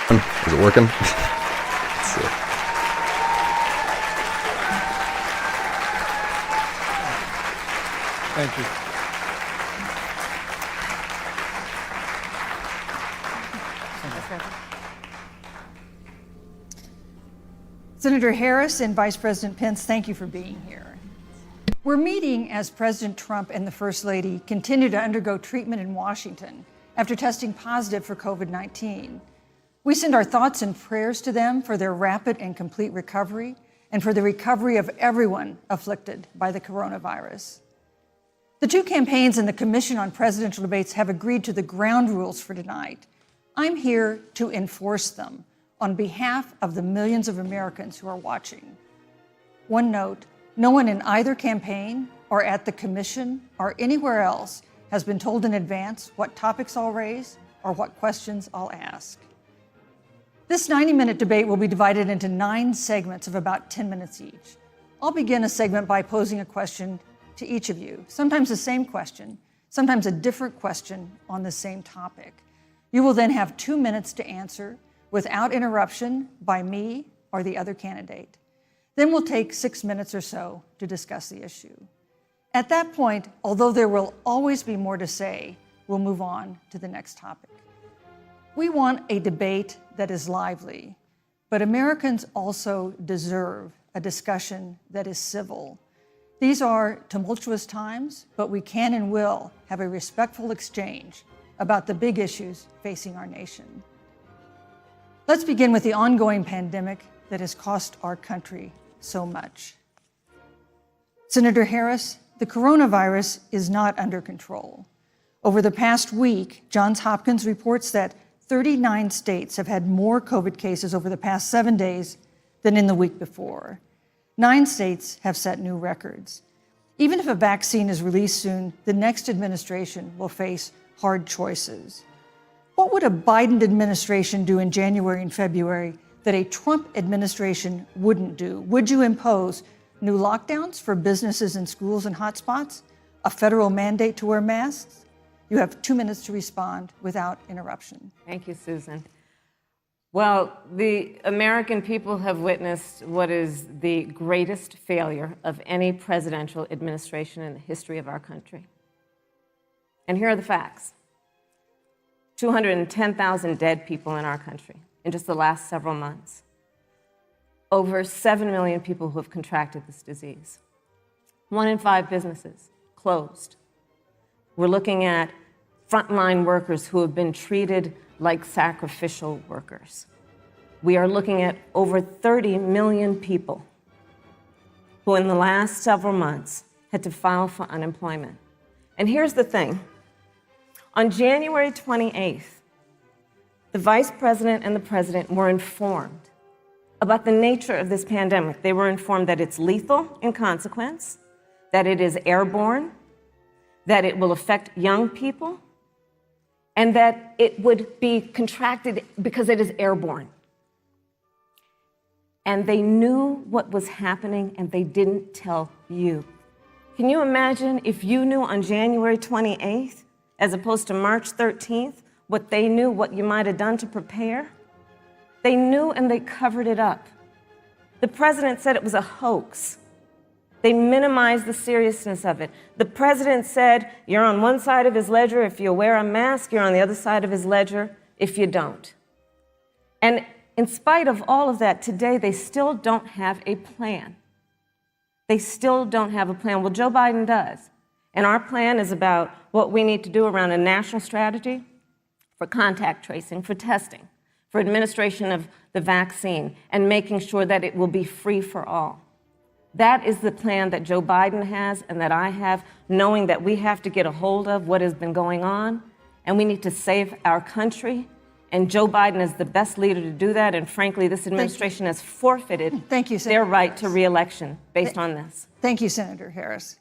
Is it working? Let's see. Thank you. Senator Harris and Vice President Pence, thank you for being here. We're meeting as President Trump and the First Lady continue to undergo treatment in Washington after testing positive for COVID-19. We send our thoughts and prayers to them for their rapid and complete recovery and for the recovery of everyone afflicted by the coronavirus. The two campaigns and the Commission on Presidential Debates have agreed to the ground rules for tonight. I'm here to enforce them on behalf of the millions of Americans who are watching. One note, no one in either campaign or at the Commission or anywhere else has been told in advance what topics I'll raise or what questions I'll ask. This 90-minute debate will be divided into 9 segments of about 10 minutes each. I'll begin a segment by posing a question to each of you, sometimes the same question, sometimes a different question on the same topic. You will then have 2 minutes to answer without interruption by me or the other candidate. Then we'll take 6 minutes or so to discuss the issue. At that point, although there will always be more to say, we'll move on to the next topic. We want a debate that is lively, but Americans also deserve a discussion that is civil. These are tumultuous times, but we can and will have a respectful exchange about the big issues facing our nation. Let's begin with the ongoing pandemic that has cost our country so much. Senator Harris, the coronavirus is not under control. Over the past week, Johns Hopkins reports that 39 states have had more COVID cases over the past 7 days than in the week before. 9 states have set new records. Even if a vaccine is released soon, the next administration will face hard choices. What would a Biden administration do in January and February that a Trump administration wouldn't do? Would you impose new lockdowns for businesses and schools and hotspots? A federal mandate to wear masks? You have 2 minutes to respond without interruption. Thank you, Susan. Well, the American people have witnessed what is the greatest failure of any presidential administration in the history of our country. And here are the facts. 210,000 dead people in our country in just the last several months. Over 7 million people who have contracted this disease. 1 in 5 businesses closed. We're looking at frontline workers who have been treated like sacrificial workers. We are looking at over 30 million people who in the last several months had to file for unemployment. And here's the thing. On January 28th, the Vice President and the President were informed about the nature of this pandemic. They were informed that it's lethal in consequence, that it is airborne, that it will affect young people, and that it would be contracted because it is airborne. And they knew what was happening and they didn't tell you. Can you imagine if you knew on January 28th, as opposed to March 13th, what they knew, what you might have done to prepare? They knew and they covered it up. The president said it was a hoax. They minimized the seriousness of it. The president said, you're on one side of his ledger if you wear a mask, you're on the other side of his ledger if you don't. And in spite of all of that, today they still don't have a plan. They still don't have a plan. Well, Joe Biden does. And our plan is about what we need to do around a national strategy for contact tracing, for testing, for administration of the vaccine, and making sure that it will be free for all. That is the plan that Joe Biden has and that I have, knowing that we have to get a hold of what has been going on, and we need to save our country. And Joe Biden is the best leader to do that, and frankly, this administration has forfeited their right to re-election based on this. Thank you, Senator Harris.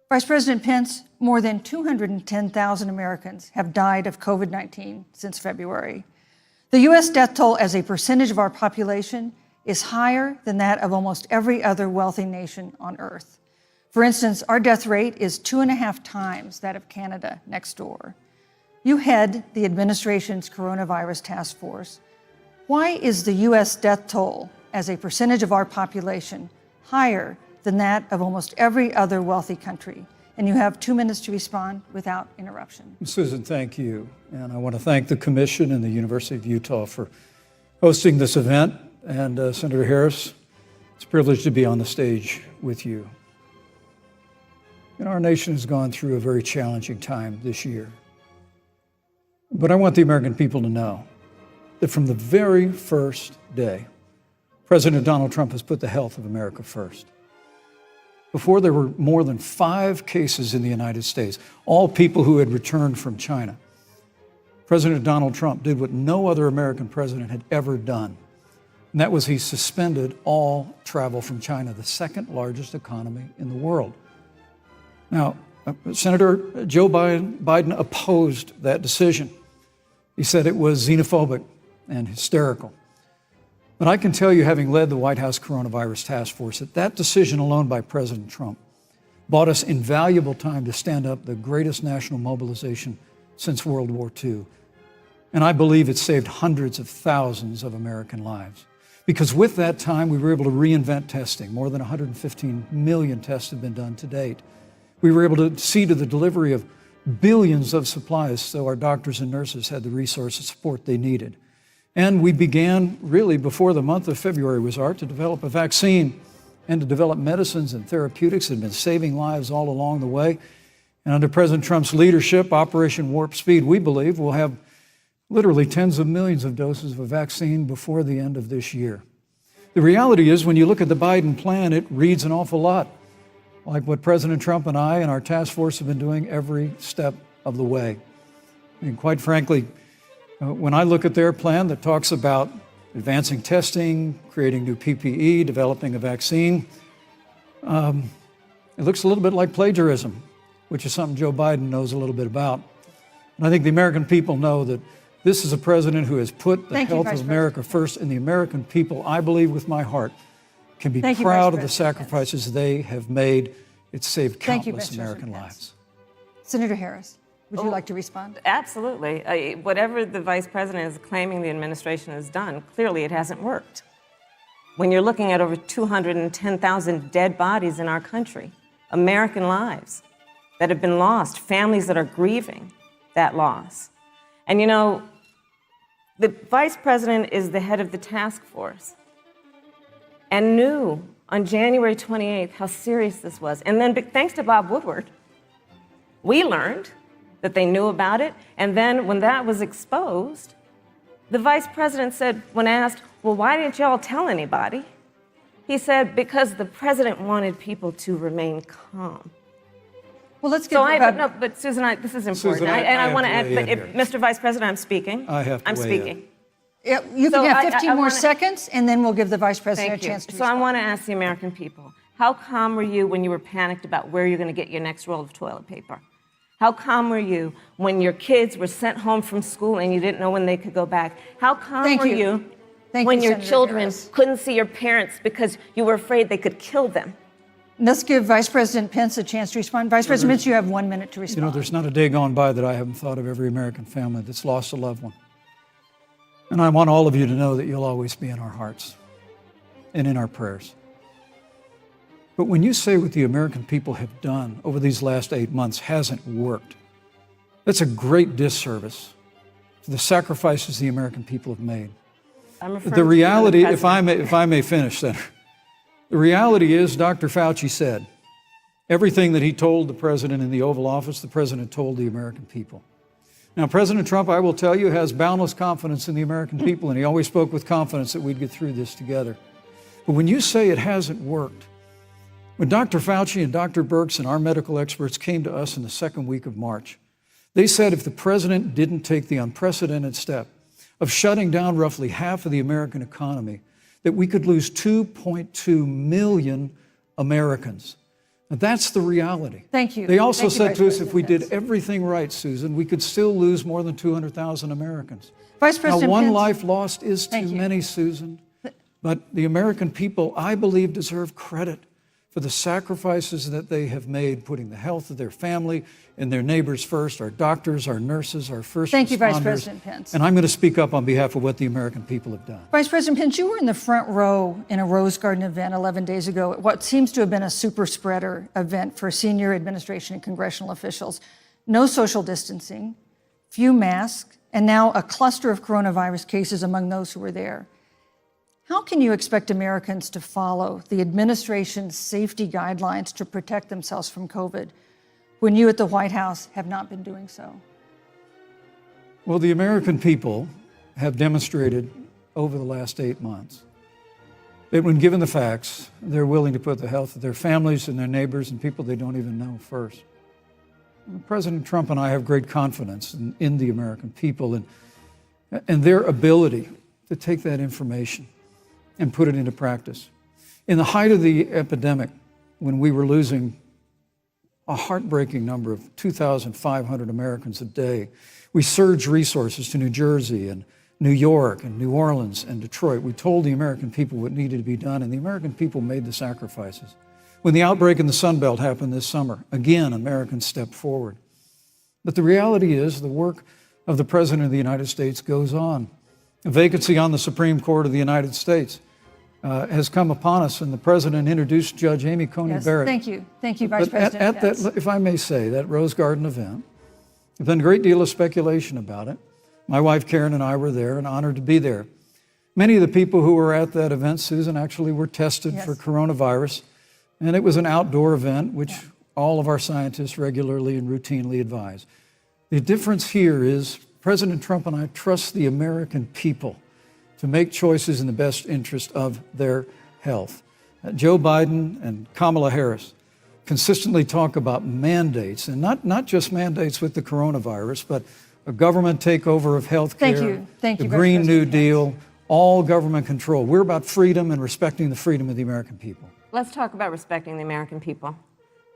Vice President Pence, more than 210,000 Americans have died of COVID-19 since February. The U.S. death toll as a percentage of our population is higher than that of almost every other wealthy nation on earth. For instance, our death rate is 2.5 times that of Canada next door. You head the administration's coronavirus task force. Why is the U.S. death toll as a percentage of our population higher than that of almost every other wealthy country? And you have 2 minutes to respond without interruption. Susan, thank you. And I want to thank the Commission and the University of Utah for hosting this event. And Senator Harris, it's a privilege to be on the stage with you. And our nation has gone through a very challenging time this year. But I want the American people to know that from the very first day, President Donald Trump has put the health of America first. Before, there were more than 5 cases in the United States, all people who had returned from China. President Donald Trump did what no other American president had ever done, and that was he suspended all travel from China, the second largest economy in the world. Now, Senator Joe Biden opposed that decision. He said it was xenophobic and hysterical. But I can tell you, having led the White House Coronavirus Task Force, that decision alone by President Trump bought us invaluable time to stand up the greatest national mobilization since World War II. And I believe it saved hundreds of thousands of American lives. Because with that time, we were able to reinvent testing. More than 115 million tests have been done to date. We were able to see to the delivery of billions of supplies so our doctors and nurses had the resource and support they needed. And we began, really, before the month of February was out, to develop a vaccine and to develop medicines and therapeutics that have been saving lives all along the way. And under President Trump's leadership, Operation Warp Speed, we believe, will have literally tens of millions of doses of a vaccine before the end of this year. The reality is, when you look at the Biden plan, it reads an awful lot like what President Trump and I and our task force have been doing every step of the way. And quite frankly, when I look at their plan that talks about advancing testing, creating new PPE, developing a vaccine, it looks a little bit like plagiarism, which is something Joe Biden knows a little bit about. And I think the American people know that this is a president who has put the health of America first, and the American people, I believe with my heart, can be proud of the sacrifices they have made. It's saved countless American lives. Senator Harris, would you like to respond? Absolutely. Whatever the vice president is claiming the administration has done, clearly it hasn't worked. When you're looking at over 210,000 dead bodies in our country, American lives that have been lost, families that are grieving that loss. And you know, the vice president is the head of the task force and knew on January 28th how serious this was. And then thanks to Bob Woodward, we learned that they knew about it. And then when that was exposed, the vice president said, when asked, well, why didn't y'all tell anybody? He said, because the president wanted people to remain calm. Well, let's get no, but Susan, this is important. Susan, I want to add, but Mr. Vice President, I'm speaking. I'm speaking. Yeah, you can have 15 more seconds, and then we'll give the vice president a chance to respond. So I want to ask the American people, how calm were you when you were panicked about where you're going to get your next roll of toilet paper? How calm were you when your kids were sent home from school and you didn't know when they could go back? How calm were you when your children couldn't see your parents because you were afraid they could kill them? Let's give Vice President Pence a chance to respond. Vice President Pence, you have 1 minute to respond. You know, there's not a day gone by that I haven't thought of every American family that's lost a loved one. And I want all of you to know that you'll always be in our hearts and in our prayers. But when you say what the American people have done over these last 8 months hasn't worked, that's a great disservice to the sacrifices the American people have made. The reality, if I may finish, Senator, the reality is Dr. Fauci said everything that he told the president in the Oval Office, the president told the American people. Now, President Trump, I will tell you, has boundless confidence in the American people, and he always spoke with confidence that we'd get through this together. But when you say it hasn't worked, when Dr. Fauci and Dr. Birx and our medical experts came to us in the second week of March, they said if the president didn't take the unprecedented step of shutting down roughly half of the American economy, that we could lose 2.2 million Americans. Now, that's the reality. Thank you. They also said to us if we did everything right, Susan, we could still lose more than 200,000 Americans. Vice President Now, one Pence, life lost is too many, Susan. But the American people, I believe, deserve credit for the sacrifices that they have made, putting the health of their family and their neighbors first, our doctors, our nurses, our first responders. Thank you, Vice President Pence. And I'm going to speak up on behalf of what the American people have done. Vice President Pence, you were in the front row in a Rose Garden event 11 days ago at what seems to have been a super spreader event for senior administration and congressional officials. No social distancing, few masks, and now a cluster of coronavirus cases among those who were there. How can you expect Americans to follow the administration's safety guidelines to protect themselves from COVID when you at the White House have not been doing so? Well, the American people have demonstrated over the last 8 months that when given the facts, they're willing to put the health of their families and their neighbors and people they don't even know first. President Trump and I have great confidence in the American people and their ability to take that information and put it into practice. In the height of the epidemic, when we were losing a heartbreaking number of 2,500 Americans a day, we surged resources to New Jersey and New York and New Orleans and Detroit. We told the American people what needed to be done, and the American people made the sacrifices. When the outbreak in the Sun Belt happened this summer, again, Americans stepped forward. But the reality is the work of the President of the United States goes on. A vacancy on the Supreme Court of the United States has come upon us, and the President introduced Judge Amy Coney Barrett. Thank you, Vice President At Pence. that, if I may say, that Rose Garden event, there's been a great deal of speculation about it. My wife Karen and I were there and honored to be there. Many of the people who were at that event, Susan, actually were tested for coronavirus, and it was an outdoor event, which all of our scientists regularly and routinely advise. The difference here is President Trump and I trust the American people to make choices in the best interest of their health. Joe Biden and Kamala Harris consistently talk about mandates, and not just mandates with the coronavirus, but a government takeover of health care, Thank you, the Green New Deal, all government control. We're about freedom and respecting the freedom of the American people. Let's talk about respecting the American people.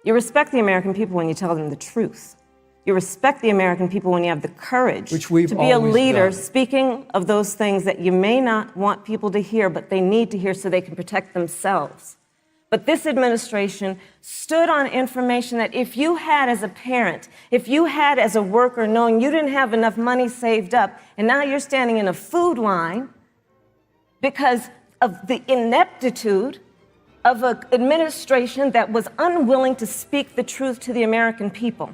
You respect the American people when you tell them the truth. You respect the American people when you have the courage to be a leader speaking of those things that you may not want people to hear, but they need to hear so they can protect themselves. But this administration stood on information that if you had as a parent, if you had as a worker knowing you didn't have enough money saved up, and now you're standing in a food line because of the ineptitude of an administration that was unwilling to speak the truth to the American people.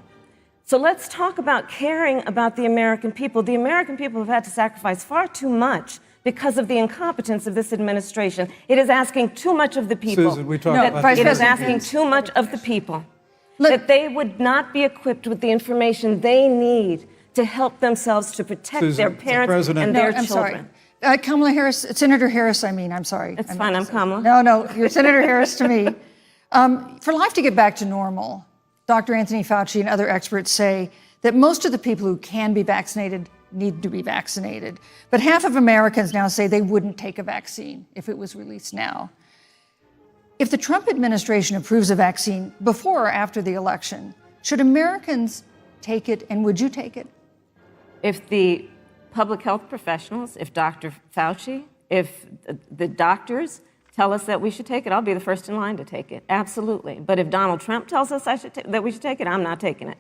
So let's talk about caring about the American people. The American people have had to sacrifice far too much because of the incompetence of this administration. It is asking too much of the people. Susan, we talked about it is asking too much of the people. That they would not be equipped with the information they need to help themselves to protect their parents and their children. Sorry. Kamala Harris, Senator Harris, I'm sorry. It's fine, I'm Kamala. No, you're Senator Harris to me. For life to get back to normal, Dr. Anthony Fauci and other experts say that most of the people who can be vaccinated need to be vaccinated. But half of Americans now say they wouldn't take a vaccine if it was released now. If the Trump administration approves a vaccine before or after the election, should Americans take it, and would you take it? If the public health professionals, if Dr. Fauci, if the doctors tell us that we should take it, I'll be the first in line to take it, absolutely. But if Donald Trump tells us that we should take it, I'm not taking it.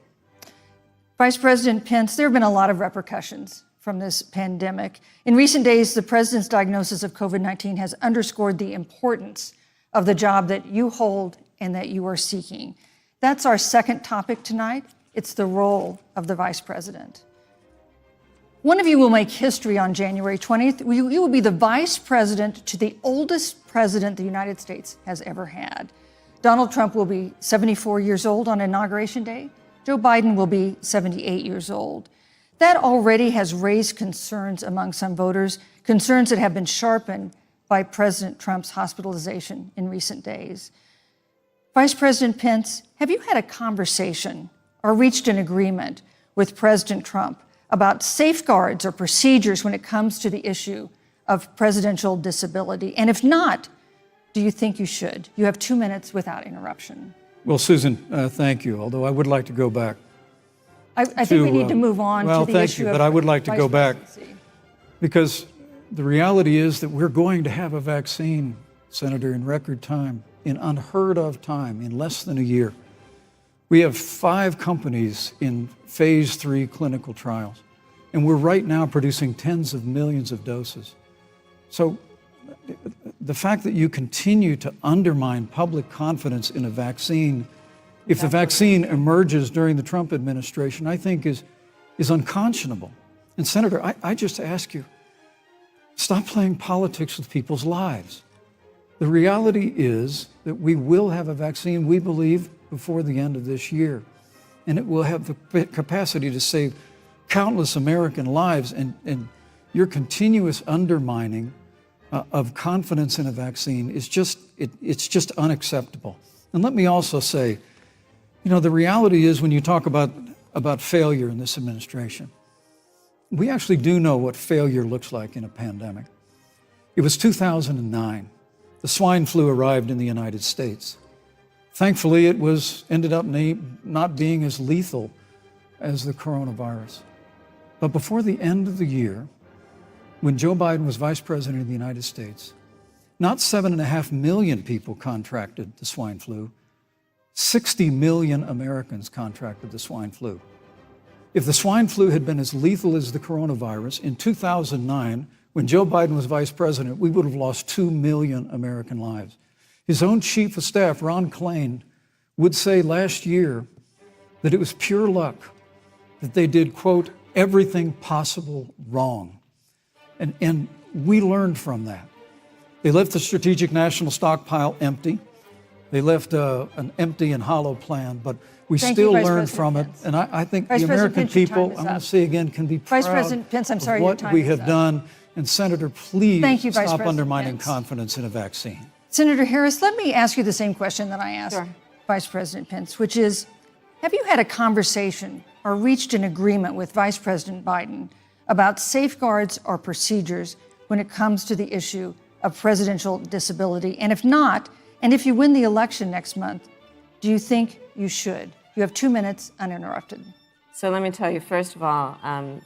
Vice President Pence, there have been a lot of repercussions from this pandemic. In recent days, the president's diagnosis of COVID-19 has underscored the importance of the job that you hold and that you are seeking. That's our second topic tonight. It's the role of the vice president. One of you will make history on January 20th. You will be the vice president to the oldest president the United States has ever had. Donald Trump will be 74 years old on Inauguration Day. Joe Biden will be 78 years old. That already has raised concerns among some voters, concerns that have been sharpened by President Trump's hospitalization in recent days. Vice President Pence, have you had a conversation or reached an agreement with President Trump about safeguards or procedures when it comes to the issue of presidential disability? And if not, do you think you should? You have 2 minutes without interruption. Well, Susan, thank you, although I would like to go back. I think we need to move on to the issue of thank you, but I would like to go back because the reality is that we're going to have a vaccine, Senator, in record time. in unheard of time, in less than a year. We have 5 companies in phase 3 clinical trials, and we're right now producing tens of millions of doses. So the fact that you continue to undermine public confidence in a vaccine, if the vaccine emerges during the Trump administration, I think is unconscionable. And Senator, I just ask you, stop playing politics with people's lives. The reality is that we will have a vaccine, we believe, before the end of this year. And it will have the capacity to save countless American lives. And your continuous undermining of confidence in a vaccine is it's just unacceptable. And let me also say, the reality is when you talk about failure in this administration, we actually do know what failure looks like in a pandemic. It was 2009. The swine flu arrived in the United States. Thankfully, it ended up not being as lethal as the coronavirus. But before the end of the year, when Joe Biden was vice president of the United States, not 7.5 million people contracted the swine flu, 60 million Americans contracted the swine flu. If the swine flu had been as lethal as the coronavirus, in 2009, when Joe Biden was vice president, we would have lost 2 million American lives. His own chief of staff, Ron Klain, would say last year that it was pure luck that they did, quote, everything possible wrong. And we learned from that. They left the strategic national stockpile empty. They left an empty and hollow plan, but we still learned from it. And I think the American people, I'm going to say again, can be proud of what we have done. And Senator, please stop undermining confidence in a vaccine. Senator Harris, let me ask you the same question that I asked Vice President Pence, which is, have you had a conversation or reached an agreement with Vice President Biden about safeguards or procedures when it comes to the issue of presidential disability? And if not, and if you win the election next month, do you think you should? You have 2 minutes uninterrupted. So let me tell you, first of all,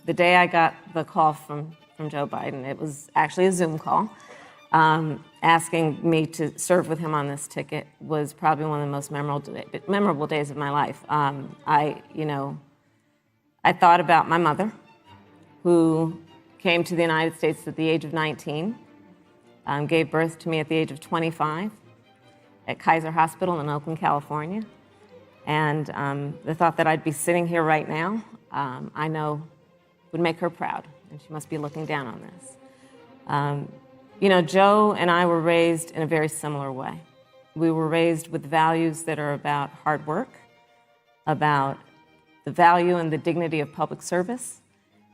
the day I got the call from Joe Biden, it was actually a Zoom call, asking me to serve with him on this ticket was probably one of the most memorable days of my life. I thought about my mother, who came to the United States at the age of 19, gave birth to me at the age of 25 at Kaiser Hospital in Oakland, California. And the thought that I'd be sitting here right now, I know would make her proud, and she must be looking down on this. Joe and I were raised in a very similar way. We were raised with values that are about hard work, about the value and the dignity of public service,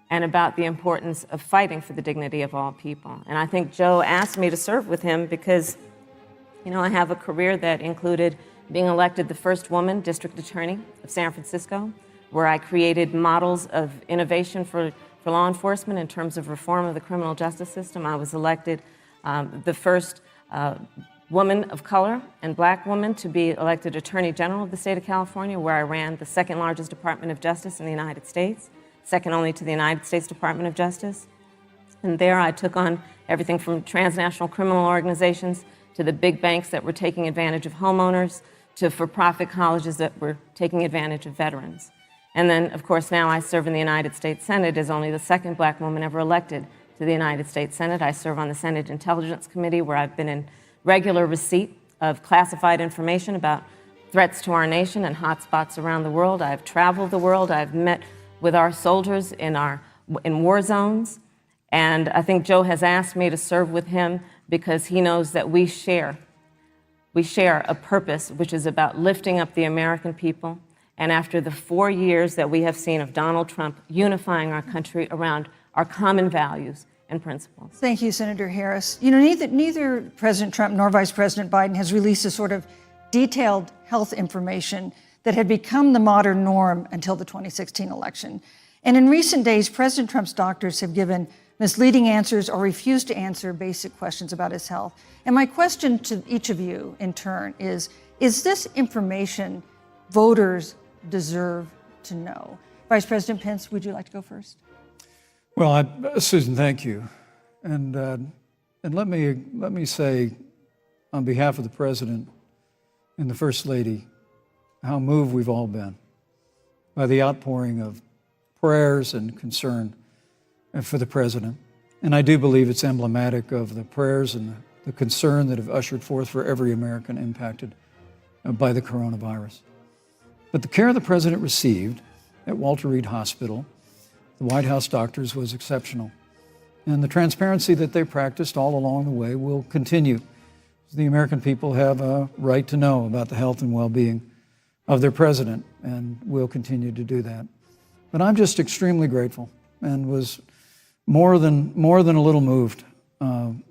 and about the importance of fighting for the dignity of all people. And I think Joe asked me to serve with him because, I have a career that included being elected the first woman district attorney of San Francisco, where I created models of innovation for law enforcement in terms of reform of the criminal justice system. I was elected the first woman of color and black woman to be elected Attorney General of the state of California, where I ran the second largest Department of Justice in the United States, second only to the United States Department of Justice. And there I took on everything from transnational criminal organizations to the big banks that were taking advantage of homeowners, to for-profit colleges that were taking advantage of veterans. And then, of course, now I serve in the United States Senate as only the second black woman ever elected to the United States Senate. I serve on the Senate Intelligence Committee, where I've been in regular receipt of classified information about threats to our nation and hotspots around the world. I've traveled the world. I've met with our soldiers in war zones. And I think Joe has asked me to serve with him because he knows that we share a purpose which is about lifting up the American people. And after the 4 years that we have seen of Donald Trump unifying our country around our common values and principles. Thank you, Senator Harris. Neither President Trump nor Vice President Biden has released a sort of detailed health information that had become the modern norm until the 2016 election. And in recent days, President Trump's doctors have given misleading answers or refused to answer basic questions about his health. And my question to each of you in turn is this information voters deserve to know? Vice President Pence, would you like to go first? Well, Susan, thank you. And let me say, on behalf of the President, and the First Lady how moved we've all been by the outpouring of prayers and concern for the President. And I do believe it's emblematic of the prayers and the concern that have ushered forth for every American impacted by the coronavirus. But the care the President received at Walter Reed Hospital, the White House doctors, was exceptional. And the transparency that they practiced all along the way will continue. The American people have a right to know about the health and well-being of their president, and will continue to do that. But I'm just extremely grateful and was more than a little moved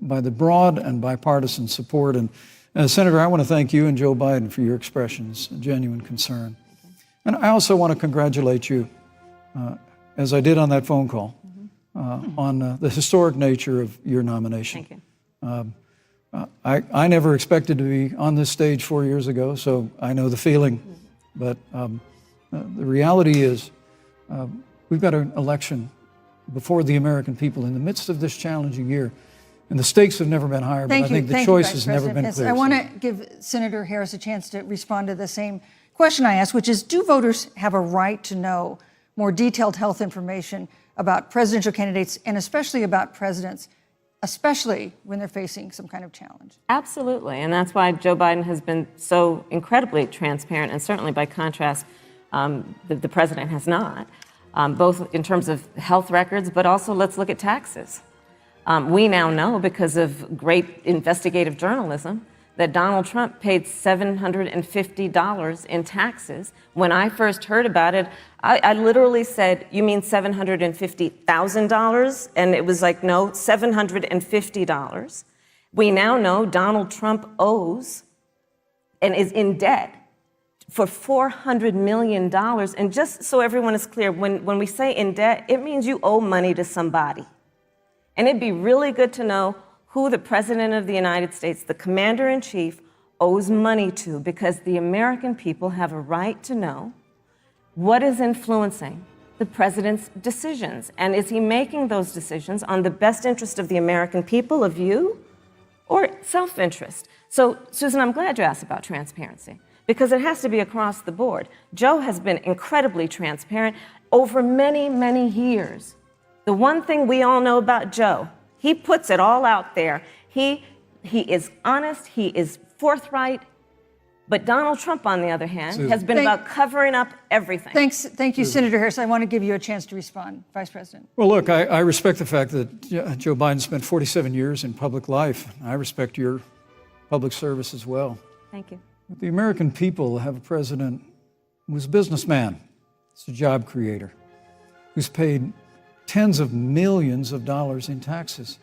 by the broad and bipartisan support. And Senator, I want to thank you and Joe Biden for your expressions of genuine concern. And I also want to congratulate you, as I did on that phone call, on the historic nature of your nomination. Thank you. I never expected to be on this stage 4 years ago, so I know the feeling. But the reality is we've got an election before the American people in the midst of this challenging year. And the stakes have never been higher, but I think the choice has never been clearer. I want to give Senator Harris a chance to respond to the same question I asked, which is, do voters have a right to know more detailed health information about presidential candidates and especially about presidents, especially when they're facing some kind of challenge? Absolutely, and that's why Joe Biden has been so incredibly transparent, and certainly by contrast, the president has not, both in terms of health records, but also let's look at taxes. We now know, because of great investigative journalism, that Donald Trump paid $750 in taxes. When I first heard about it, I literally said, "You mean $750,000? And it was like, no, $750. We now know Donald Trump owes and is in debt for $400 million. And just so everyone is clear, when we say in debt, it means you owe money to somebody. And it'd be really good to know who the President of the United States, the Commander-in-Chief, owes money to, because the American people have a right to know what is influencing the President's decisions. And is he making those decisions on the best interest of the American people, of you, or self-interest? So, Susan, I'm glad you asked about transparency, because it has to be across the board. Joe has been incredibly transparent over many, many years. The one thing we all know about Joe, he puts it all out there. He is honest, he is forthright. But Donald Trump, on the other hand, has been about covering up everything. Thank you, Senator Harris. I want to give you a chance to respond, Vice President. Well, look, I respect the fact that Joe Biden spent 47 years in public life. I respect your public service as well. Thank you. But the American people have a president who's a businessman, he's a job creator, who's paid tens of millions of dollars in taxes,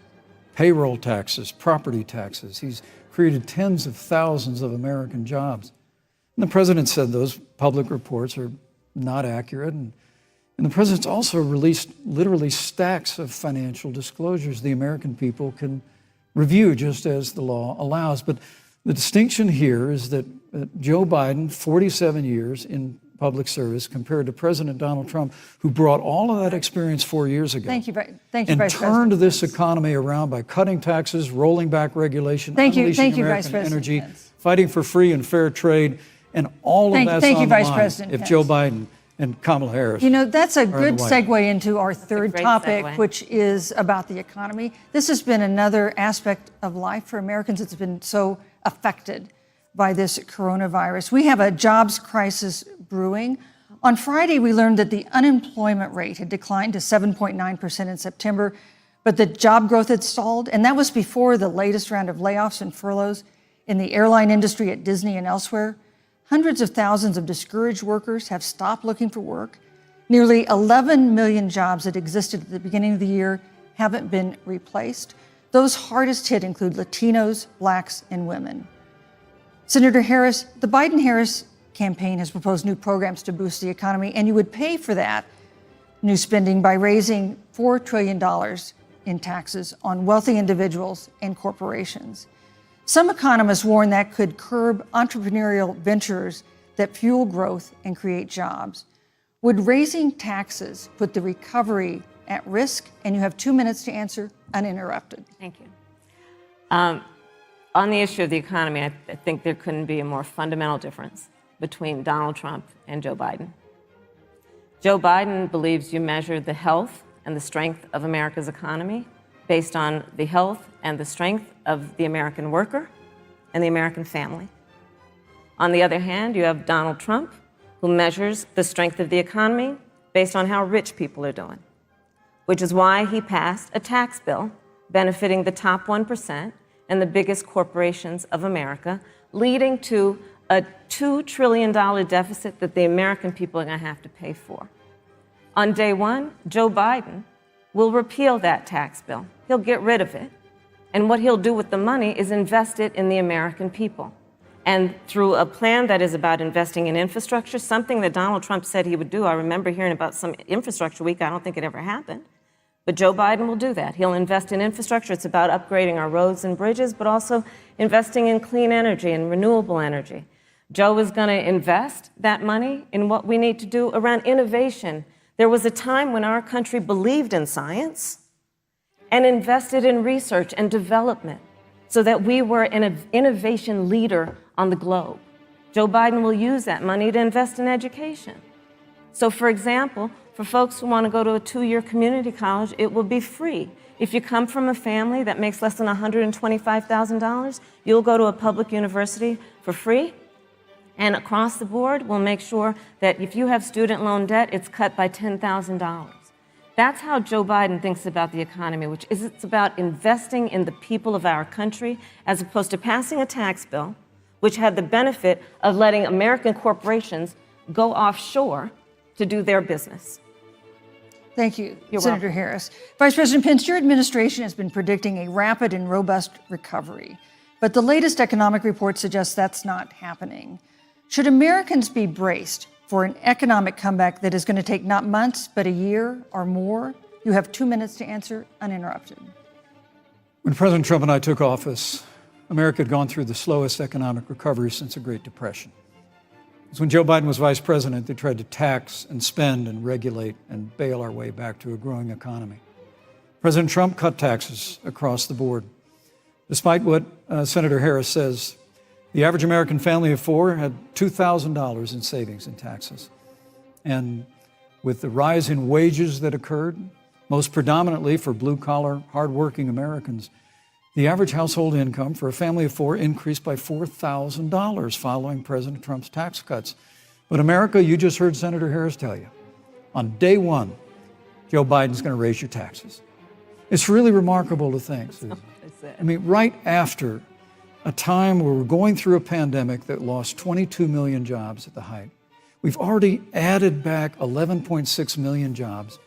payroll taxes, property taxes. He's created tens of thousands of American jobs. And the president said those public reports are not accurate. And the president's also released literally stacks of financial disclosures the American people can review just as the law allows. But the distinction here is that Joe Biden, 47 years in public service, compared to President Donald Trump, who brought all of that experience 4 years ago. Thank you, Vice and President. Turned this economy around by cutting taxes, rolling back regulation, unleashing American energy, fighting for free and fair trade, and all of that's on the line if Joe Biden and Kamala Harris. You know, that's a good segue into our third topic, which is about the economy. This has been another aspect of life for Americans that's been so affected by this coronavirus. We have a jobs crisis brewing. On Friday, we learned that the unemployment rate had declined to 7.9% in September, but the job growth had stalled, and that was before the latest round of layoffs and furloughs in the airline industry at Disney and elsewhere. Hundreds of thousands of discouraged workers have stopped looking for work. Nearly 11 million jobs that existed at the beginning of the year haven't been replaced. Those hardest hit include Latinos, Blacks, and women. Senator Harris, the Biden-Harris campaign has proposed new programs to boost the economy, and you would pay for that new spending by raising $4 trillion in taxes on wealthy individuals and corporations. Some economists warn that could curb entrepreneurial ventures that fuel growth and create jobs. Would raising taxes put the recovery at risk? And you have 2 minutes to answer uninterrupted. Thank you. On the issue of the economy, I think there couldn't be a more fundamental difference between Donald Trump and Joe Biden. Joe Biden believes you measure the health and the strength of America's economy based on the health and the strength of the American worker and the American family. On the other hand, you have Donald Trump, who measures the strength of the economy based on how rich people are doing, which is why he passed a tax bill benefiting the top 1% and the biggest corporations of America, leading to a $2 trillion deficit that the American people are going to have to pay for. On day one, Joe Biden will repeal that tax bill. He'll get rid of it. And what he'll do with the money is invest it in the American people. And through a plan that is about investing in infrastructure, something that Donald Trump said he would do. I remember hearing about some infrastructure week. I don't think it ever happened. But Joe Biden will do that. He'll invest in infrastructure. It's about upgrading our roads and bridges, but also investing in clean energy and renewable energy. Joe is going to invest that money in what we need to do around innovation. There was a time when our country believed in science and invested in research and development so that we were an innovation leader on the globe. Joe Biden will use that money to invest in education. So, for example, for folks who want to go to a 2-year community college, it will be free. If you come from a family that makes less than $125,000, you'll go to a public university for free. And across the board, we'll make sure that if you have student loan debt, it's cut by $10,000. That's how Joe Biden thinks about the economy, which is it's about investing in the people of our country as opposed to passing a tax bill, which had the benefit of letting American corporations go offshore to do their business. Thank you, You're Senator welcome. Harris. Vice President Pence, your administration has been predicting a rapid and robust recovery, but the latest economic report suggests that's not happening. Should Americans be braced for an economic comeback that is going to take not months, but a year or more? You have 2 minutes to answer, uninterrupted. When President Trump and I took office, America had gone through the slowest economic recovery since the Great Depression. Because when Joe Biden was vice president, they tried to tax and spend and regulate and bail our way back to a growing economy. President Trump cut taxes across the board. Despite what Senator Harris says, the average American family of four had $2,000 in savings in taxes. And with the rise in wages that occurred, most predominantly for blue-collar, hardworking Americans, the average household income for a family of four increased by $4,000 following President Trump's tax cuts. But America, you just heard Senator Harris tell you, on day one, Joe Biden's going to raise your taxes. It's really remarkable to think, Susan. I mean, right after a time where we're going through a pandemic that lost 22 million jobs at the height, we've already added back 11.6 million jobs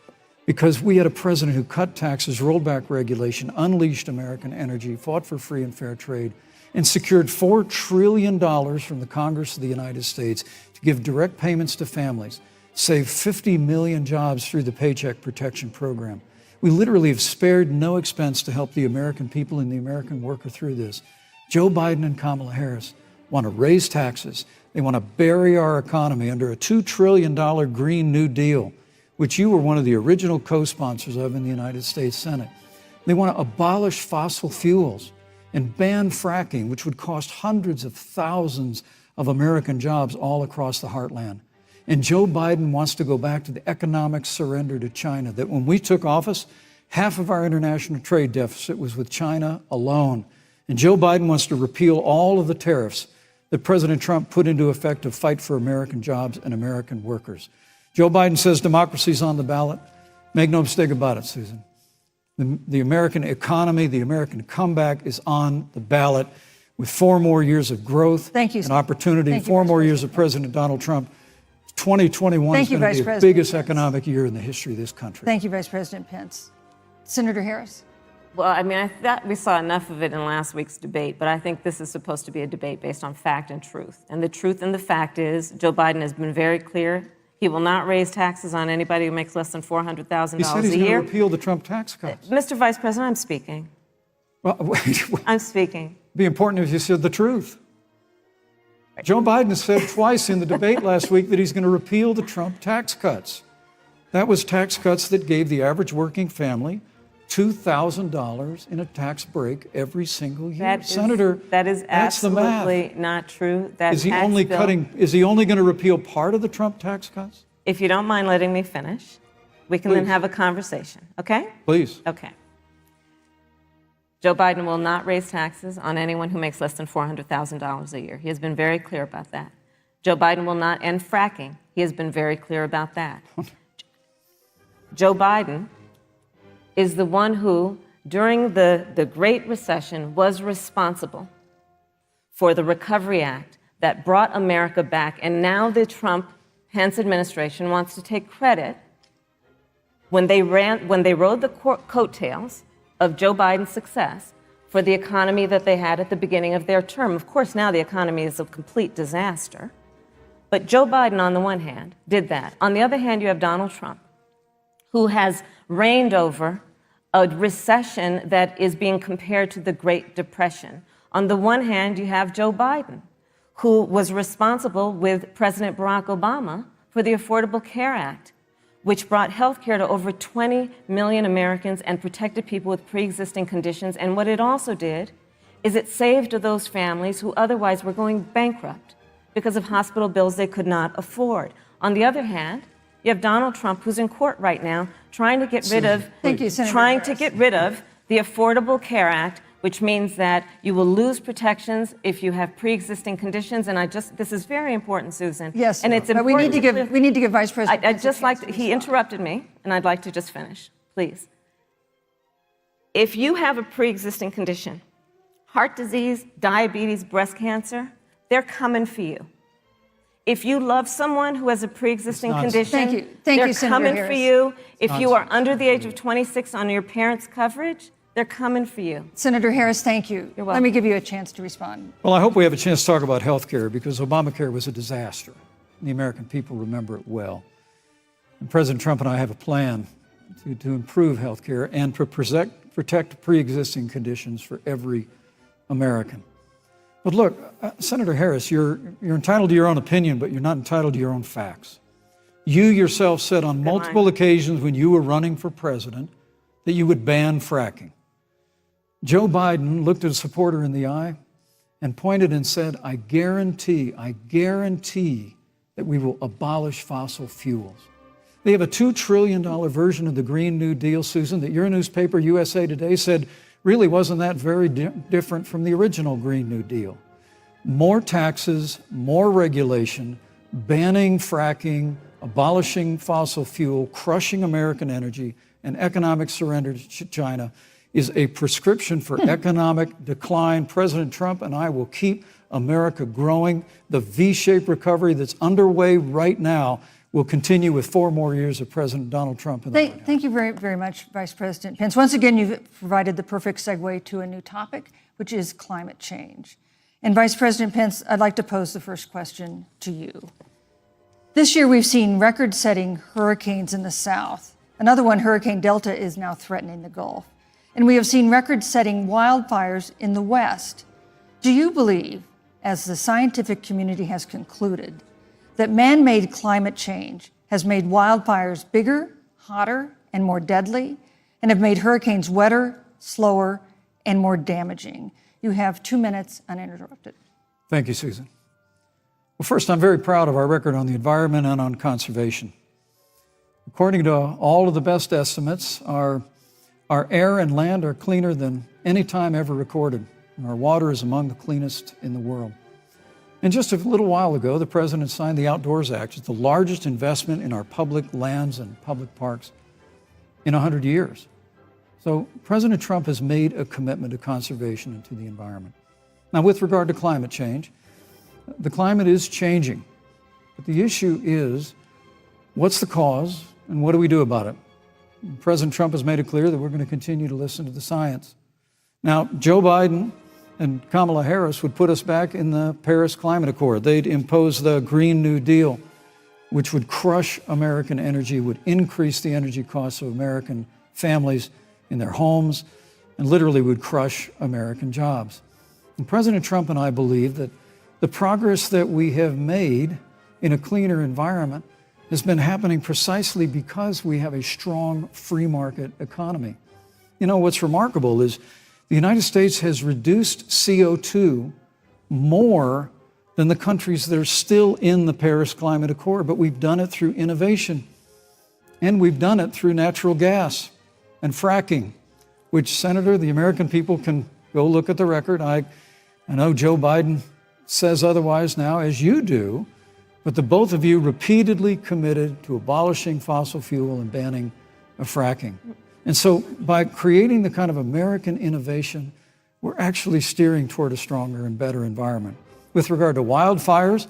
because we had a president who cut taxes, rolled back regulation, unleashed American energy, fought for free and fair trade, and secured $4 trillion from the Congress of the United States to give direct payments to families, save 50 million jobs through the Paycheck Protection Program. We literally have spared no expense to help the American people and the American worker through this. Joe Biden and Kamala Harris want to raise taxes. They want to bury our economy under a $2 trillion Green New Deal, which you were one of the original co-sponsors of in the United States Senate. They want to abolish fossil fuels and ban fracking, which would cost hundreds of thousands of American jobs all across the heartland. And Joe Biden wants to go back to the economic surrender to China, that when we took office, half of our international trade deficit was with China alone. And Joe Biden wants to repeal all of the tariffs that President Trump put into effect to fight for American jobs and American workers. Joe Biden says democracy's on the ballot. Make no mistake about it, Susan. The American economy, the American comeback is on the ballot with 4 more years of growth and opportunity, 4 more years of President Donald Trump. 2021 is going to be the biggest economic year in the history of this country. Thank you, Vice President Pence. Senator Harris. Well, I mean, I thought we saw enough of it in last week's debate, but I think this is supposed to be a debate based on fact and truth. And the truth and the fact is, Joe Biden has been very clear. He will not raise taxes on anybody who makes less than $400,000 a year. He said he's going to repeal the Trump tax cuts. Mr. Vice President, I'm speaking. Well, wait. I'm speaking. It'd be important if you said the truth. Joe Biden said twice in the debate last week that he's going to repeal the Trump tax cuts. That was tax cuts that gave the average working family $2,000 in a tax break every single year. That is, Senator, that is that's the math. absolutely not true. That Is he tax only bill- cutting? Is he only going to repeal part of the Trump tax cuts? If you don't mind letting me finish, we can then Please. have a conversation, okay? Please. Okay. Joe Biden will not raise taxes on anyone who makes less than $400,000 a year. He has been very clear about that. Joe Biden will not end fracking. He has been very clear about that. Joe Biden is the one who, during the Great Recession, was responsible for the Recovery Act that brought America back. And now the Trump-Pence administration wants to take credit when they rode the coattails of Joe Biden's success for the economy that they had at the beginning of their term. Of course, now the economy is a complete disaster. But Joe Biden, on the one hand, did that. On the other hand, you have Donald Trump, who has reigned over a recession that is being compared to the Great Depression. On the one hand, you have Joe Biden, who was responsible with President Barack Obama for the Affordable Care Act, which brought health care to over 20 million Americans and protected people with pre-existing conditions. And what it also did is it saved those families who otherwise were going bankrupt because of hospital bills they could not afford. On the other hand, you have Donald Trump, who's in court right now, trying to get rid of the Affordable Care Act, which means that you will lose protections if you have pre-existing conditions. And this is very important, Susan. Yes, and it's but important we need to give Vice President. I'd just like to, he interrupted me, and I'd like to just finish, please. If you have a pre-existing condition, heart disease, diabetes, breast cancer, they're coming for you. If you love someone who has a pre-existing condition, they're coming for you. If you are under the age of 26 on your parents' coverage, they're coming for you. Senator Harris, thank you. You're welcome. Let me give you a chance to respond. Well, I hope we have a chance to talk about health care because Obamacare was a disaster. The American people remember it well. And President Trump and I have a plan to improve health care and to protect pre-existing conditions for every American. But look, Senator Harris, you're entitled to your own opinion, but you're not entitled to your own facts. You yourself said on multiple occasions when you were running for president that you would ban fracking. Joe Biden looked at a supporter in the eye and pointed and said, I guarantee that we will abolish fossil fuels. They have a $2 trillion version of the Green New Deal, Susan, that your newspaper, USA Today, said really wasn't that very different from the original Green New Deal. More taxes, more regulation, banning fracking, abolishing fossil fuel, crushing American energy, and economic surrender to China is a prescription for economic decline. President Trump and I will keep America growing. The V-shaped recovery that's underway right now will continue with 4 more years of President Donald Trump in the White House. Thank you very, very much, Vice President Pence. Once again, you've provided the perfect segue to a new topic, which is climate change. And Vice President Pence, I'd like to pose the first question to you. This year, we've seen record-setting hurricanes in the South. Another one, Hurricane Delta, is now threatening the Gulf. And we have seen record-setting wildfires in the West. Do you believe, as the scientific community has concluded, that man-made climate change has made wildfires bigger, hotter, and more deadly, and have made hurricanes wetter, slower, and more damaging? You have 2 minutes uninterrupted. Thank you, Susan. Well, first, I'm very proud of our record on the environment and on conservation. According to all of the best estimates, our air and land are cleaner than any time ever recorded. And our water is among the cleanest in the world. And just a little while ago, the President signed the Outdoors Act. It's the largest investment in our public lands and public parks in 100 years. So President Trump has made a commitment to conservation and to the environment. Now, with regard to climate change, the climate is changing. But the issue is, what's the cause and what do we do about it? President Trump has made it clear that we're going to continue to listen to the science. Now, Joe Biden and Kamala Harris would put us back in the Paris Climate Accord. They'd impose the Green New Deal, which would crush American energy, would increase the energy costs of American families in their homes, and literally would crush American jobs. And President Trump and I believe that the progress that we have made in a cleaner environment has been happening precisely because we have a strong free market economy. You know, what's remarkable is the United States has reduced CO2 more than the countries that are still in the Paris Climate Accord, but we've done it through innovation, and we've done it through natural gas and fracking, which, Senator, the American people can go look at the record. I know Joe Biden says otherwise now, as you do, but the both of you repeatedly committed to abolishing fossil fuel and banning fracking. And so by creating the kind of American innovation, we're actually steering toward a stronger and better environment. With regard to wildfires,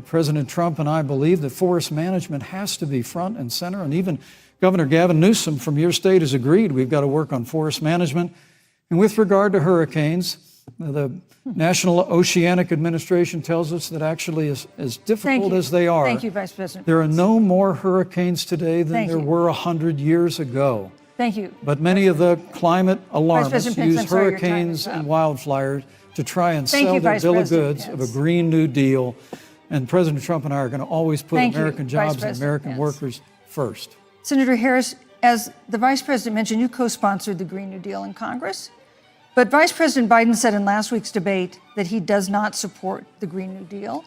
President Trump and I believe that forest management has to be front and center, and even Governor Gavin Newsom from your state has agreed we've got to work on forest management. And with regard to hurricanes, the National Oceanic Administration tells us that actually as difficult as they are, Thank you, Vice President. There are no more hurricanes today than there were 100 years ago. Thank you. But many of the climate alarmists Pence, use hurricanes and wildfires to try and Thank sell you, their Vice bill of President goods Pence. of a Green New Deal. And President Trump and I are going to always put Thank you, American Vice jobs and President American Pence. workers first. Senator Harris, as the Vice President mentioned, you co-sponsored the Green New Deal in Congress. But Vice President Biden said in last week's debate that he does not support the Green New Deal.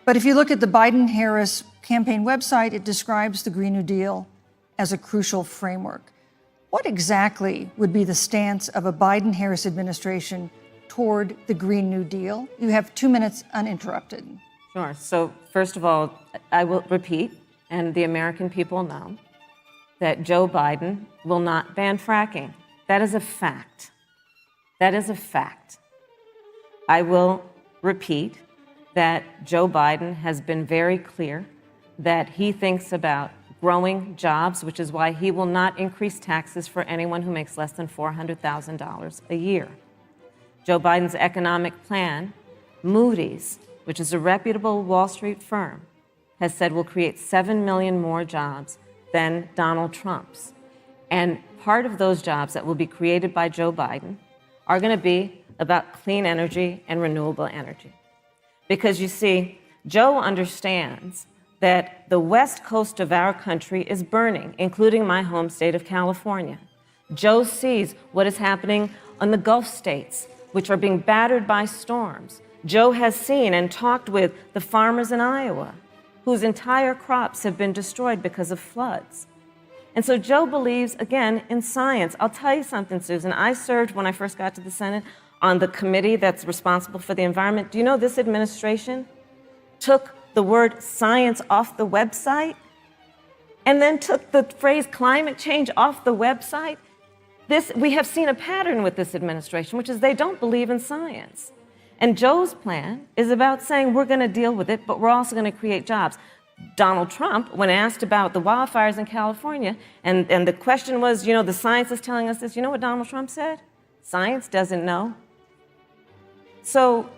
But if you look at the Biden-Harris campaign website, it describes the Green New Deal as a crucial framework. What exactly would be the stance of a Biden-Harris administration toward the Green New Deal? You have 2 minutes uninterrupted. Sure. So first of all, I will repeat, and the American people know, that Joe Biden will not ban fracking. That is a fact. That is a fact. I will repeat that Joe Biden has been very clear that he thinks about growing jobs, which is why he will not increase taxes for anyone who makes less than $400,000 a year. Joe Biden's economic plan, Moody's, which is a reputable Wall Street firm, has said will create 7 million more jobs than Donald Trump's. And part of those jobs that will be created by Joe Biden are going to be about clean energy and renewable energy. Because you see, Joe understands that the west coast of our country is burning, including my home state of California. Joe sees what is happening on the Gulf states, which are being battered by storms. Joe has seen and talked with the farmers in Iowa, whose entire crops have been destroyed because of floods. And so Joe believes, again, in science. I'll tell you something, Susan. I served, when I first got to the Senate, on the committee that's responsible for the environment. Do you know this administration took the word science off the website and then took the phrase climate change off the website? We have seen a pattern with this administration, which is they don't believe in science. And Joe's plan is about saying we're going to deal with it, but we're also going to create jobs. Donald Trump, when asked about the wildfires in California, and the question was, you know, the science is telling us this, you know what Donald Trump said? Science doesn't know. So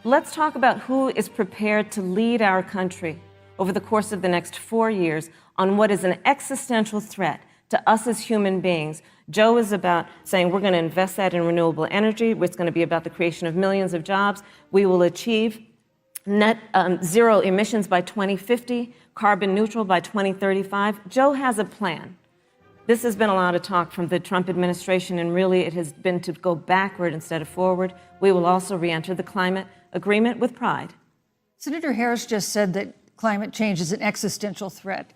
let's talk about who is prepared to lead our country over the course of the next 4 years on what is an existential threat to us as human beings. Joe is about saying we're going to invest that in renewable energy. It's going to be about the creation of millions of jobs. We will achieve net zero emissions by 2050, carbon neutral by 2035. Joe has a plan. This has been a lot of talk from the Trump administration, and really it has been to go backward instead of forward. We will also re-enter the climate agreement with pride. Senator Harris just said that climate change is an existential threat.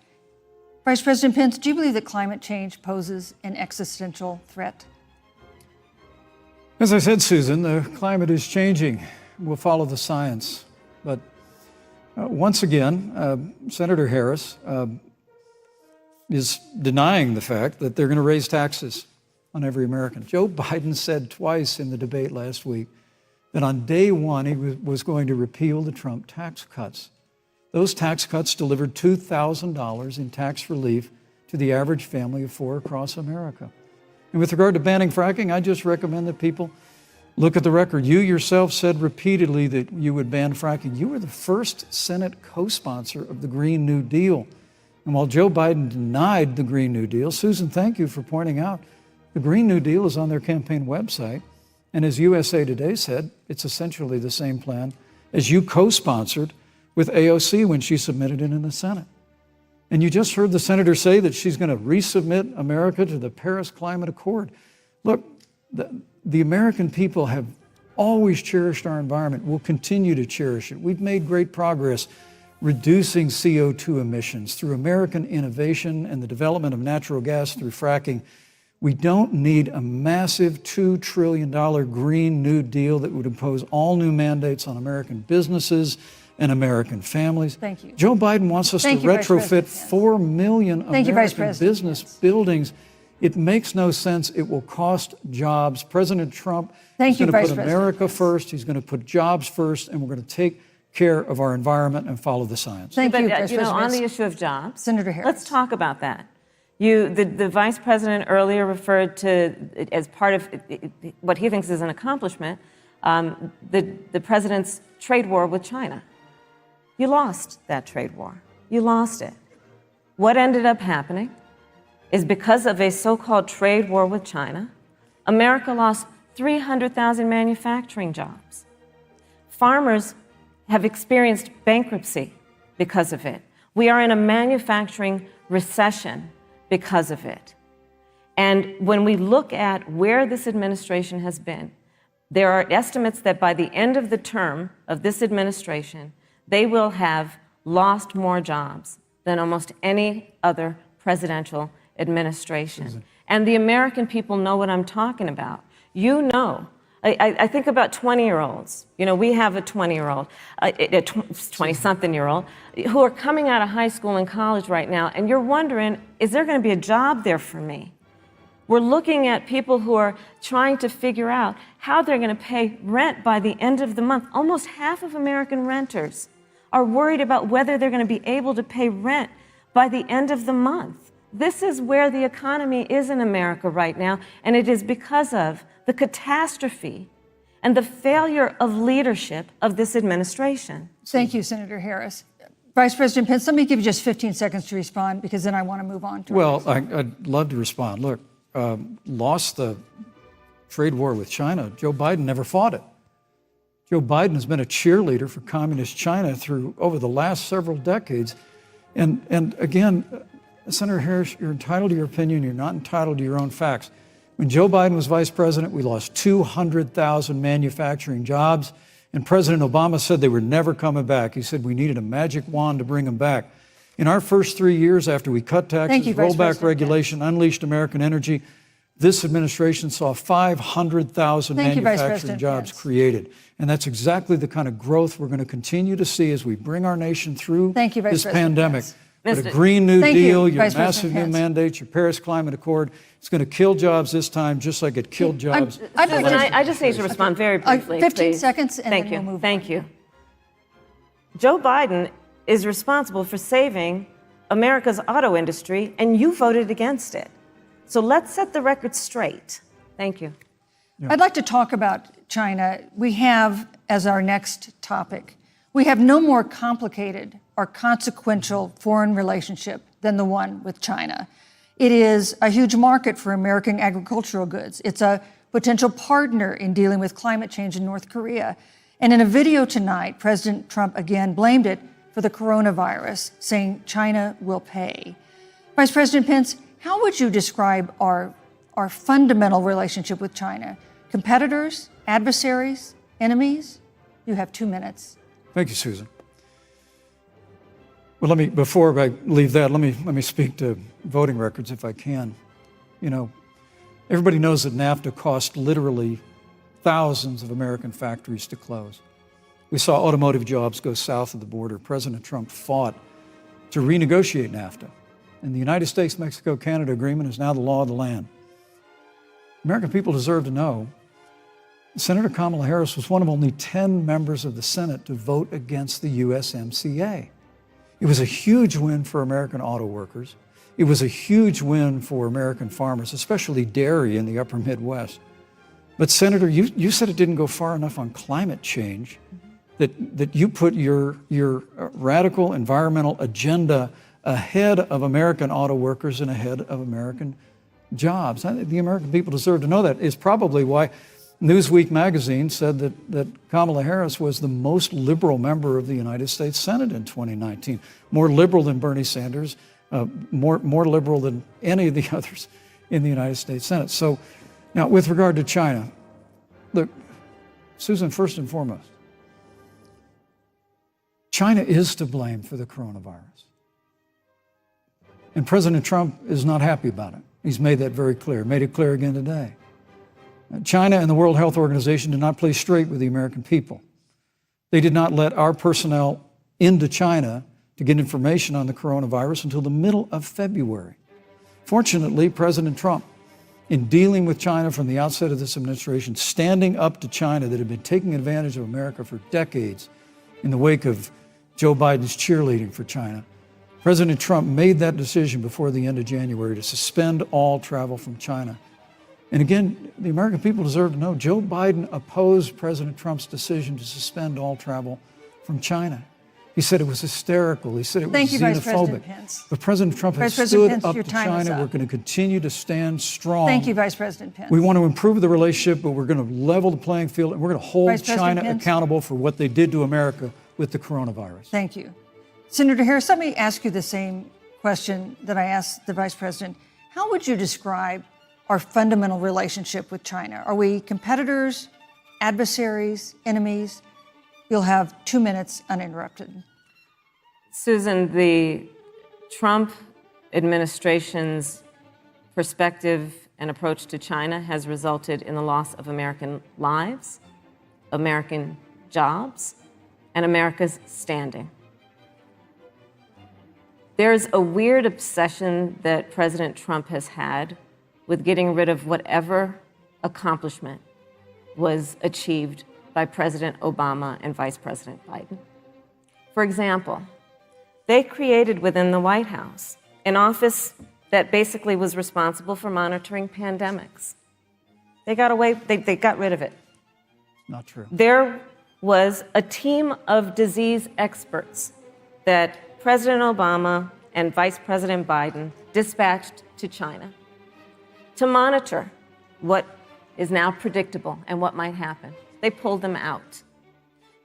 Vice President Pence, do you believe that climate change poses an existential threat? As I said, Susan, the climate is changing. We'll follow the science. But once again, Senator Harris is denying the fact that they're going to raise taxes on every American. Joe Biden said twice in the debate last week that on day one he was going to repeal the Trump tax cuts. Those tax cuts delivered $2,000 in tax relief to the average family of four across America. And with regard to banning fracking, I just recommend that people look at the record. You yourself said repeatedly that you would ban fracking. You were the first Senate co-sponsor of the Green New Deal. And while Joe Biden denied the Green New Deal, Susan, thank you for pointing out, the Green New Deal is on their campaign website. And as USA Today said, it's essentially the same plan as you co-sponsored with AOC when she submitted it in the Senate. And you just heard the senator say that she's going to resubmit America to the Paris Climate Accord. Look, the American people have always cherished our environment. We'll continue to cherish it. We've made great progress reducing CO2 emissions through American innovation and the development of natural gas through fracking. We don't need a massive $2 trillion Green New Deal that would impose all new mandates on American businesses and American families. Thank you. Joe Biden wants us to retrofit 4 million American business buildings. It makes no sense. It will cost jobs. President Trump is going to put America first. He's going to put jobs first, and we're going to take care of our environment and follow the science. Thank you, Vice President. On the issue of jobs, Senator Harris. Let's talk about that. The Vice President earlier referred to, as part of what he thinks is an accomplishment, the President's trade war with China. You lost that trade war. You lost it. What ended up happening is because of a so-called trade war with China, America lost 300,000 manufacturing jobs. Farmers have experienced bankruptcy because of it. We are in a manufacturing recession because of it. And when we look at where this administration has been, there are estimates that by the end of the term of this administration, they will have lost more jobs than almost any other presidential administration. And the American people know what I'm talking about. You know, I think about 20-year-olds. You know, we have a 20-year-old, a 20-something-year-old, who are coming out of high school and college right now, and you're wondering, is there going to be a job there for me? We're looking at people who are trying to figure out how they're going to pay rent by the end of the month. Almost half of American renters are worried about whether they're going to be able to pay rent by the end of the month. This is where the economy is in America right now, and it is because of the catastrophe and the failure of leadership of this administration. Thank you, Senator Harris. Vice President Pence, let me give you just 15 seconds to respond, because then I want to move on to Well, I'd love to respond. Look, lost the trade war with China. Joe Biden never fought it. Joe Biden has been a cheerleader for communist China over the last several decades. And again, Senator Harris, you're entitled to your opinion. You're not entitled to your own facts. When Joe Biden was vice president, we lost 200,000 manufacturing jobs, and President Obama said they were never coming back. He said we needed a magic wand to bring them back. In our first 3 years after we cut taxes, rolled back regulation, unleashed American energy, this administration saw 500,000 manufacturing jobs created. And that's exactly the kind of growth we're going to continue to see as we bring our nation through this pandemic. But a Green New Deal, your massive new mandates, your Paris Climate Accord, it's going to kill jobs this time, just like it killed jobs. I just need to respond very briefly. 15 seconds, and Thank then we'll move on. Thank you. Joe Biden is responsible for saving America's auto industry, and you voted against it. So let's set the record straight. Thank you. I'd like to talk about China. We have, as our next topic, we have no more complicated or consequential foreign relationship than the one with China. It is a huge market for American agricultural goods. It's a potential partner in dealing with climate change in North Korea. And in a video tonight, President Trump again blamed it for the coronavirus, saying China will pay. Vice President Pence, how would you describe our fundamental relationship with China? Competitors, adversaries, enemies? You have 2 minutes. Thank you, Susan. Well, before I leave that, let me speak to voting records if I can. You know, everybody knows that NAFTA cost literally thousands of American factories to close. We saw automotive jobs go south of the border. President Trump fought to renegotiate NAFTA. And the United States-Mexico-Canada agreement is now the law of the land. American people deserve to know Senator Kamala Harris was one of only 10 members of the Senate to vote against the USMCA. It was a huge win for American auto workers. It was a huge win for American farmers, especially dairy in the upper Midwest. But Senator, you said it didn't go far enough on climate change, that you put your radical environmental agenda ahead of American auto workers and ahead of American jobs. The American people deserve to know that. It's probably why Newsweek magazine said that Kamala Harris was the most liberal member of the United States Senate in 2019. More liberal than Bernie Sanders, more liberal than any of the others in the United States Senate. So Now, with regard to China, look, Susan, first and foremost, China is to blame for the coronavirus. And President Trump is not happy about it. He's made that very clear, made it clear again today. China and the World Health Organization did not play straight with the American people. They did not let our personnel into China to get information on the coronavirus until the middle of February. Fortunately, President Trump, in dealing with China from the outset of this administration, standing up to China that had been taking advantage of America for decades in the wake of Joe Biden's cheerleading for China, President Trump made that decision before the end of January to suspend all travel from China. And again, the American people deserve to know Joe Biden opposed President Trump's decision to suspend all travel from China. He said it was hysterical. He said it was Thank you, Vice xenophobic. President Pence. But President Trump has Vice President stood Pence, up your to time is China. up. We're going to continue to stand strong. Thank you, Vice President Pence. We want to improve the relationship, but we're going to level the playing field, and we're going to hold Vice President China Pence. accountable for what they did to America with the coronavirus. Thank you. Senator Harris, let me ask you the same question that I asked the Vice President. How would you describe our fundamental relationship with China? Are we competitors, adversaries, enemies? You'll have 2 minutes uninterrupted. Susan, the Trump administration's perspective and approach to China has resulted in the loss of American lives, American jobs, and America's standing. There's a weird obsession that President Trump has had with getting rid of whatever accomplishment was achieved by President Obama and Vice President Biden. For example, they created within the White House an office that basically was responsible for monitoring pandemics. They got rid of it. Not true. There was a team of disease experts that President Obama and Vice President Biden dispatched to China to monitor what is now predictable and what might happen. They pulled them out.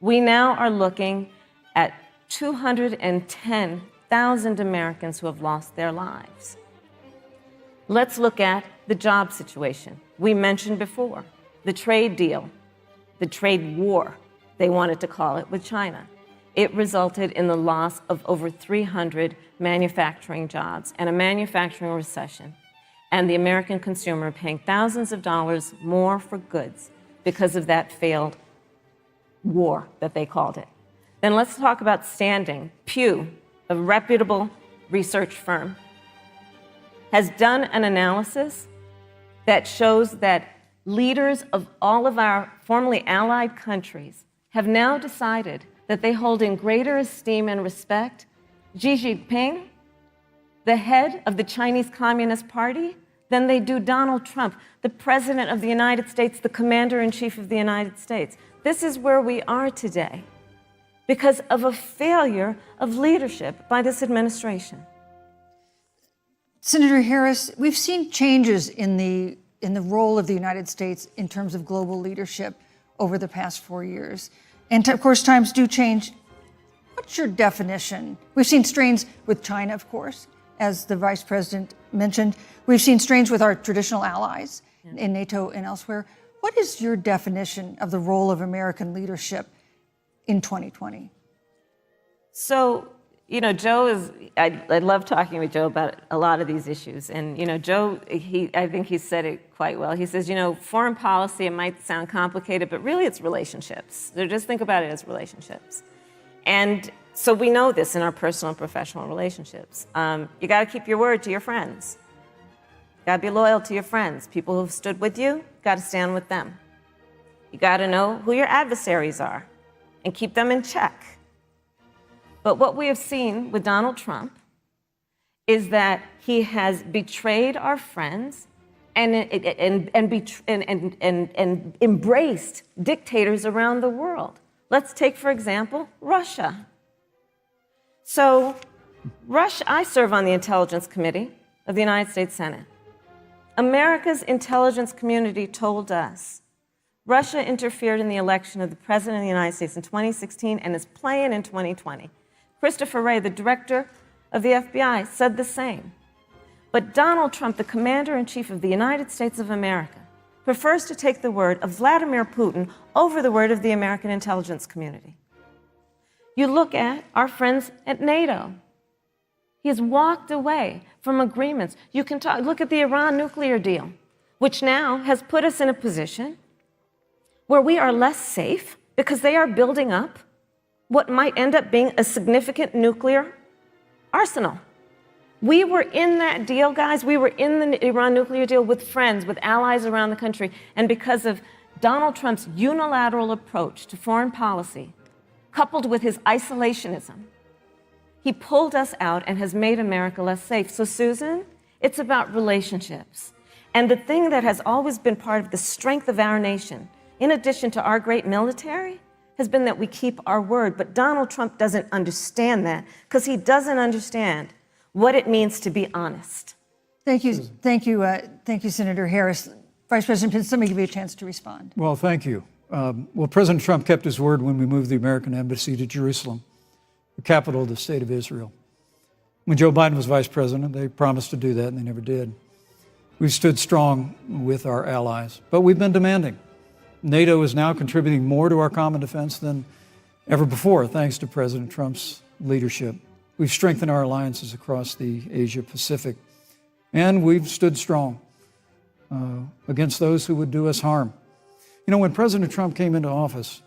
We now are looking at 210,000 Americans who have lost their lives. Let's look at the job situation. We mentioned before the trade deal, the trade war, they wanted to call it, with China. It resulted in the loss of over 300 manufacturing jobs and a manufacturing recession, and the American consumer paying thousands of dollars more for goods because of that failed war that they called it. Then let's talk about standing. Pew, a reputable research firm, has done an analysis that shows that leaders of all of our formerly allied countries have now decided that they hold in greater esteem and respect Xi Jinping, the head of the Chinese Communist Party, than they do Donald Trump, the President of the United States, the Commander-in-Chief of the United States. This is where we are today because of a failure of leadership by this administration. Senator Harris, we've seen changes in the role of the United States in terms of global leadership over the past 4 years. And of course, times do change. What's your definition? We've seen strains with China, of course, as the Vice President mentioned. We've seen strains with our traditional allies in NATO and elsewhere. What is your definition of the role of American leadership in 2020? So, Joe is, I love talking with Joe about a lot of these issues. And, Joe, I think he said it quite well. He says, foreign policy, it might sound complicated, but really it's relationships. So just think about it as relationships. And so we know this in our personal and professional relationships. You got to keep your word to your friends. You got to be loyal to your friends. People who've stood with you, got to stand with them. You got to know who your adversaries are and keep them in check. But what we have seen with Donald Trump is that he has betrayed our friends and embraced dictators around the world. Let's take, for example, Russia. So, I serve on the Intelligence Committee of the United States Senate. America's intelligence community told us Russia interfered in the election of the President of the United States in 2016 and is playing in 2020. Christopher Wray, the director of the FBI, said the same. But Donald Trump, the Commander-in-Chief of the United States of America, prefers to take the word of Vladimir Putin over the word of the American intelligence community. You look at our friends at NATO. He has walked away from agreements. You can look at the Iran nuclear deal, which now has put us in a position where we are less safe because they are building up what might end up being a significant nuclear arsenal. We were in that deal, guys. We were in the Iran nuclear deal with friends, with allies around the country. And because of Donald Trump's unilateral approach to foreign policy, coupled with his isolationism, he pulled us out and has made America less safe. So, Susan, it's about relationships. And the thing that has always been part of the strength of our nation, in addition to our great military, has been that we keep our word. But Donald Trump doesn't understand that because he doesn't understand what it means to be honest. Thank you, Senator Harris. Vice President Pence, let me give you a chance to respond. Well, thank you. Well, President Trump kept his word when we moved the American embassy to Jerusalem, the capital of the state of Israel. When Joe Biden was vice president, they promised to do that, and they never did. We've stood strong with our allies, but we've been demanding. NATO is now contributing more to our common defense than ever before, thanks to President Trump's leadership. We've strengthened our alliances across the Asia-Pacific, and we've stood strong against those who would do us harm. You know, when President Trump came into office,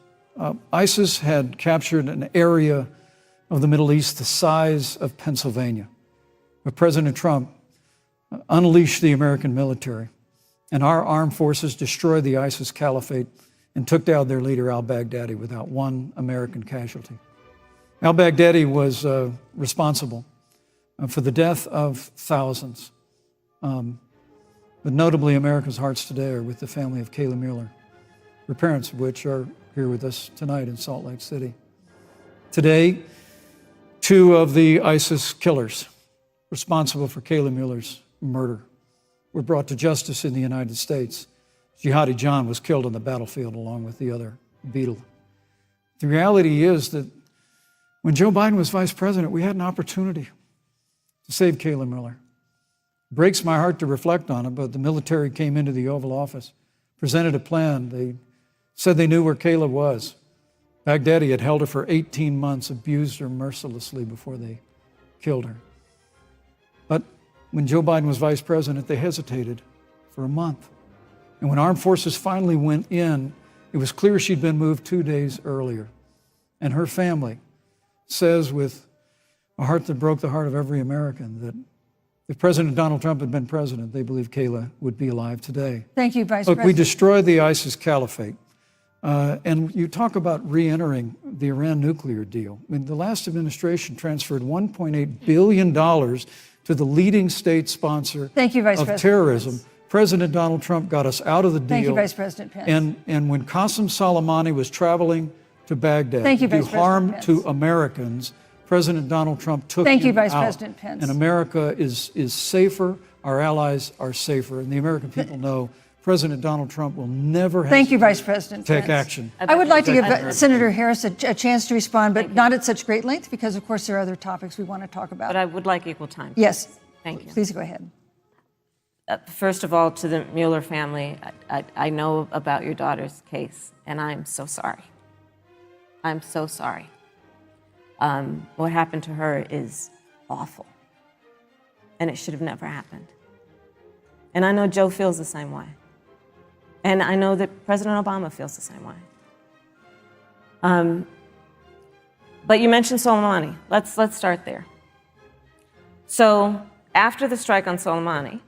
ISIS had captured an area of the Middle East the size of Pennsylvania. But President Trump unleashed the American military, and our armed forces destroyed the ISIS caliphate and took down their leader, al-Baghdadi, without one American casualty. Al-Baghdadi was responsible for the death of thousands. But notably, America's hearts today are with the family of Kayla Mueller, her parents of which are here with us tonight in Salt Lake City. Today, two of the ISIS killers responsible for Kayla Mueller's murder were brought to justice in the United States. Jihadi John was killed on the battlefield along with the other beetle. The reality is that when Joe Biden was vice president, we had an opportunity to save Kayla Mueller. It breaks my heart to reflect on it, but the military came into the Oval Office, presented a plan. They said they knew where Kayla was. Baghdadi had held her for 18 months, abused her mercilessly before they killed her. But when Joe Biden was vice president, they hesitated for a month. And when armed forces finally went in, it was clear she'd been moved 2 days earlier. And her family says with a heart that broke the heart of every American that if President Donald Trump had been president, they believe Kayla would be alive today. Thank you, Vice Look, President. we destroyed the ISIS caliphate. And you talk about re-entering the Iran nuclear deal. I mean, the last administration transferred $1.8 billion to the leading state sponsor Thank you, Vice of President terrorism. Pence. President Donald Trump got us out of the deal. Thank you, Vice President Pence. And when Qasem Soleimani was traveling to Baghdad Thank you, to do Vice President harm Pence. to Americans, President Donald Trump took Thank you, him Vice out. President Pence. And America is safer, our allies are safer, and the American people know President Donald Trump will never Thank you, hesitate Vice President to take Pence. action. I would like to give Senator Harris a chance to respond, but not at such great length because, of course, there are other topics we want to talk about. But I would like equal time. Yes. Thank you. Please go ahead. First of all, to the Mueller family, I know about your daughter's case, and I'm so sorry. I'm so sorry. What happened to her is awful, and it should have never happened. And I know Joe feels the same way. And I know that President Obama feels the same way. But you mentioned Soleimani. Let's start there. So after the strike on Soleimani,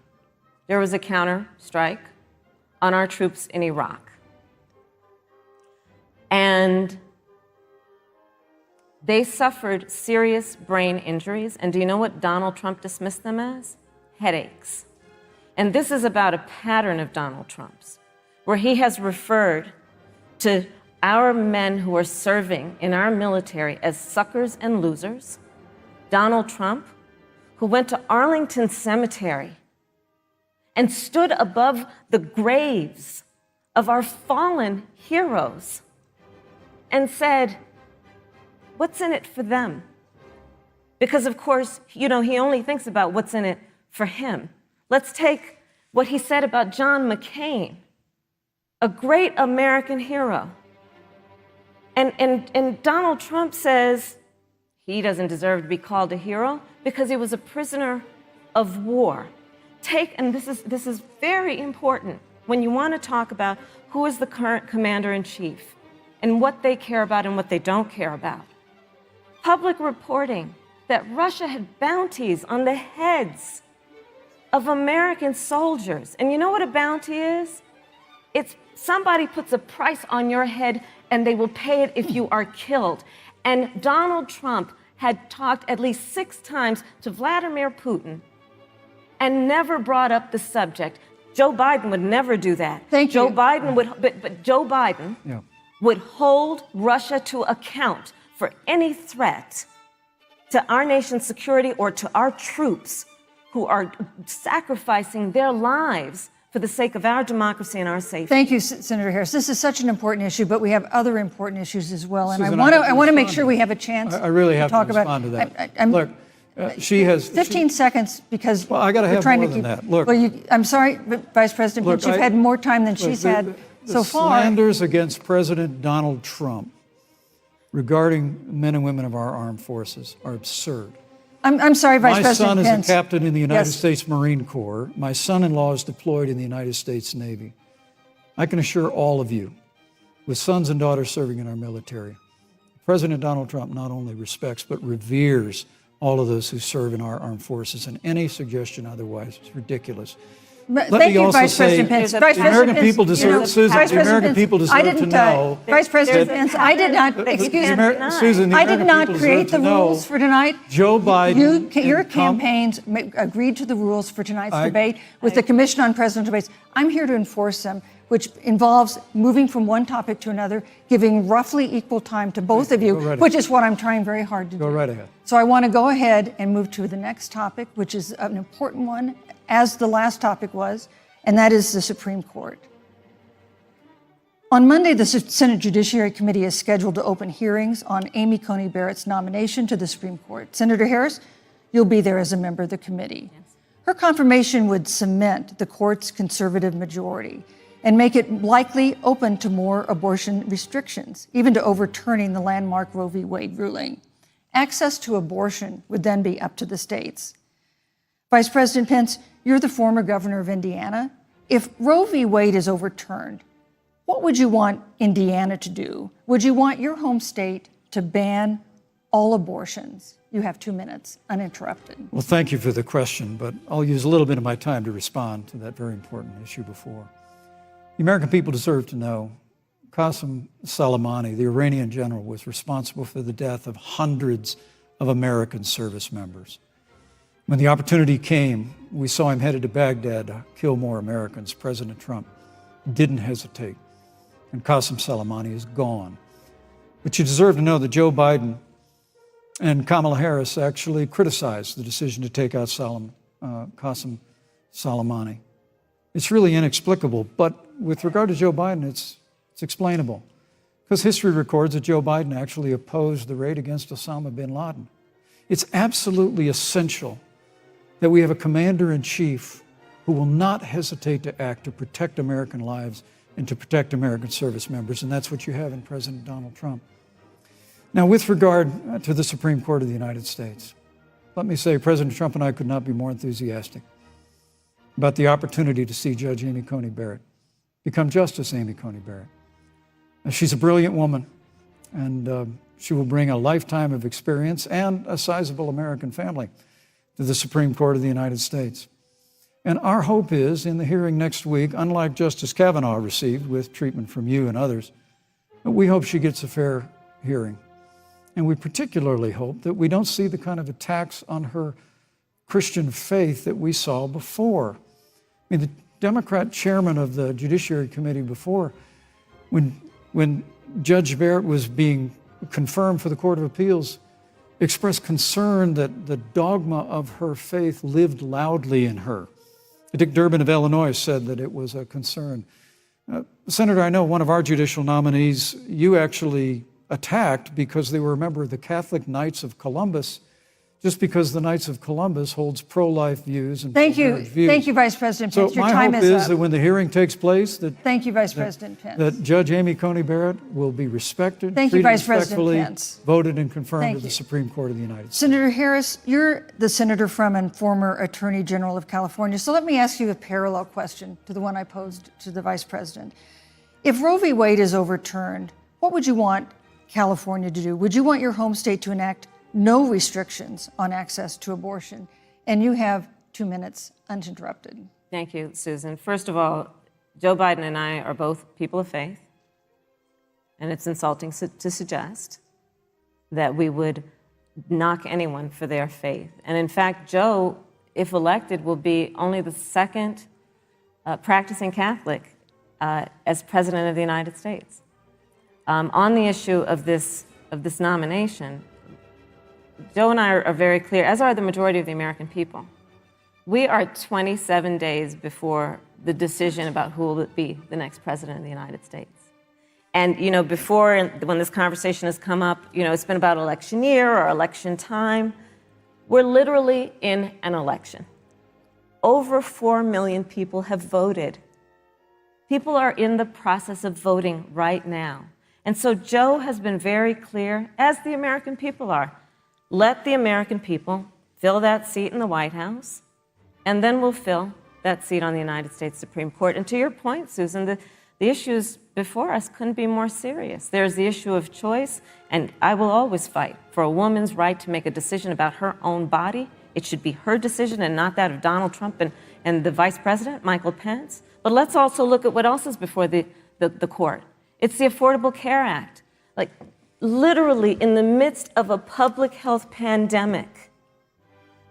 there was a counter strike on our troops in Iraq. And they suffered serious brain injuries. And do you know what Donald Trump dismissed them as? Headaches. And this is about a pattern of Donald Trump's, where he has referred to our men who are serving in our military as suckers and losers. Donald Trump, who went to Arlington Cemetery and stood above the graves of our fallen heroes and said, what's in it for them? Because, of course, he only thinks about what's in it for him. Let's take what he said about John McCain a great American hero. And Donald Trump says he doesn't deserve to be called a hero because he was a prisoner of war. And this is very important when you want to talk about who is the current commander-in-chief and what they care about and what they don't care about. Public reporting that Russia had bounties on the heads of American soldiers. And you know what a bounty is? It's somebody puts a price on your head and they will pay it if you are killed. And Donald Trump had talked at least 6 times to Vladimir Putin and never brought up the subject. Joe Biden would never do that. Thank you. Joe Biden would, but Joe Biden would hold Russia to account for any threat to our nation's security or to our troops who are sacrificing their lives for the sake of our democracy and our safety. Thank you, Senator Harris. This is such an important issue, but we have other important issues as well. And Susan, I want to make sure we have a chance I really have to talk to respond about to that. I'm, Look, she has 15 seconds because Well, I gotta we're have trying more to than keep. that. Look. Well, I'm sorry, but Vice President Look, Pence, you've had more time than she's had so far. Slanders against President Donald Trump regarding men and women of our armed forces are absurd. I'm sorry, Vice My President son is Pence. a captain in the United Yes. States Marine Corps. My son-in-law is deployed in the United States Navy. I can assure all of you, with sons and daughters serving in our military, President Donald Trump not only respects but reveres all of those who serve in our armed forces, and any suggestion otherwise is ridiculous. But Let thank me you, also Vice President say Pence. the Vice American President people Pence, deserve, Susan, Vice the President American Pence, people I deserve to didn't, know. Vice President that- Pence, I did not, excuse me, Susan, the I did American not people create deserve the to know rules for tonight. Joe Biden Your and campaigns agreed to the rules for tonight's debate with the Commission on Presidential Debates. I'm here to enforce them, which involves moving from one topic to another, giving roughly equal time to both of you, right which is what I'm trying very hard to do. Go right ahead. So I want to go ahead and move to the next topic, which is an important one, as the last topic was, and that is the Supreme Court. On Monday, the Senate Judiciary Committee is scheduled to open hearings on Amy Coney Barrett's nomination to the Supreme Court. Senator Harris, you'll be there as a member of the committee. Her confirmation would cement the court's conservative majority and make it likely open to more abortion restrictions, even to overturning the landmark Roe v. Wade ruling. Access to abortion would then be up to the states. Vice President Pence, you're the former governor of Indiana. If Roe v. Wade is overturned, what would you want Indiana to do? Would you want your home state to ban all abortions? You have 2 minutes, uninterrupted. Well, thank you for the question, but I'll use a little bit of my time to respond to that very important issue before. The American people deserve to know Qasem Soleimani, the Iranian general, was responsible for the death of hundreds of American service members. When the opportunity came, we saw him headed to Baghdad to kill more Americans. President Trump didn't hesitate, and Qasem Soleimani is gone. But you deserve to know that Joe Biden and Kamala Harris actually criticized the decision to take out Qasem Soleimani. It's really inexplicable, but with regard to Joe Biden, it's explainable. Because history records that Joe Biden actually opposed the raid against Osama bin Laden. It's absolutely essential that we have a commander-in-chief who will not hesitate to act to protect American lives and to protect American service members, and that's what you have in President Donald Trump. Now, with regard to the Supreme Court of the United States, let me say President Trump and I could not be more enthusiastic about the opportunity to see Judge Amy Coney Barrett become Justice Amy Coney Barrett. Now, she's a brilliant woman, and she will bring a lifetime of experience and a sizable American family to the Supreme Court of the United States. And our hope is, in the hearing next week, unlike Justice Kavanaugh received with treatment from you and others, we hope she gets a fair hearing. And we particularly hope that we don't see the kind of attacks on her Christian faith that we saw before. I mean, the Democrat chairman of the Judiciary Committee before, when Judge Barrett was being confirmed for the Court of Appeals, expressed concern that the dogma of her faith lived loudly in her. Dick Durbin of Illinois said that it was a concern. Senator, I know one of our judicial nominees you actually attacked because they were a member of the Catholic Knights of Columbus, just because the Knights of Columbus holds pro-life views and Thank you. pro-marriage views. Thank you, Vice President Pence. So Your my time hope is is up. that when the hearing takes place, Thank you, Vice President Pence. that Judge Amy Coney Barrett will be respected, Thank you, treated Vice President respectfully, Pence. voted and confirmed Thank to the you. Supreme Court of the United States. Senator Harris, you're the senator from and former Attorney General of California. So let me ask you a parallel question to the one I posed to the Vice President. If Roe v. Wade is overturned, what would you want California to do? Would you want your home state to enact no restrictions on access to abortion? And you have 2 minutes uninterrupted. Thank you, Susan. First of all, Joe Biden and I are both people of faith, and it's insulting to suggest that we would knock anyone for their faith. And in fact, Joe, if elected, will be only the second practicing Catholic as President of the United States. On the issue of this nomination, Joe and I are very clear, as are the majority of the American people. We are 27 days before the decision about who will be the next president of the United States. And, you know, before, when this conversation has come up, you know, it's been about election year or election time. We're literally in an election. Over 4 million people have voted. People are in the process of voting right now. And so Joe has been very clear, as the American people are. Let the American people fill that seat in the White House, and then we'll fill that seat on the United States Supreme Court. And to your point, Susan, the issues before us couldn't be more serious. There's the issue of choice, and I will always fight for a woman's right to make a decision about her own body. It should be her decision and not that of Donald Trump and the Vice President, Michael Pence. But let's also look at what else is before the court. It's the Affordable Care Act. Like, literally in the midst of a public health pandemic,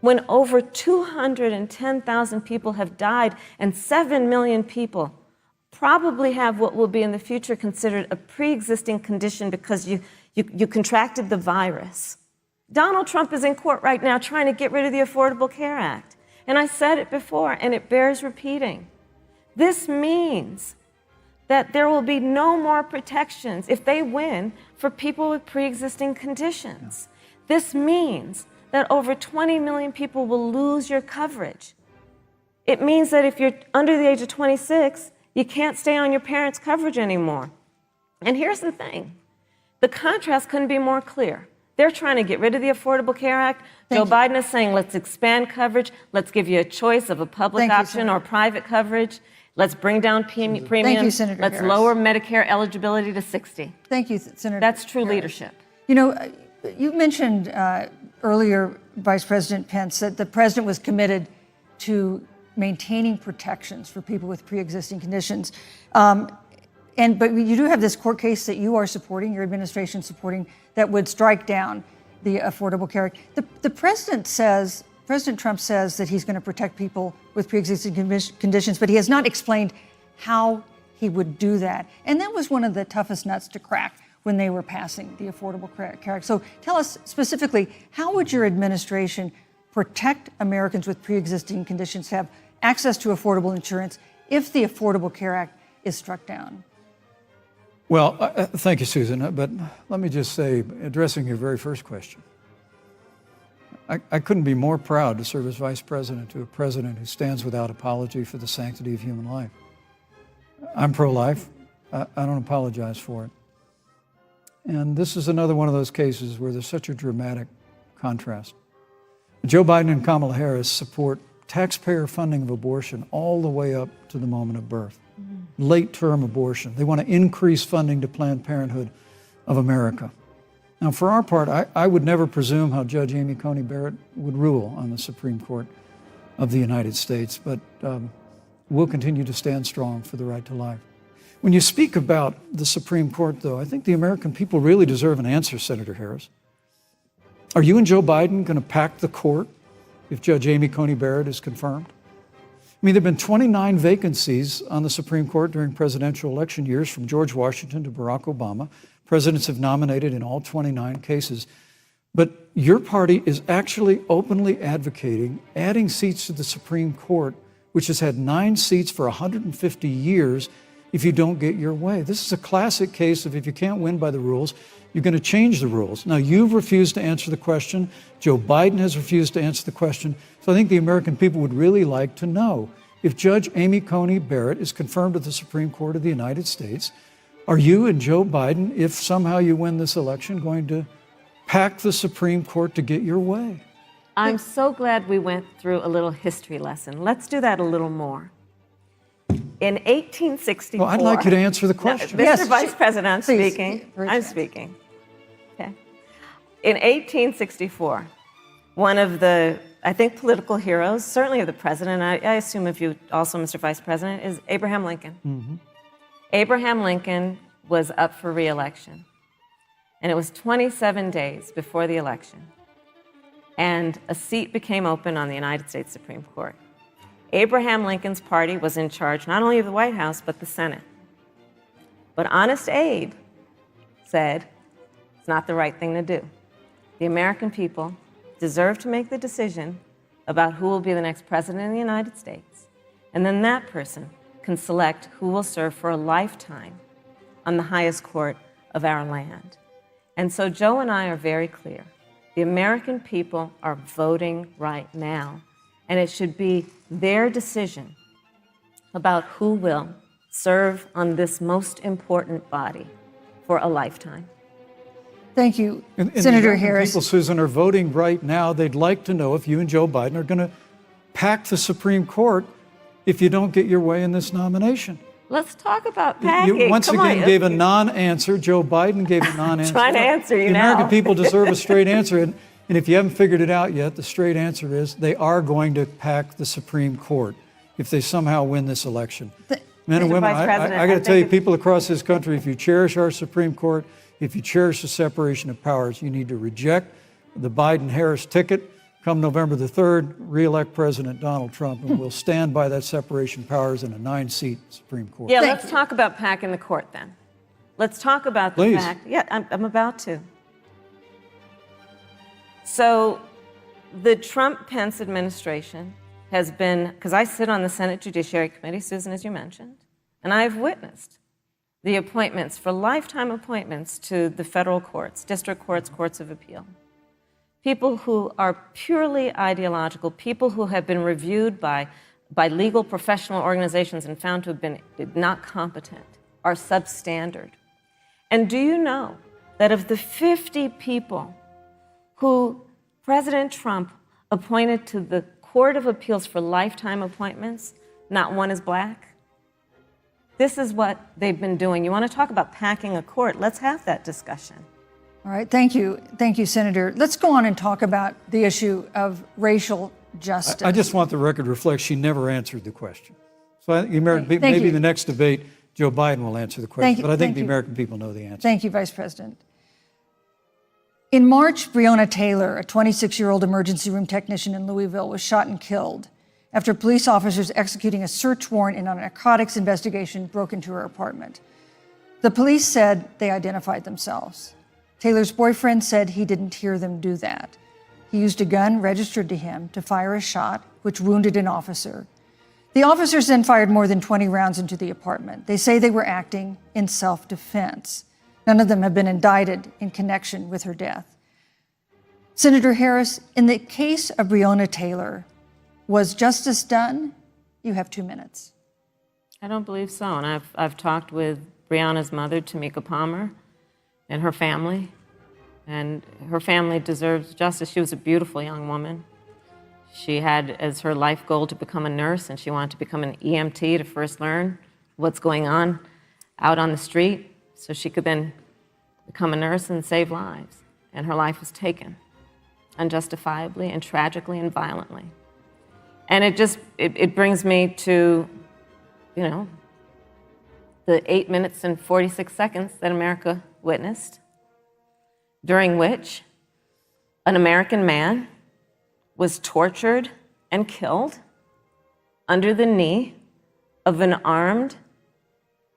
when over 210,000 people have died and 7 million people probably have what will be in the future considered a pre-existing condition because you contracted the virus. Donald Trump is in court right now trying to get rid of the Affordable Care Act. And I said it before, and it bears repeating. This means that there will be no more protections if they win for people with pre-existing conditions. This means that over 20 million people will lose your coverage. It means that if you're under the age of 26, you can't stay on your parents' coverage anymore. And here's the thing. The contrast couldn't be more clear. They're trying to get rid of the Affordable Care Act. Joe Biden is saying, let's expand coverage. Let's give you a choice of a public option or private coverage. Let's bring down premiums. Thank you, Senator Let's Harris. lower Medicare eligibility to 60. Thank you, Senator. That's true Harris. leadership. You know, you mentioned earlier, Vice President Pence, that the president was committed to maintaining protections for people with pre-existing conditions. But you do have this court case that you are supporting, your administration supporting, that would strike down the Affordable Care Act. The president says, President Trump says that he's going to protect people with pre-existing conditions, but he has not explained how he would do that. And that was one of the toughest nuts to crack when they were passing the Affordable Care Act. So tell us specifically, how would your administration protect Americans with pre-existing conditions to have access to affordable insurance if the Affordable Care Act is struck down? Well, thank you, Susan. But let me just say, addressing your very first question, I couldn't be more proud to serve as vice president to a president who stands without apology for the sanctity of human life. I'm pro-life. I don't apologize for it. And this is another one of those cases where there's such a dramatic contrast. Joe Biden and Kamala Harris support taxpayer funding of abortion all the way up to the moment of birth. Late-term abortion. They want to increase funding to Planned Parenthood of America. Now, for our part, I would never presume how Judge Amy Coney Barrett would rule on the Supreme Court of the United States, but we'll continue to stand strong for the right to life. When you speak about the Supreme Court, though, I think the American people really deserve an answer, Senator Harris. Are you and Joe Biden going to pack the court if Judge Amy Coney Barrett is confirmed? I mean, there have been 29 vacancies on the Supreme Court during presidential election years, from George Washington to Barack Obama. Presidents have nominated in all 29 cases. But your party is actually openly advocating adding seats to the Supreme Court, which has had 9 seats for 150 years, if you don't get your way. This is a classic case of if you can't win by the rules, You're going to change the rules. Now, you've refused to answer the question. Joe Biden has refused to answer the question. So I think the American people would really like to know, if Judge Amy Coney Barrett is confirmed at the Supreme Court of the United States, are you and Joe Biden, if somehow you win this election, going to pack the Supreme Court to get your way? I'm so glad we went through a little history lesson. Let's do that a little more. In 1864... Well, I'd like you to answer the question. No, Mr. Vice President, I'm Please, speaking. very I'm fast. speaking. Okay. In 1864, one of the, I think, political heroes, certainly of the president, I assume of you also, Mr. Vice President, is Abraham Lincoln. Mm-hmm. Abraham Lincoln was up for re-election. And it was 27 days before the election. And a seat became open on the United States Supreme Court. Abraham Lincoln's party was in charge not only of the White House, but the Senate. But Honest Abe said it's not the right thing to do. The American people deserve to make the decision about who will be the next president of the United States. And then that person can select who will serve for a lifetime on the highest court of our land. And so Joe and I are very clear. The American people are voting right now, and it should be their decision about who will serve on this most important body for a lifetime. Thank you, And Senator the American Harris. people, Susan, are voting right now. They'd like to know if you and Joe Biden are going to pack the Supreme Court if you don't get your way in this nomination. Let's talk about packing. You once Come again on. gave a non-answer. Joe Biden gave a non-answer. Trying to answer you the now. American people deserve a straight answer. And if you haven't figured it out yet, the straight answer is they are going to pack the Supreme Court if they somehow win this election. Men and Mr. women, Vice President, I got to I tell you, think people across this country, if you cherish our Supreme Court, if you cherish the separation of powers, you need to reject the Biden-Harris ticket. Come November the 3rd, re-elect President Donald Trump, and we'll stand by that separation of powers in a 9-seat Supreme Court. Yeah, Thank let's you. talk about packing the court then. Let's talk about the Please. fact. Yeah, I'm about to. So the Trump-Pence administration has been, because I sit on the Senate Judiciary Committee, Susan, as you mentioned, and I've witnessed the appointments for lifetime appointments to the federal courts, district courts, courts of appeal. People who are purely ideological, people who have been reviewed by legal professional organizations and found to have been not competent, are substandard. And do you know that of the 50 people who President Trump appointed to the Court of Appeals for lifetime appointments, not one is black? This is what they've been doing. You want to talk about packing a court? Let's have that discussion. All right, thank you, Senator. Let's go on and talk about the issue of racial justice. I just want the record to reflect she never answered the question. So I think the American people, Thank maybe you. in the next debate, Joe Biden will answer the question. Thank you, But I think thank the you. American people know the answer. Thank you, Vice President. In March, Breonna Taylor, a 26-year-old emergency room technician in Louisville, was shot and killed after police officers executing a search warrant in a narcotics investigation broke into her apartment. The police said they identified themselves. Taylor's boyfriend said he didn't hear them do that. He used a gun registered to him to fire a shot, which wounded an officer. The officers then fired more than 20 rounds into the apartment. They say they were acting in self-defense. None of them have been indicted in connection with her death. Senator Harris, in the case of Breonna Taylor, was justice done? You have 2 minutes. I don't believe so. And I've talked with Breonna's mother, Tamika Palmer, and her family. And her family deserves justice. She was a beautiful young woman. She had as her life goal to become a nurse, and she wanted to become an EMT to first learn what's going on out on the street so she could then become a nurse and save lives. And her life was taken unjustifiably and tragically and violently. And it brings me to, the 8 minutes and 46 seconds that America witnessed, during which an American man was tortured and killed under the knee of an armed,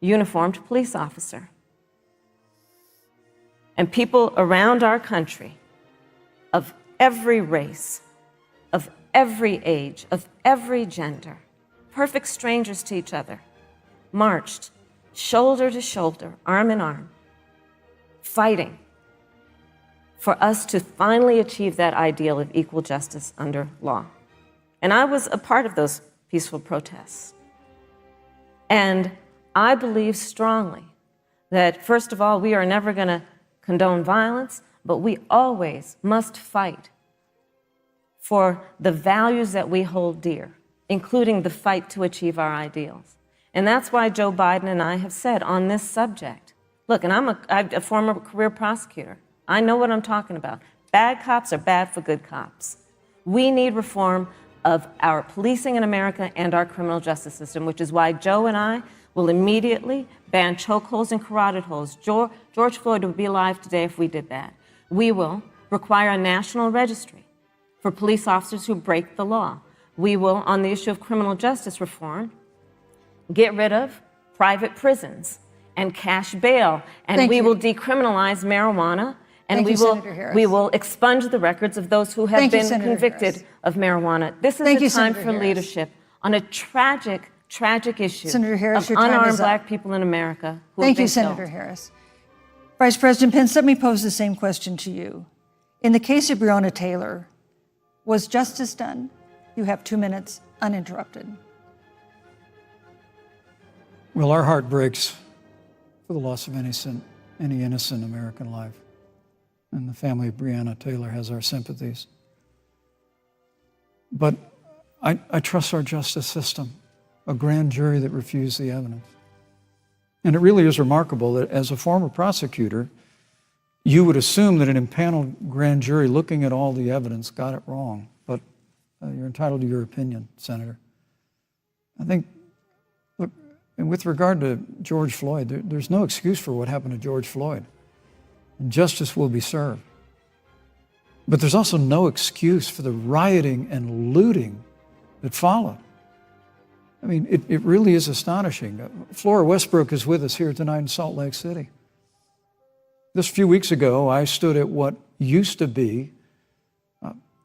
uniformed police officer. And people around our country of every race, of every age, of every gender, perfect strangers to each other, marched shoulder to shoulder, arm in arm, fighting for us to finally achieve that ideal of equal justice under law. And I was a part of those peaceful protests. And I believe strongly that, first of all, we are never going to condone violence, but we always must fight for the values that we hold dear, including the fight to achieve our ideals. And that's why Joe Biden and I have said on this subject, look, and I'm a former career prosecutor. I know what I'm talking about. Bad cops are bad for good cops. We need reform of our policing in America and our criminal justice system, which is why Joe and I will immediately ban chokeholds and carotid holds. George Floyd would be alive today if we did that. We will require a national registry for police officers who break the law. We will, on the issue of criminal justice reform, get rid of private prisons and cash bail, and we will decriminalize marijuana, and we will expunge the records of those who have been convicted of marijuana. This is a time for leadership on a tragic, tragic issue of unarmed Black people in America who have been killed. Thank you, Senator Harris. Vice President Pence, let me pose the same question to you. In the case of Breonna Taylor, was justice done? You have 2 minutes, uninterrupted. Well, our heart breaks for the loss of any innocent American life. And the family of Breonna Taylor has our sympathies. But I trust our justice system, a grand jury that refused the evidence. And it really is remarkable that as a former prosecutor, you would assume that an impaneled grand jury looking at all the evidence got it wrong. But you're entitled to your opinion, Senator. I think, look, and with regard to George Floyd, there's no excuse for what happened to George Floyd. And justice will be served. But there's also no excuse for the rioting and looting that followed. I mean, it really is astonishing. Flora Westbrook is with us here tonight in Salt Lake City. Just a few weeks ago, I stood at what used to be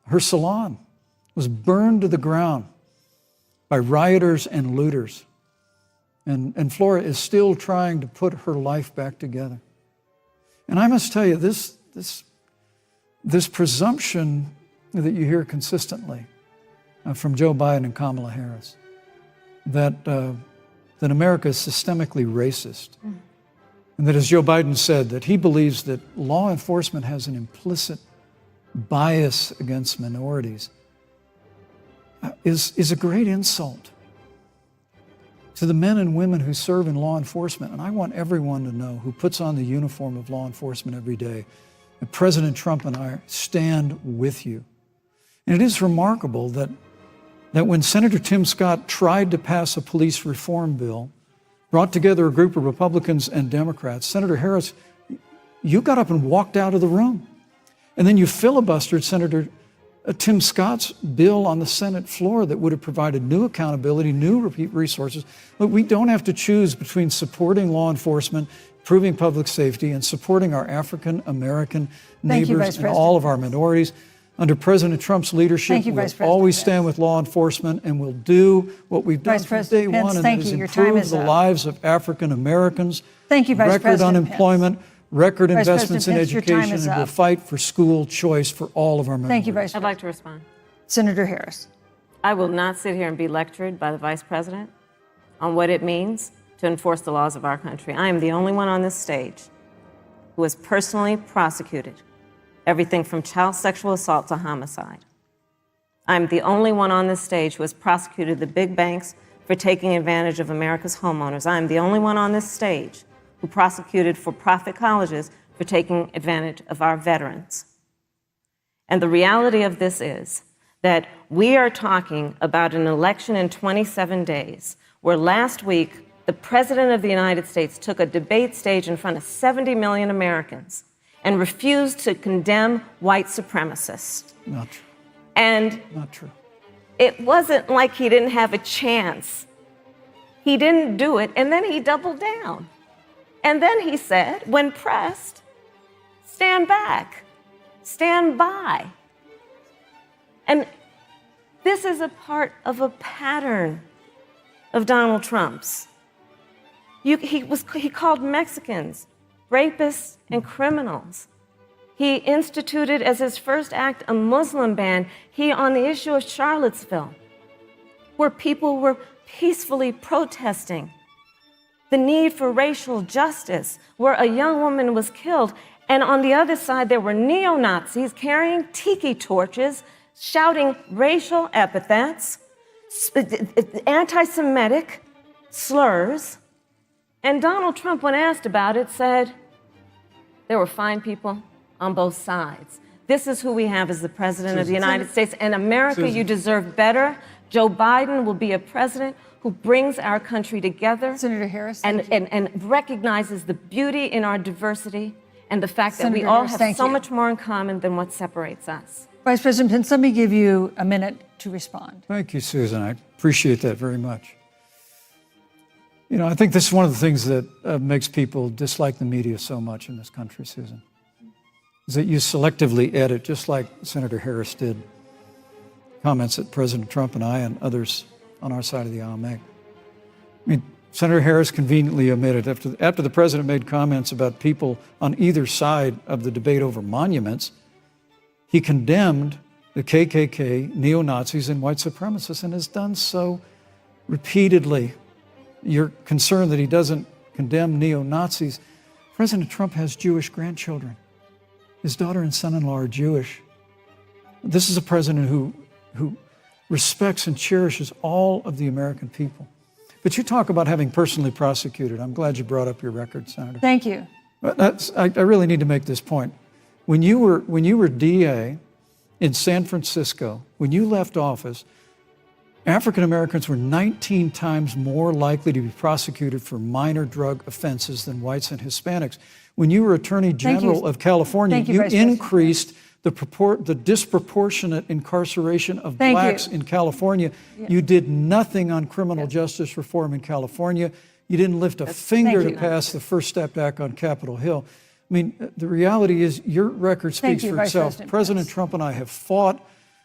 her salon. It was burned to the ground by rioters and looters. And Flora is still trying to put her life back together. And I must tell you, this presumption that you hear consistently from Joe Biden and Kamala Harris, that America is systemically racist, and that, as Joe Biden said, that he believes that law enforcement has an implicit bias against minorities, is a great insult to the men and women who serve in law enforcement. And I want everyone to know who puts on the uniform of law enforcement every day that President Trump and I stand with you. And it is remarkable that when Senator Tim Scott tried to pass a police reform bill, brought together a group of Republicans and Democrats, Senator Harris, you got up and walked out of the room. And then you filibustered Senator Tim Scott's bill on the Senate floor that would have provided new accountability, new resources. But we don't have to choose between supporting law enforcement, improving public safety, and supporting our African American neighbors and all of our minorities. Under President Trump's leadership, we'll always stand with law enforcement, and we'll do what we've done from day one, and that is improve the lives of African Americans. Thank you, Vice President Record unemployment, record investments in education, and we'll fight for school choice for all of our minorities. Thank you, Vice President. I'd like to respond. Senator Harris. I will not sit here and be lectured by the Vice President on what it means to enforce the laws of our country. I am the only one on this stage who has personally prosecuted everything from child sexual assault to homicide. I'm the only one on this stage who has prosecuted the big banks for taking advantage of America's homeowners. I'm the only one on this stage who prosecuted for-profit colleges for taking advantage of our veterans. And the reality of this is that we are talking about an election in 27 days, where last week the President of the United States took a debate stage in front of 70 million Americans and refused to condemn white supremacists. Not true. And not true. It wasn't like he didn't have a chance. He didn't do it, and then he doubled down. And then he said, when pressed, stand back, stand by. And this is a part of a pattern of Donald Trump's. He called Mexicans rapists and criminals. He instituted as his first act a Muslim ban. On the issue of Charlottesville, where people were peacefully protesting the need for racial justice, where a young woman was killed. And on the other side, there were neo-Nazis carrying tiki torches, shouting racial epithets, anti-Semitic slurs. And Donald Trump, when asked about it, said there were fine people on both sides. This is who we have as the President of the United States. And America, you deserve better. Joe Biden will be a president who brings our country together. Senator Harris, and recognizes the beauty in our diversity and the fact that we Senator all Harris, have so much more in common than what separates us. Vice President Pence, let me give you a minute to respond. Thank you, Susan. I appreciate that very much. You know, I think this is one of the things that makes people dislike the media so much in this country, Susan, is that you selectively edit, just like Senator Harris did, comments that President Trump and I and others on our side of the aisle make. I mean, Senator Harris conveniently omitted, after the president made comments about people on either side of the debate over monuments, he condemned the KKK, neo-Nazis, and white supremacists, and has done so repeatedly. You're concerned that he doesn't condemn neo-Nazis. President Trump has Jewish grandchildren. His daughter and son-in-law are Jewish. This is a president who respects and cherishes all of the American people. But you talk about having personally prosecuted. I'm glad you brought up your record, Senator. Thank you. I really need to make this point. When you were DA in San Francisco, when you left office, African Americans were 19 times more likely to be prosecuted for minor drug offenses than whites and Hispanics. When you were Attorney General of California, you increased the disproportionate incarceration of blacks in California. You did nothing on criminal justice reform in California. You didn't lift a finger to pass the First Step Act on Capitol Hill. I mean, the reality is your record speaks for itself. President Trump and I have fought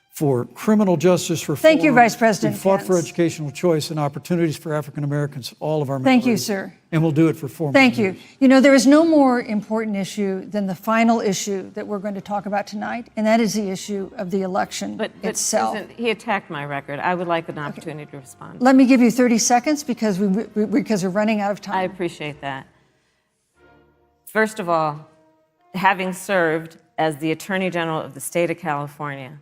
for criminal justice reform. Thank you, Vice President We fought Pence. for educational choice and opportunities for African Americans, all of our minorities. Thank you, sir. And we'll do it for 4 more Thank years. you. You know, there is no more important issue than the final issue that we're going to talk about tonight, and that is the issue of the election itself. Susan, he attacked my record. I would like an opportunity to respond. Let me give you 30 seconds because we're running out of time. I appreciate that. First of all, having served as the Attorney General of the state of California,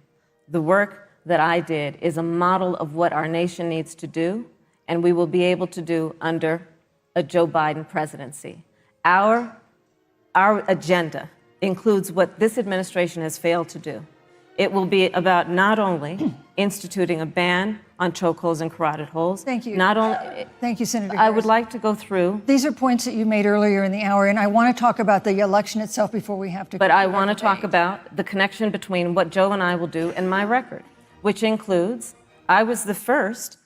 the work that I did is a model of what our nation needs to do, and we will be able to do under a Joe Biden presidency. Our agenda includes what this administration has failed to do. It will be about not only instituting a ban on chokeholds and carotid holes. Thank you. Not only. Thank you, Senator I Harris. would like to go through. These are points that you made earlier in the hour, and I want to talk about the election itself before we have to. But I want to talk about the connection between what Joe and I will do and my record, which includes I was the first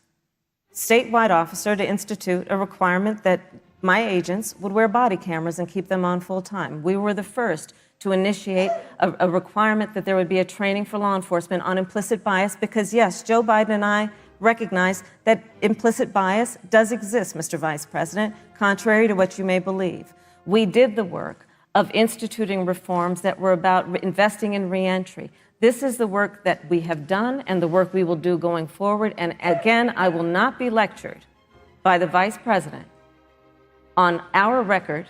statewide officer to institute a requirement that my agents would wear body cameras and keep them on full time. We were the first to initiate a requirement that there would be a training for law enforcement on implicit bias because, yes, Joe Biden and I recognize that implicit bias does exist, Mr. Vice President, contrary to what you may believe. We did the work of instituting reforms that were about investing in reentry. This is the work that we have done and the work we will do going forward. And again, I will not be lectured by the Vice President on our record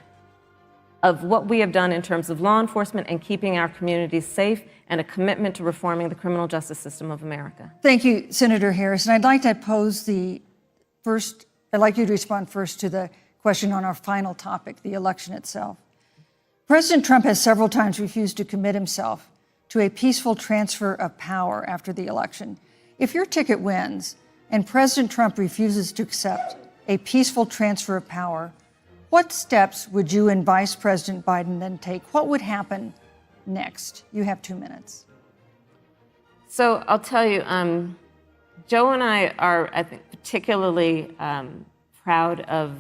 of what we have done in terms of law enforcement and keeping our communities safe and a commitment to reforming the criminal justice system of America. Thank you, Senator Harris. And I'd like to I'd like you to respond first to the question on our final topic, the election itself. President Trump has several times refused to commit himself to a peaceful transfer of power after the election. If your ticket wins and President Trump refuses to accept a peaceful transfer of power, what steps would you and Vice President Biden then take? What would happen next? You have 2 minutes. So I'll tell you, Joe and I are, I think, particularly proud of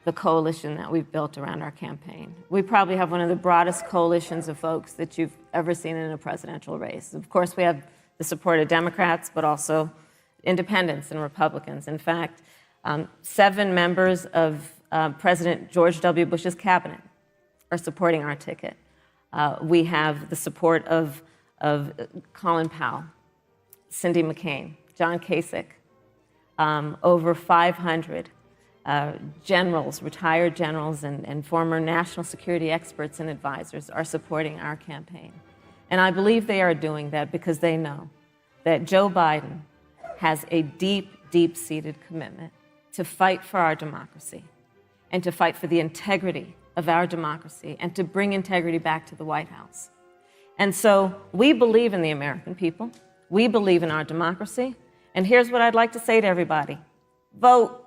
the coalition that we've built around our campaign. We probably have one of the broadest coalitions of folks that you've ever seen in a presidential race. Of course, we have the support of Democrats, but also independents and Republicans. In fact, 7 members of President George W. Bush's cabinet are supporting our ticket. We have the support of Colin Powell, Cindy McCain, John Kasich, over 500 generals, retired generals, and former national security experts and advisors are supporting our campaign. And I believe they are doing that because they know that Joe Biden has a deep, deep-seated commitment to fight for our democracy and to fight for the integrity of our democracy and to bring integrity back to the White House. And so we believe in the American people. We believe in our democracy. And here's what I'd like to say to everybody. Vote.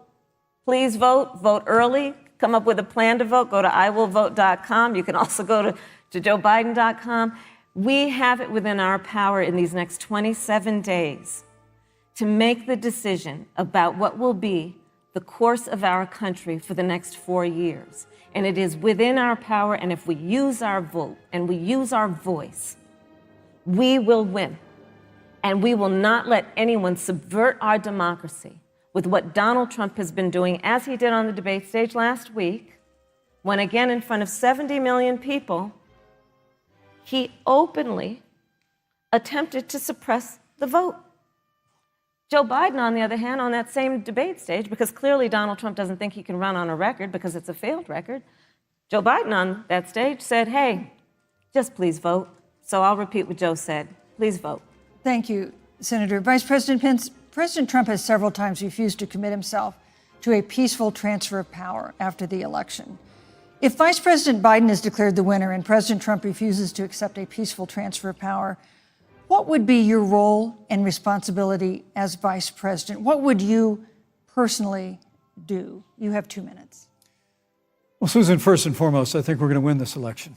Please vote. Vote early. Come up with a plan to vote. Go to iwillvote.com. You can also go to joebiden.com. We have it within our power in these next 27 days to make the decision about what will be the course of our country for the next 4 years. And it is within our power, and if we use our vote and we use our voice, we will win. And we will not let anyone subvert our democracy with what Donald Trump has been doing, as he did on the debate stage last week, when again in front of 70 million people, he openly attempted to suppress the vote. Joe Biden, on the other hand, on that same debate stage, because clearly Donald Trump doesn't think he can run on a record because it's a failed record, Joe Biden on that stage said, hey, just please vote. So I'll repeat what Joe said. Please vote. Thank you, Senator. Vice President Pence, President Trump has several times refused to commit himself to a peaceful transfer of power after the election. If Vice President Biden is declared the winner and President Trump refuses to accept a peaceful transfer of power, what would be your role and responsibility as vice president? What would you personally do? You have 2 minutes. Well, Susan, first and foremost, I think we're going to win this election.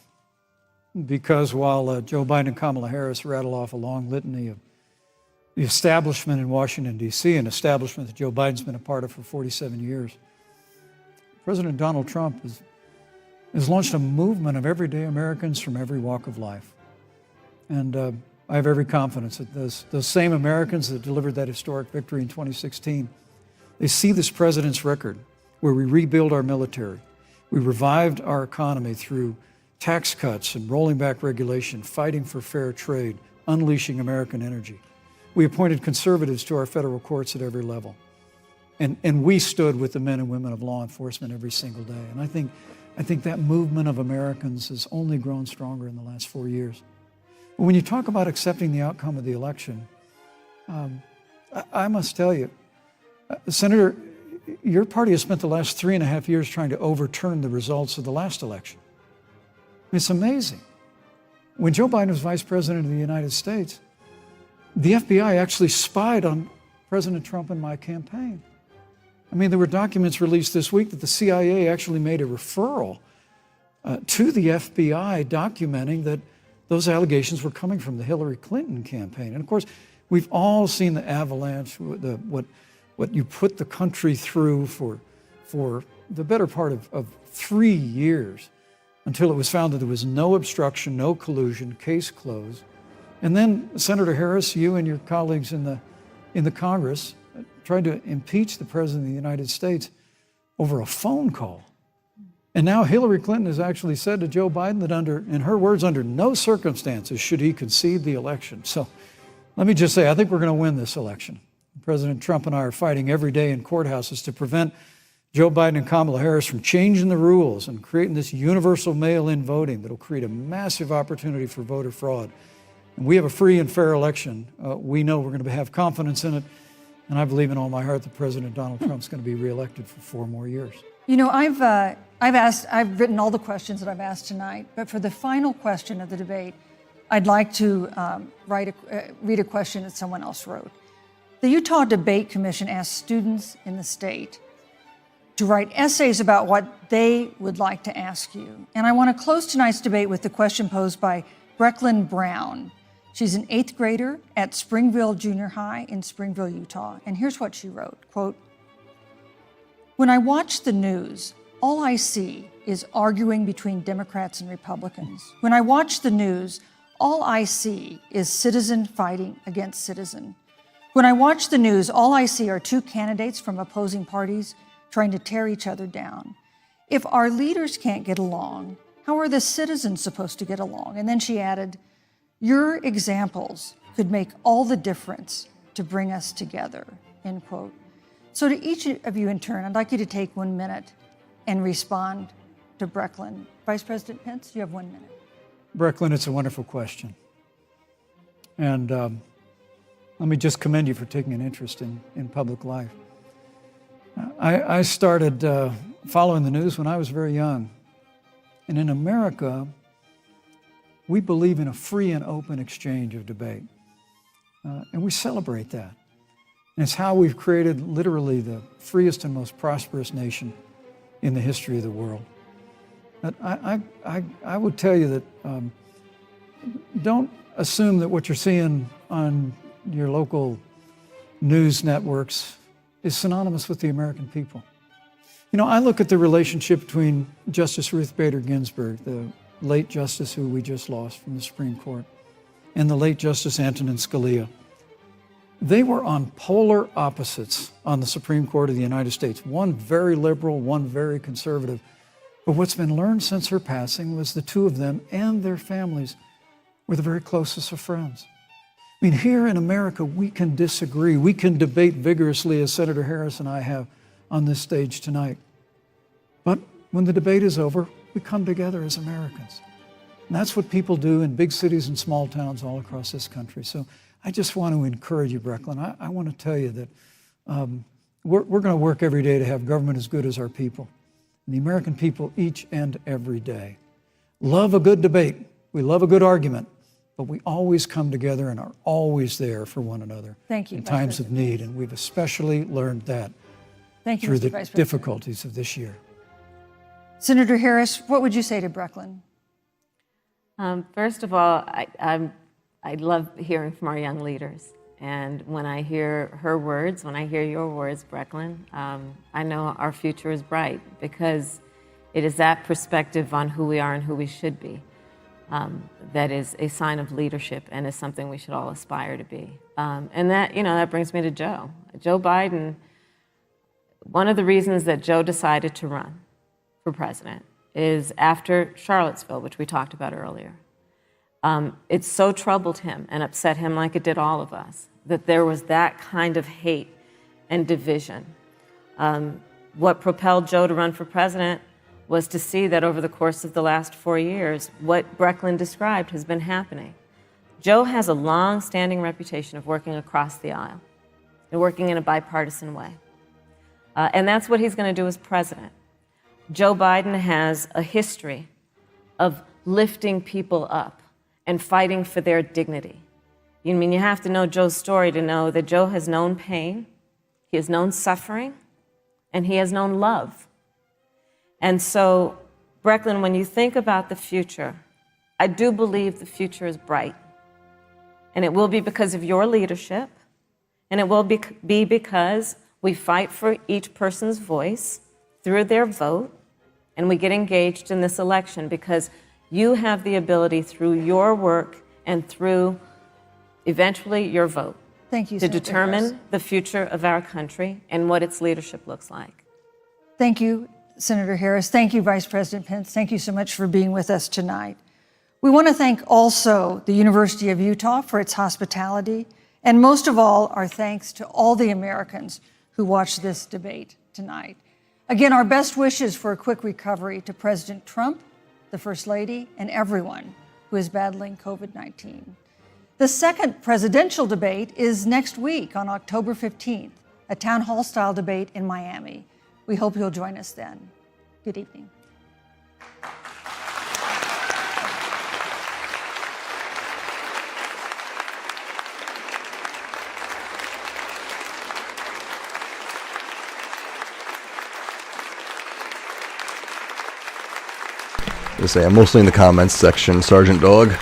Because while Joe Biden and Kamala Harris rattle off a long litany of the establishment in Washington, D.C., an establishment that Joe Biden's been a part of for 47 years, President Donald Trump has launched a movement of everyday Americans from every walk of life. And I have every confidence that those same Americans that delivered that historic victory in 2016, they see this president's record where we rebuild our military, we revived our economy through tax cuts and rolling back regulation, fighting for fair trade, unleashing American energy. We appointed conservatives to our federal courts at every level. And we stood with the men and women of law enforcement every single day. And I think that movement of Americans has only grown stronger in the last 4 years. But when you talk about accepting the outcome of the election, I must tell you, Senator, your party has spent the last 3.5 years trying to overturn the results of the last election. It's amazing. When Joe Biden was vice president of the United States, the FBI actually spied on President Trump and my campaign. I mean, there were documents released this week that the CIA actually made a referral to the FBI documenting that those allegations were coming from the Hillary Clinton campaign. And of course, we've all seen the avalanche, what you put the country through for the better part of 3 years until it was found that there was no obstruction, no collusion, case closed. And then Senator Harris, you and your colleagues in the Congress tried to impeach the President of the United States over a phone call. And now Hillary Clinton has actually said to Joe Biden that in her words, under no circumstances should he concede the election. So let me just say, I think we're going to win this election. President Trump and I are fighting every day in courthouses to prevent Joe Biden and Kamala Harris from changing the rules and creating this universal mail-in voting that will create a massive opportunity for voter fraud. And we have a free and fair election. We know we're going to have confidence in it. And I believe in all my heart that President Donald Trump's going to be reelected for 4 more years. You know, I've written all the questions that I've asked tonight, but for the final question of the debate, I'd like to read a question that someone else wrote. The Utah Debate Commission asked students in the state to write essays about what they would like to ask you. And I want to close tonight's debate with the question posed by Brecklin Brown. She's an 8th grader at Springville Junior High in Springville, Utah. And here's what she wrote, quote, "When I watch the news, all I see is arguing between Democrats and Republicans. When I watch the news, all I see is citizen fighting against citizen. When I watch the news, all I see are 2 candidates from opposing parties trying to tear each other down. If our leaders can't get along, How are the citizens supposed to get along? And then she added, your examples could make all the difference to bring us together, end quote. So to each of you in turn, I'd like you to take 1 minute and respond to Brecklin. Vice President Pence, you have 1 minute. Brecklin, it's a wonderful question. And let me just commend you for taking an interest in public life. I started following the news when I was very young. And in America, we believe in a free and open exchange of debate. And we celebrate that. And it's how we've created literally the freest and most prosperous nation in the history of the world. But I would tell you that don't assume that what you're seeing on your local news networks is synonymous with the American people. You know, I look at the relationship between Justice Ruth Bader Ginsburg, the late justice who we just lost from the Supreme Court, and the late Justice Antonin Scalia. They were on polar opposites on the Supreme Court of the United States, one very liberal, one very conservative. But what's been learned since her passing was the two of them and their families were the very closest of friends. I mean, here in America, we can disagree. We can debate vigorously, as Senator Harris and I have on this stage tonight. But when the debate is over, we come together as Americans. And that's what people do in big cities and small towns all across this country. So I just want to encourage you, Brecklin. I want to tell you that we're going to work every day to have government as good as our people. And the American people each and every day love a good debate. We love a good argument. But we always come together and are always there for one another. Thank you, in Vice times of President. need. And we've especially learned that Thank you, through Mr. the Vice President. difficulties of this year. Senator Harris, what would you say to Brecklin? First of all, I love hearing from our young leaders. And when I hear her words, when I hear your words, Brecklin, I know our future is bright because it is that perspective on who we are and who we should be that is a sign of leadership and is something we should all aspire to be. And that, you know, that brings me to Joe. Joe Biden, one of the reasons that Joe decided to run for president is after Charlottesville, which we talked about earlier. It so troubled him and upset him like it did all of us, that there was that kind of hate and division. What propelled Joe to run for president was to see that over the course of the last 4 years, what Brecklin described has been happening. Joe has a long-standing reputation of working across the aisle and working in a bipartisan way. And that's what he's going to do as president. Joe Biden has a history of lifting people up and fighting for their dignity. You mean you have to know Joe's story to know that Joe has known pain, he has known suffering, and he has known love. And so, Brecklin, when you think about the future, I do believe the future is bright. And it will be because of your leadership, and it will be because we fight for each person's voice through their vote, and we get engaged in this election because you have the ability through your work and through eventually your vote Thank you, to Senator determine Harris. the future of our country and what its leadership looks like. Thank you, Senator Harris. Thank you, Vice President Pence. Thank you so much for being with us tonight. We want to thank also the University of Utah for its hospitality, and most of all, our thanks to all the Americans who watched this debate tonight. Again, our best wishes for a quick recovery to President Trump, the First Lady, and everyone who is battling COVID-19. The second presidential debate is next week on October 15th, a town hall style debate in Miami. We hope you'll join us then. Good evening. They say I'm mostly in the comments section, Sergeant Dog.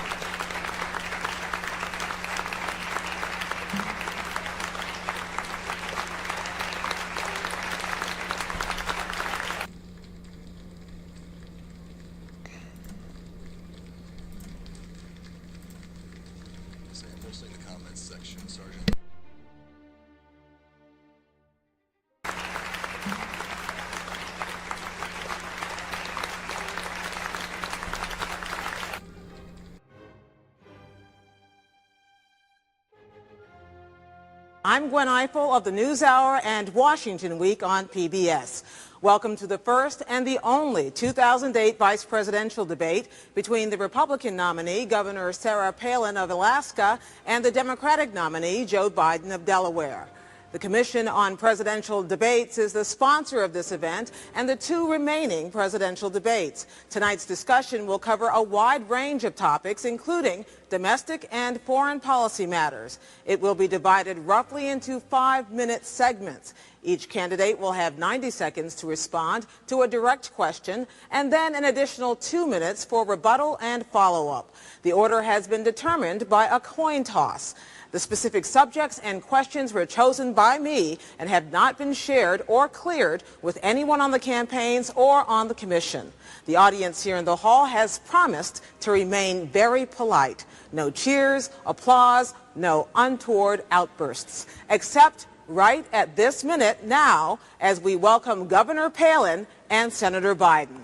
I'm Gwen Eiffel of the NewsHour and Washington Week on PBS. Welcome to the first and the only 2008 vice presidential debate between the Republican nominee, Governor Sarah Palin of Alaska, and the Democratic nominee, Joe Biden of Delaware. The Commission on Presidential Debates is the sponsor of this event and the two remaining presidential debates. Tonight's discussion will cover a wide range of topics, including domestic and foreign policy matters. It will be divided roughly into 5-minute segments. Each candidate will have 90 seconds to respond to a direct question and then an additional 2 minutes for rebuttal and follow-up. The order has been determined by a coin toss. The specific subjects and questions were chosen by me and have not been shared or cleared with anyone on the campaigns or on the commission. The audience here in the hall has promised to remain very polite. No cheers, applause, no untoward outbursts, except right at this minute now as we welcome Governor Palin and Senator Biden.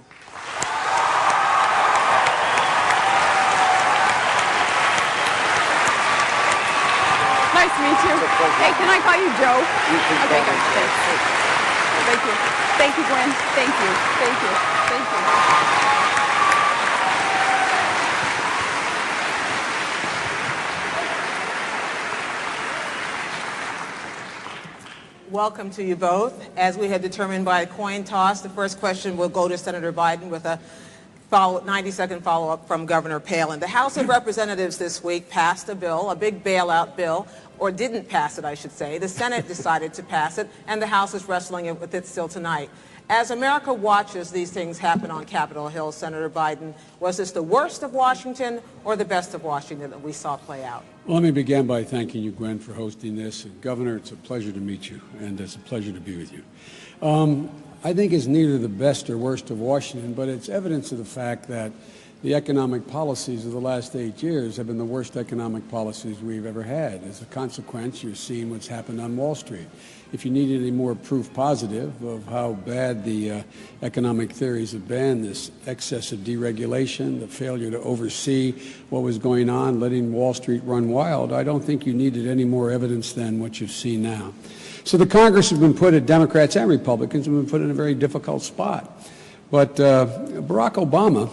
Nice to meet you. Hey, can I call you Joe? Okay, good. Thanks. Thank you. Thank you, Gwen. Thank you. Thank you. Thank you. Welcome to you both. As we had determined by a coin toss, the first question will go to Senator Biden with a 90-second follow-up from Governor Palin. The House of Representatives this week passed a bill, a big bailout bill, or didn't pass it, I should say. The Senate decided to pass it, and the House is wrestling with it still tonight. As America watches these things happen on Capitol Hill, Senator Biden, was this the worst of Washington or the best of Washington that we saw play out? Well, let me begin by thanking you, Gwen, for hosting this. And Governor, it's a pleasure to meet you, and it's a pleasure to be with you. I think it's neither the best or worst of Washington, but it's evidence of the fact that the economic policies of the last 8 years have been the worst economic policies we've ever had. As a consequence, you're seeing what's happened on Wall Street. If you need any more proof positive of how bad the economic theories have been, this excessive deregulation, the failure to oversee what was going on, letting Wall Street run wild, I don't think you needed any more evidence than what you've seen now. So the Congress has been put, Democrats and Republicans have been put in a very difficult spot. But Barack Obama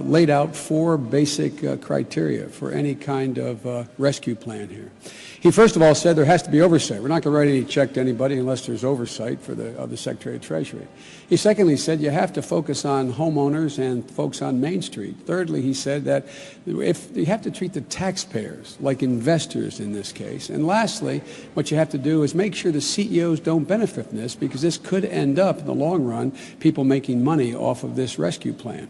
laid out 4 basic criteria for any kind of rescue plan here. He first of all said there has to be oversight. We're not going to write any check to anybody unless there's oversight of the Secretary of Treasury. He secondly said you have to focus on homeowners and folks on Main Street. Thirdly, he said that if you have to treat the taxpayers like investors in this case. And lastly, what you have to do is make sure the CEOs don't benefit from this, because this could end up in the long run people making money off of this rescue plan.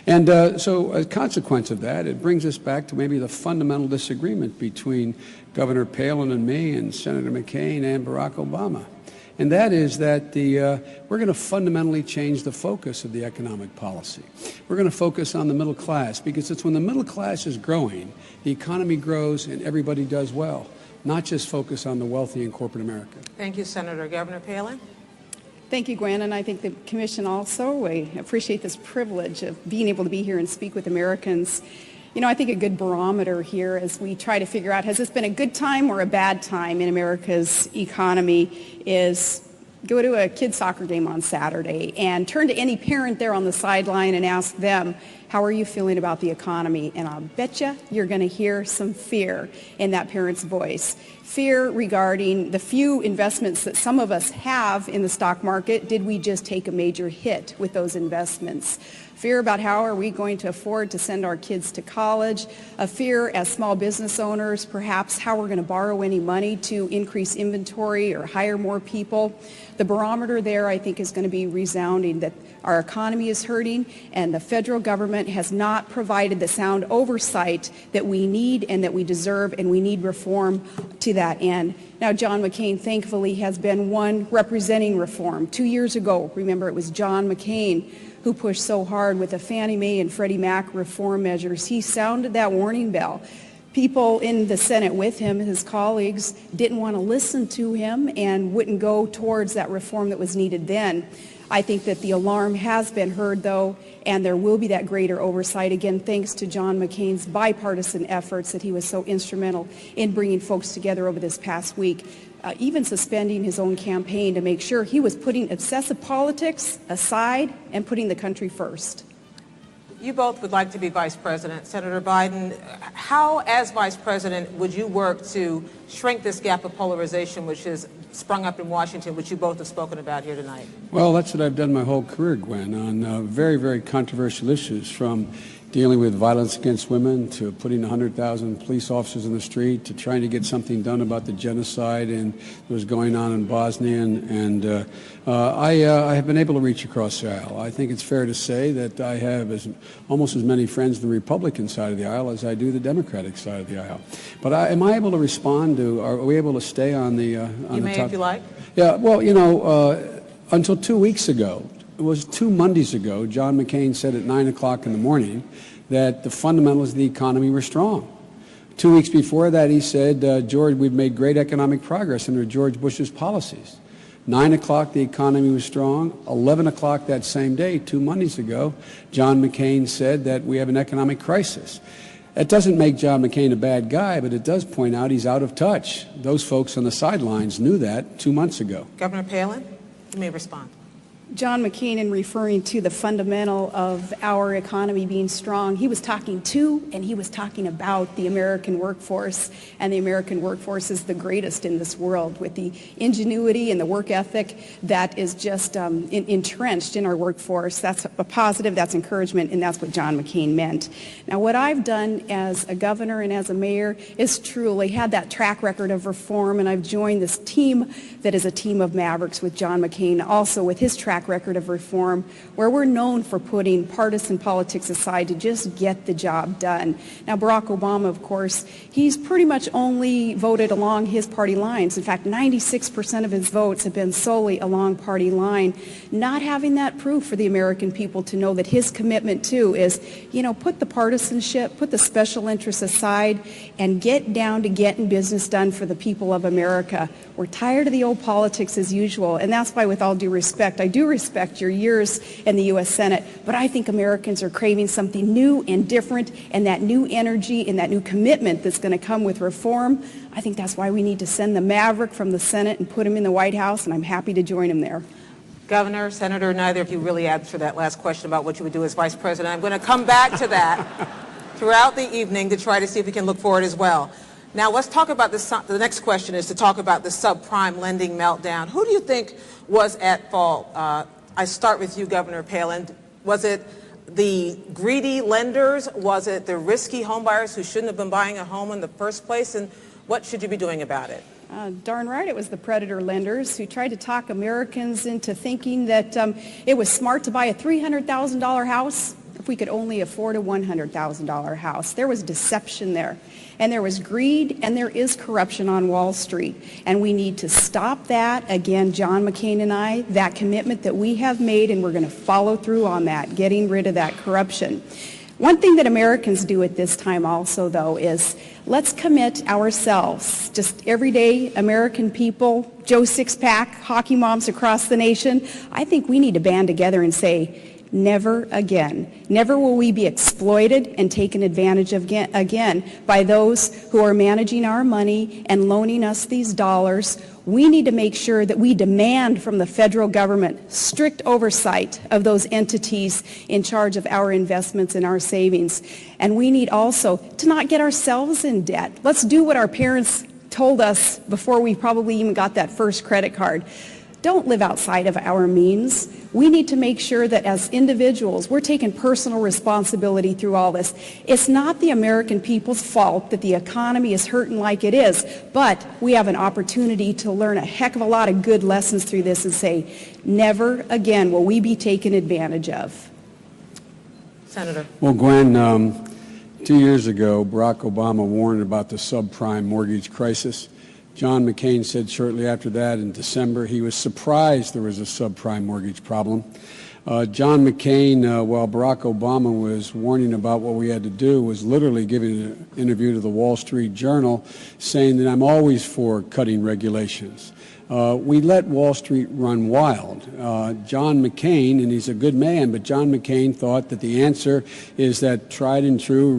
And so as a consequence of that, it brings us back to maybe the fundamental disagreement between Governor Palin and me and Senator McCain and Barack Obama. And that is that we're going to fundamentally change the focus of the economic policy. We're going to focus on the middle class, because it's when the middle class is growing, the economy grows and everybody does well, not just focus on the wealthy in corporate America. Thank you, Senator. Governor Palin? Thank you, Gwen, and I think the Commission also, I appreciate this privilege of being able to be here and speak with Americans. You know, I think a good barometer here as we try to figure out, has this been a good time or a bad time in America's economy, is go to a kid's soccer game on Saturday and turn to any parent there on the sideline and ask them, how are you feeling about the economy? And I'll bet you're going to hear some fear in that parent's voice. Fear regarding the few investments that some of us have in the stock market. Did we just take a major hit with those investments? Fear about how are we going to afford to send our kids to college. A fear as small business owners, perhaps how we're going to borrow any money to increase inventory or hire more people. The barometer there, I think, is going to be resounding that our economy is hurting and the federal government has not provided the sound oversight that we need and that we deserve, and we need reform to that end. Now, John McCain, thankfully, has been one representing reform. 2 years ago, remember, it was John McCain who pushed so hard with the Fannie Mae and Freddie Mac reform measures. He sounded that warning bell. People in the Senate with him, his colleagues, didn't want to listen to him and wouldn't go towards that reform that was needed then. I think that the alarm has been heard, though, and there will be that greater oversight, again, thanks to John McCain's bipartisan efforts that he was so instrumental in bringing folks together over this past week, even suspending his own campaign to make sure he was putting obsessive politics aside and putting the country first. You both would like to be vice president. Senator Biden, how, as vice president, would you work to shrink this gap of polarization which has sprung up in Washington, which you both have spoken about here tonight? Well, that's what I've done my whole career, Gwen, on very, very controversial issues, from dealing with violence against women to putting 100,000 police officers in the street to trying to get something done about the genocide that was going on in Bosnia. I have been able to reach across the aisle. I think it's fair to say that I have almost as many friends on the Republican side of the aisle as I do the Democratic side of the aisle. But am I able to respond to, are we able to stay on the on you the may, top? if you like. Yeah, well, until 2 weeks ago, it was 2 Mondays ago, John McCain said at 9 o'clock in the morning that the fundamentals of the economy were strong. 2 weeks before that, he said, George, we've made great economic progress under George Bush's policies. 9 o'clock, the economy was strong. 11 o'clock that same day, 2 Mondays ago, John McCain said that we have an economic crisis. That doesn't make John McCain a bad guy, but it does point out he's out of touch. Those folks on the sidelines knew that 2 months ago. Governor Palin, you may respond. John McCain, in referring to the fundamental of our economy being strong, he was talking to and he was talking about the American workforce, and the American workforce is the greatest in this world, with the ingenuity and the work ethic that is just entrenched in our workforce. That's a positive, that's encouragement, and that's what John McCain meant. Now, what I've done as a governor and as a mayor is truly had that track record of reform, and I've joined this team that is a team of mavericks with John McCain, also with his track record of reform, where we're known for putting partisan politics aside to just get the job done. Now, Barack Obama, of course, he's pretty much only voted along his party lines. In fact, 96% of his votes have been solely along party line, not having that proof for the American people to know that his commitment, too, is, put the partisanship, put the special interests aside, and get down to getting business done for the people of America. We're tired of the old politics as usual, and that's why, with all due respect, I do respect your years in the U.S. Senate, but I think Americans are craving something new and different, and that new energy and that new commitment that's going to come with reform. I think that's why we need to send the maverick from the Senate and put him in the White House, and I'm happy to join him there. Governor, Senator, neither of you really answered that last question about what you would do as vice president. I'm going to come back to that throughout the evening to try to see if we can look forward as well. Now, let's talk about the next question is to talk about the subprime lending meltdown. Who do you think was at fault? I start with you, Governor Palin. Was it the greedy lenders? Was it the risky homebuyers who shouldn't have been buying a home in the first place? And what should you be doing about it? Darn right, it was the predator lenders who tried to talk Americans into thinking that it was smart to buy a $300,000 house if we could only afford a $100,000 house. There was deception there, and there was greed, and there is corruption on Wall Street, and we need to stop that. Again, John McCain and I, that commitment that we have made, and we're going to follow through on that, getting rid of that corruption. One thing that Americans do at this time also, though, is let's commit ourselves, just everyday American people, Joe Sixpack, hockey moms across the nation. I think we need to band together and say, never again. Never will we be exploited and taken advantage of again by those who are managing our money and loaning us these dollars. We need to make sure that we demand from the federal government strict oversight of those entities in charge of our investments and our savings. And we need also to not get ourselves in debt. Let's do what our parents told us before we probably even got that first credit card. Don't live outside of our means. We need to make sure that as individuals, we're taking personal responsibility through all this. It's not the American people's fault that the economy is hurting like it is, but we have an opportunity to learn a heck of a lot of good lessons through this and say, never again will we be taken advantage of. Senator. Well, Gwen, 2 years ago, Barack Obama warned about the subprime mortgage crisis. John McCain said shortly after that in December he was surprised there was a subprime mortgage problem. John McCain, while Barack Obama was warning about what we had to do, was literally giving an interview to the Wall Street Journal saying that I'm always for cutting regulations. We let Wall Street run wild. John McCain, and he's a good man, but John McCain thought that the answer is that tried and true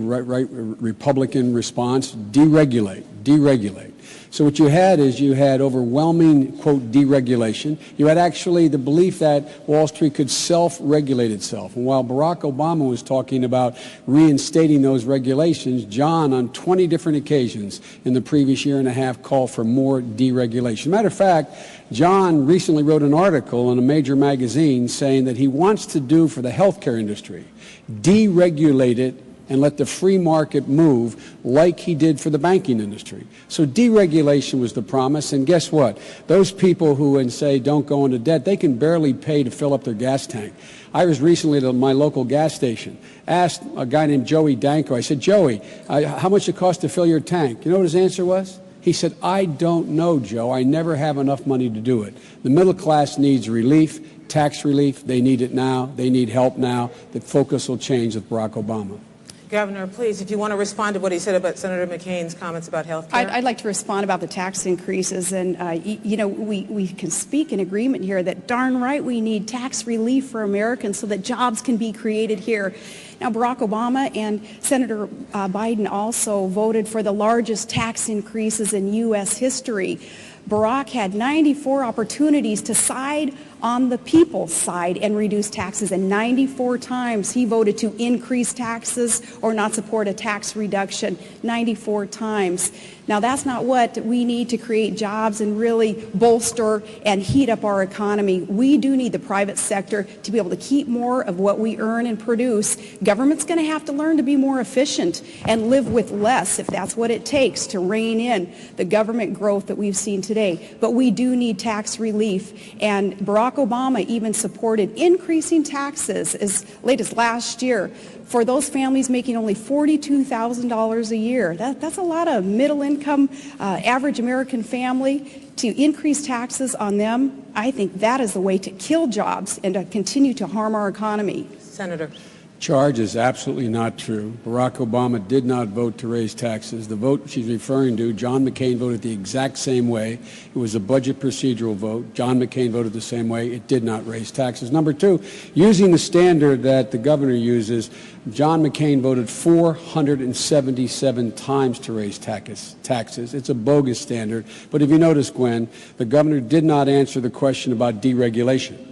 Republican response, deregulate, deregulate. So what you had is you had overwhelming, quote, deregulation. You had actually the belief that Wall Street could self-regulate itself. And while Barack Obama was talking about reinstating those regulations, John, on 20 different occasions in the previous year and a half, called for more deregulation. Matter of fact, John recently wrote an article in a major magazine saying that he wants to do for the healthcare industry, deregulate it and let the free market move like he did for the banking industry. So deregulation was the promise, and guess what? Those people who say don't go into debt, they can barely pay to fill up their gas tank. I was recently at my local gas station, asked a guy named Joey Danko, I said, Joey, how much it costs to fill your tank? You know what his answer was? He said, I don't know, Joe. I never have enough money to do it. The middle class needs relief, tax relief. They need it now. They need help now. The focus will change with Barack Obama. Governor, please, if you want to respond to what he said about Senator McCain's comments about health care. I'd like to respond about the tax increases. And, you know, we can speak in agreement here that darn right we need tax relief for Americans so that jobs can be created here. Now, Barack Obama and Senator Biden also voted for the largest tax increases in U.S. history. Barack had 94 opportunities to side on the people's side and reduce taxes, and 94 times he voted to increase taxes or not support a tax reduction, 94 times. Now, that's not what we need to create jobs and really bolster and heat up our economy. We do need the private sector to be able to keep more of what we earn and produce. Government's going to have to learn to be more efficient and live with less if that's what it takes to rein in the government growth that we've seen today. But we do need tax relief, and Barack Obama even supported increasing taxes as late as last year for those families making only $42,000 a year. That's a lot of middle-income, average American family. To increase taxes on them, I think that is the way to kill jobs and to continue to harm our economy. Senator. Charge is absolutely not true. Barack Obama did not vote to raise taxes. The vote she's referring to, John McCain voted the exact same way. It was a budget procedural vote. John McCain voted the same way. It did not raise taxes. Number two, using the standard that the governor uses, John McCain voted 477 times to raise taxes. It's a bogus standard. But if you notice, Gwen, the governor did not answer the question about deregulation.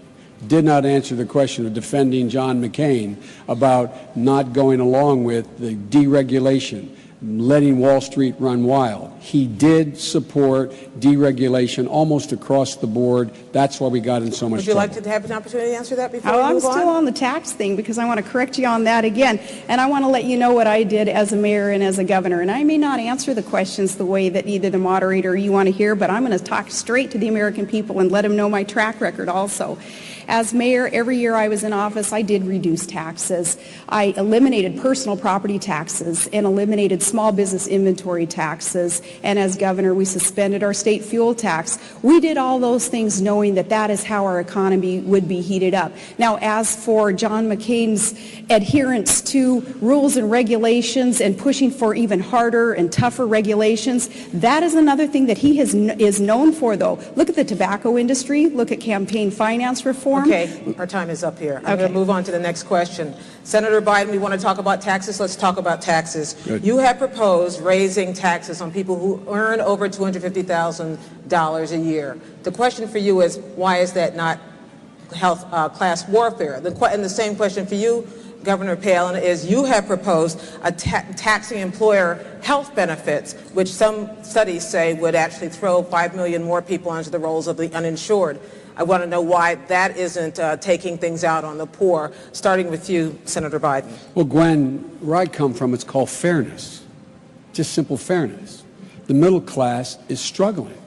Did not answer the question of defending John McCain about not going along with the deregulation, letting Wall Street run wild. He did support deregulation almost across the board. That's why we got in so much trouble. Would you like to have an opportunity to answer that before we I'm move on? still on the tax thing because I want to correct you on that again. And I want to let you know what I did as a mayor and as a governor. And I may not answer the questions the way that either the moderator or you want to hear, but I'm going to talk straight to the American people and let them know my track record also. As mayor, every year I was in office, I did reduce taxes. I eliminated personal property taxes and eliminated small business inventory taxes. And as governor, we suspended our state fuel tax. We did all those things knowing that that is how our economy would be heated up. Now, as for John McCain's adherence to rules and regulations and pushing for even harder and tougher regulations, that is another thing that he is known for, though. Look at the tobacco industry. Look at campaign finance reform. Okay, our time is up here. I'm going to move on to the next question. Senator Biden, we want to talk about taxes. Let's talk about taxes. Good. You have proposed raising taxes on people who earn over $250,000 a year. The question for you is, why is that not class warfare? And the same question for you, Governor Palin, is you have proposed a taxing employer health benefits, which some studies say would actually throw 5 million more people onto the rolls of the uninsured. I want to know why that isn't taking things out on the poor, starting with you, Senator Biden. Well, Gwen, where I come from, it's called fairness. Just simple fairness. The middle class is struggling.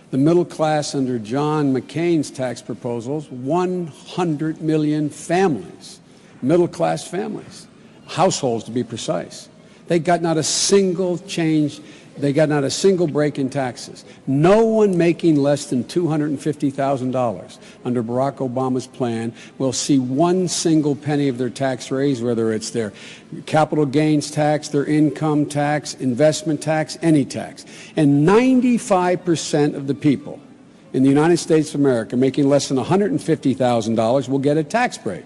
The middle class under John McCain's tax proposals, 100 million families, middle class families, households to be precise. They got not a single change. They got not a single break in taxes. No one making less than $250,000 under Barack Obama's plan will see one single penny of their tax raise, whether it's their capital gains tax, their income tax, investment tax, any tax. And 95% of the people in the United States of America making less than $150,000 will get a tax break.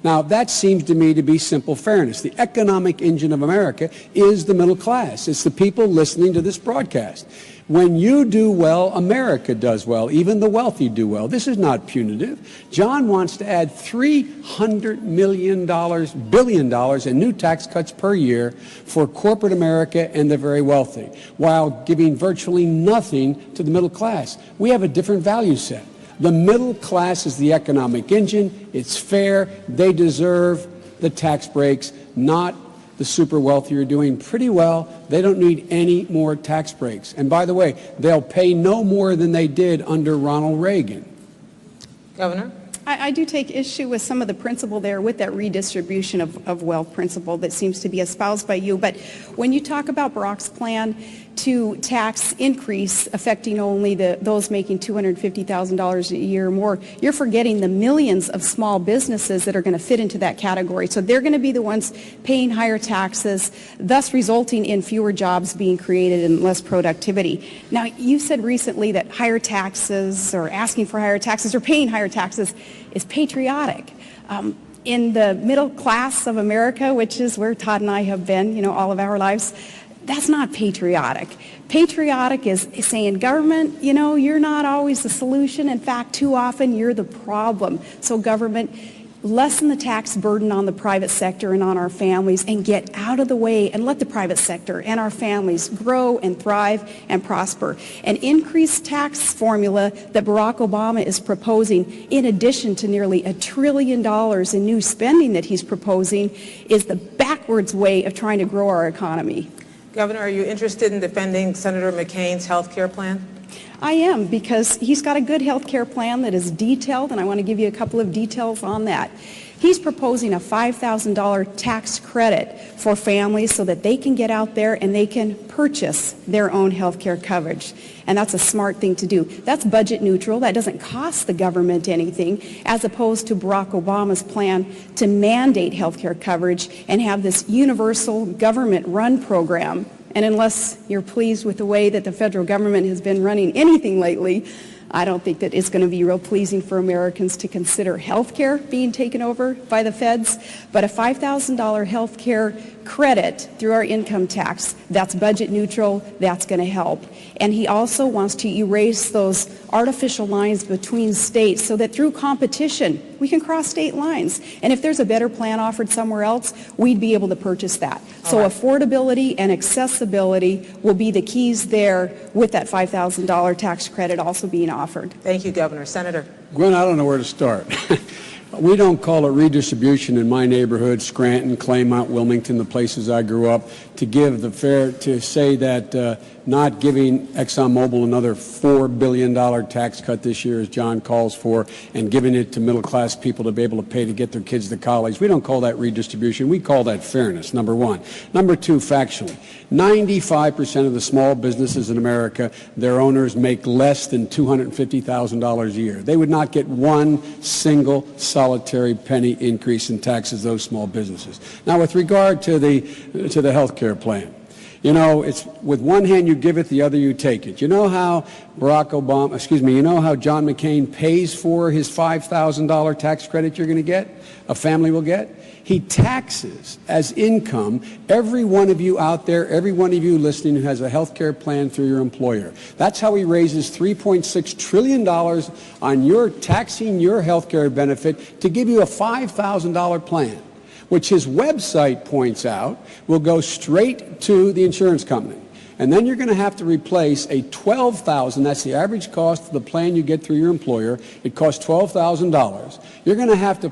Now, that seems to me to be simple fairness. The economic engine of America is the middle class. It's the people listening to this broadcast. When you do well, America does well. Even the wealthy do well. This is not punitive. John wants to add $300 billion in new tax cuts per year for corporate America and the very wealthy, while giving virtually nothing to the middle class. We have a different value set. The middle class is the economic engine. It's fair. They deserve the tax breaks, not the super wealthy are doing pretty well. They don't need any more tax breaks. And by the way, they'll pay no more than they did under Ronald Reagan. Governor? I do take issue with some of the principle there with that redistribution of wealth principle that seems to be espoused by you. But when you talk about Barack's plan to tax increase affecting only those making $250,000 a year or more, you're forgetting the millions of small businesses that are going to fit into that category. So they're going to be the ones paying higher taxes, thus resulting in fewer jobs being created and less productivity. Now, you said recently that higher taxes or asking for higher taxes or paying higher taxes is patriotic. In the middle class of America, which is where Todd and I have been, all of our lives, that's not patriotic. Patriotic is saying, government, you're not always the solution. In fact, too often you're the problem. So government, lessen the tax burden on the private sector and on our families and get out of the way and let the private sector and our families grow and thrive and prosper. An increased tax formula that Barack Obama is proposing, in addition to nearly $1 trillion in new spending that he's proposing, is the backwards way of trying to grow our economy. Governor, are you interested in defending Senator McCain's health care plan? I am, because he's got a good health care plan that is detailed, and I want to give you a couple of details on that. He's proposing a $5,000 tax credit for families so that they can get out there and they can purchase their own health care coverage. And that's a smart thing to do. That's budget neutral. That doesn't cost the government anything, as opposed to Barack Obama's plan to mandate health care coverage and have this universal government-run program. And unless you're pleased with the way that the federal government has been running anything lately, I don't think that it's going to be real pleasing for Americans to consider health care being taken over by the feds. But a $5,000 health care credit through our income tax, that's budget neutral, that's going to help. And he also wants to erase those artificial lines between states so that through competition we can cross state lines. And if there's a better plan offered somewhere else, we'd be able to purchase that. So affordability and accessibility will be the keys there, with that $5,000 tax credit also being offered. Thank you, Governor. Senator? Gwen, I don't know where to start. We don't call it redistribution in my neighborhood, Scranton, Claymont, Wilmington, the places I grew up, to say that not giving ExxonMobil another $4 billion tax cut this year, as John calls for, and giving it to middle-class people to be able to pay to get their kids to college. We don't call that redistribution. We call that fairness, number one. Number two, factually, 95% of the small businesses in America, their owners make less than $250,000 a year. They would not get one single solitary penny increase in taxes, those small businesses. Now, with regard to the health care plan, it's with one hand you give it, the other you take it. You know how you know how John McCain pays for his $5,000 tax credit you're going to get, a family will get? He taxes as income every one of you out there, every one of you listening who has a health care plan through your employer. That's how he raises $3.6 trillion on taxing your health care benefit to give you a $5,000 plan, which his website points out will go straight to the insurance company. And then you're going to have to replace a $12,000, that's the average cost of the plan you get through your employer. It costs $12,000. You're going to have to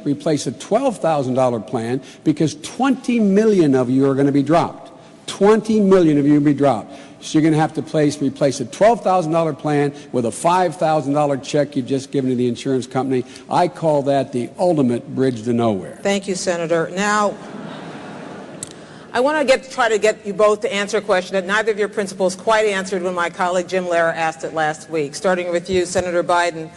replace a $12,000 plan because 20 million of you are going to be dropped. 20 million of you will be dropped. So you're going to have to replace a $12,000 plan with a $5,000 check you've just given to the insurance company. I call that the ultimate bridge to nowhere. Thank you, Senator. Now, I want to try to get you both to answer a question that neither of your principals quite answered when my colleague Jim Lehrer asked it last week. Starting with you, Senator Biden,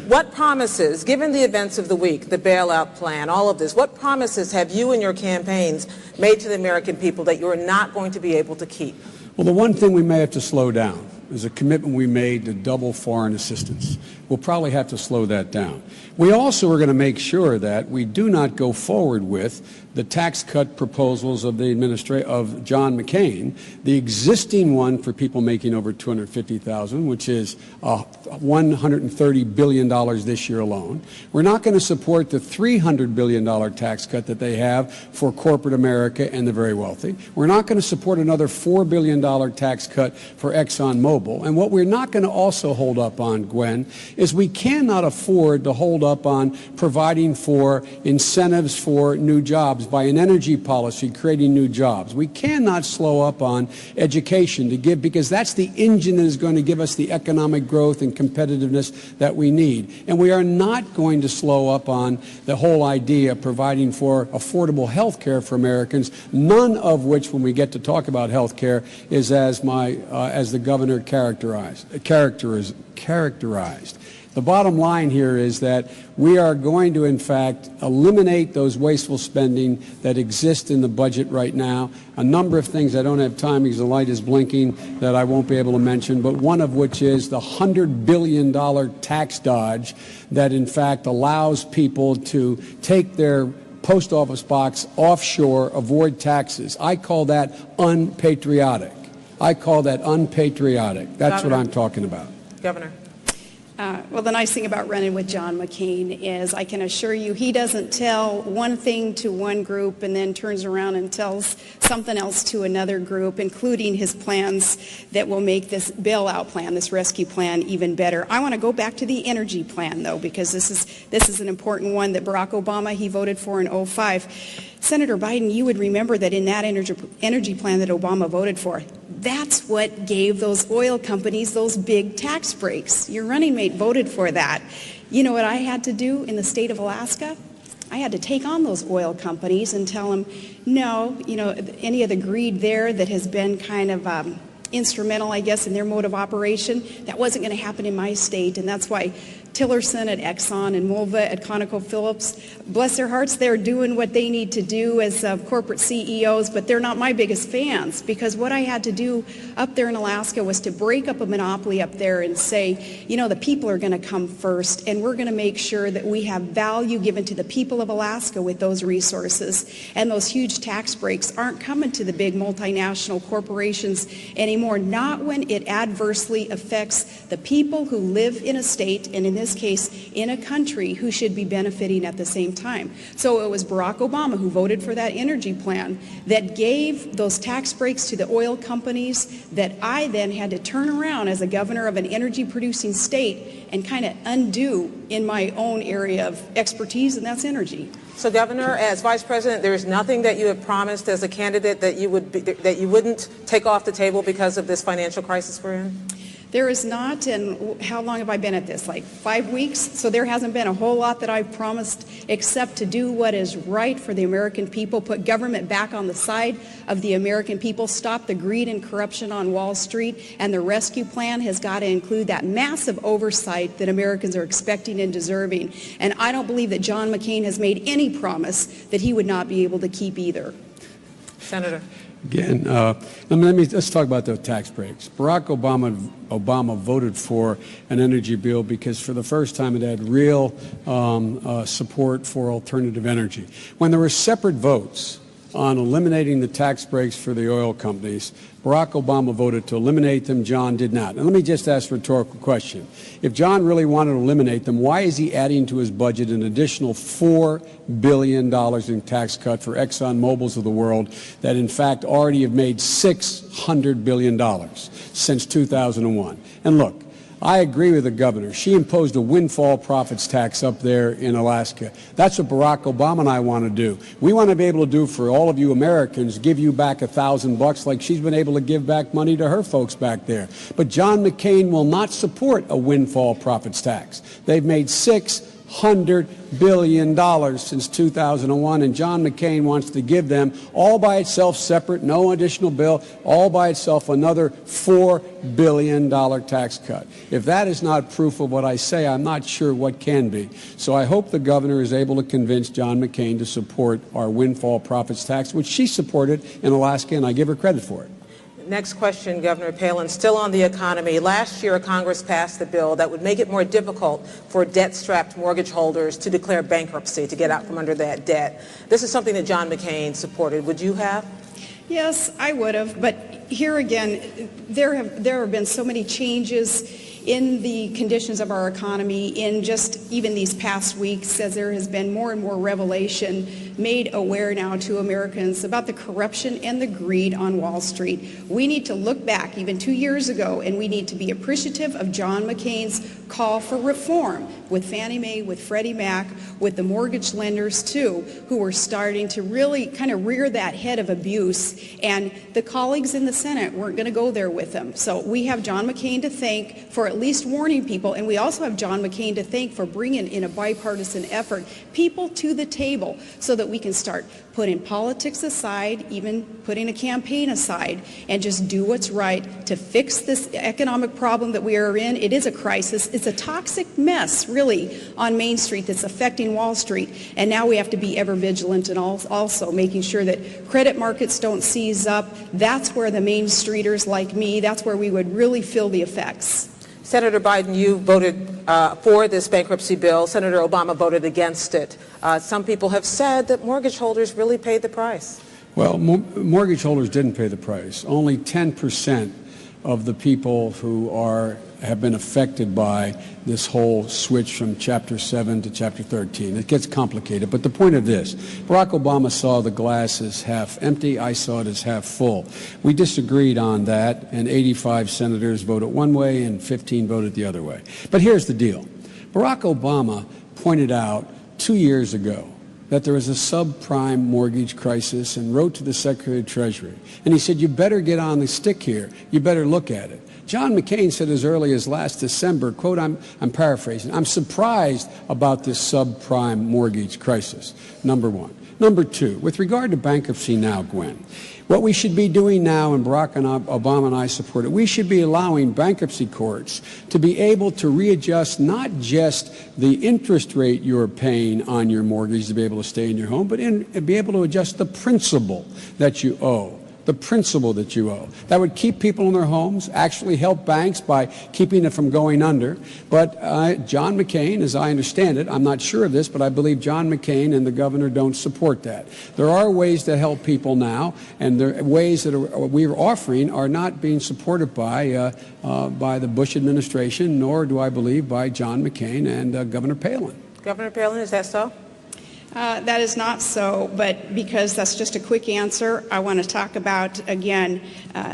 what promises, given the events of the week, the bailout plan, all of this, what promises have you and your campaigns made to the American people that you are not going to be able to keep? Well, the one thing we may have to slow down is a commitment we made to double foreign assistance. We'll probably have to slow that down. We also are going to make sure that we do not go forward with the tax cut proposals of of John McCain, the existing one for people making over $250,000, which is $130 billion this year alone. We're not going to support the $300 billion tax cut that they have for corporate America and the very wealthy. We're not going to support another $4 billion tax cut for ExxonMobil. And what we're not going to also hold up on, Gwen, is we cannot afford to hold up on providing for incentives for new jobs by an energy policy creating new jobs. We cannot slow up on education to give, because that's the engine that is going to give us the economic growth and competitiveness that we need. And we are not going to slow up on the whole idea of providing for affordable health care for Americans, none of which, when we get to talk about health care, is as the governor characterized. The bottom line here is that we are going to, in fact, eliminate those wasteful spending that exist in the budget right now. A number of things, I don't have time because the light is blinking, that I won't be able to mention, but one of which is the $100 billion tax dodge that, in fact, allows people to take their post office box offshore, avoid taxes. I call that unpatriotic. That's what I'm talking about. Governor. Well, the nice thing about running with John McCain is I can assure you he doesn't tell one thing to one group and then turns around and tells something else to another group, including his plans that will make this bailout plan, this rescue plan, even better. I want to go back to the energy plan, though, because this is an important one that Barack Obama, he voted for in 2005. Senator Biden, you would remember that in that energy plan that Obama voted for, that's what gave those oil companies those big tax breaks. Your running mate voted for that. You know what I had to do in the state of Alaska? I had to take on those oil companies and tell them, no, any of the greed there that has been kind of instrumental, I guess, in their mode of operation, that wasn't going to happen in my state. And that's why Tillerson at Exxon and Mulva at ConocoPhillips, bless their hearts, they're doing what they need to do as corporate CEOs, but they're not my biggest fans, because what I had to do up there in Alaska was to break up a monopoly up there and say, the people are going to come first, and we're going to make sure that we have value given to the people of Alaska with those resources, and those huge tax breaks aren't coming to the big multinational corporations anymore, not when it adversely affects the people who live in a state, and in this case, in a country, who should be benefiting at the same time. So it was Barack Obama who voted for that energy plan that gave those tax breaks to the oil companies that I then had to turn around as a governor of an energy-producing state and kind of undo in my own area of expertise, and that's energy. So, Governor, as Vice President, there is nothing that you have promised as a candidate that you wouldn't take off the table because of this financial crisis we're in? There is not, and how long have I been at this? Like 5 weeks? So there hasn't been a whole lot that I've promised except to do what is right for the American people, put government back on the side of the American people, stop the greed and corruption on Wall Street, and the rescue plan has got to include that massive oversight that Americans are expecting and deserving. And I don't believe that John McCain has made any promise that he would not be able to keep either. Senator. Again, let's talk about the tax breaks. Barack Obama voted for an energy bill because for the first time it had real support for alternative energy. When there were separate votes on eliminating the tax breaks for the oil companies, Barack Obama voted to eliminate them. John did not. And let me just ask a rhetorical question. If John really wanted to eliminate them, why is he adding to his budget an additional $4 billion in tax cut for ExxonMobils of the world that, in fact, already have made $600 billion since 2001? And look, I agree with the governor. She imposed a windfall profits tax up there in Alaska. That's what Barack Obama and I want to do. We want to be able to do for all of you Americans, give you back $1,000 like she's been able to give back money to her folks back there. But John McCain will not support a windfall profits tax. They've made $600 billion since 2001, and John McCain wants to give them all by itself, separate, no additional bill, all by itself another $4 billion tax cut. If that is not proof of what I say, I'm not sure what can be. So I hope the governor is able to convince John McCain to support our windfall profits tax, which she supported in Alaska, and I give her credit for it. Next question, Governor Palin, still on the economy. Last year, Congress passed a bill that would make it more difficult for debt-strapped mortgage holders to declare bankruptcy, to get out from under that debt. This is something that John McCain supported. Would you have? Yes, I would have. But here again, there have been so many changes in the conditions of our economy in just even these past weeks, as there has been more and more revelation made aware now to Americans about the corruption and the greed on Wall Street. We need to look back even 2 years ago, and we need to be appreciative of John McCain's call for reform with Fannie Mae, with Freddie Mac, with the mortgage lenders too, who were starting to really kind of rear that head of abuse, and the colleagues in the Senate weren't going to go there with them. So we have John McCain to thank for at least warning people, and we also have John McCain to thank for bringing in a bipartisan effort people to the table so that we can start putting politics aside, even putting a campaign aside, and just do what's right to fix this economic problem that we are in. It is a crisis. It's a toxic mess, really, on Main Street that's affecting Wall Street. And now we have to be ever vigilant and also making sure that credit markets don't seize up. That's where the Main Streeters like me, that's where we would really feel the effects. Senator Biden, you voted for this bankruptcy bill. Senator Obama voted against it. Some people have said that mortgage holders really paid the price. Well, mortgage holders didn't pay the price. Only 10% of the people who have been affected by this whole switch from Chapter 7 to Chapter 13. It gets complicated, but the point of this, Barack Obama saw the glass as half empty, I saw it as half full. We disagreed on that, and 85 senators voted one way and 15 voted the other way. But here's the deal. Barack Obama pointed out 2 years ago that there was a subprime mortgage crisis and wrote to the Secretary of Treasury. And he said, you better get on the stick here. You better look at it. John McCain said as early as last December, quote, I'm paraphrasing, I'm surprised about this subprime mortgage crisis, number one. Number two, with regard to bankruptcy now, Gwen, what we should be doing now, and Barack and Obama and I support it, we should be allowing bankruptcy courts to be able to readjust not just the interest rate you're paying on your mortgage to be able to stay in your home, but be able to adjust the principal that you owe. The principal that you owe. That would keep people in their homes, actually help banks by keeping it from going under. But John McCain, as I understand it, I'm not sure of this, but I believe John McCain and the governor don't support that. There are ways to help people now, and the ways that we're offering are not being supported by the Bush administration, nor do I believe by John McCain and Governor Palin. Governor Palin, is that so? That is not so, but because that's just a quick answer, I want to talk about, again,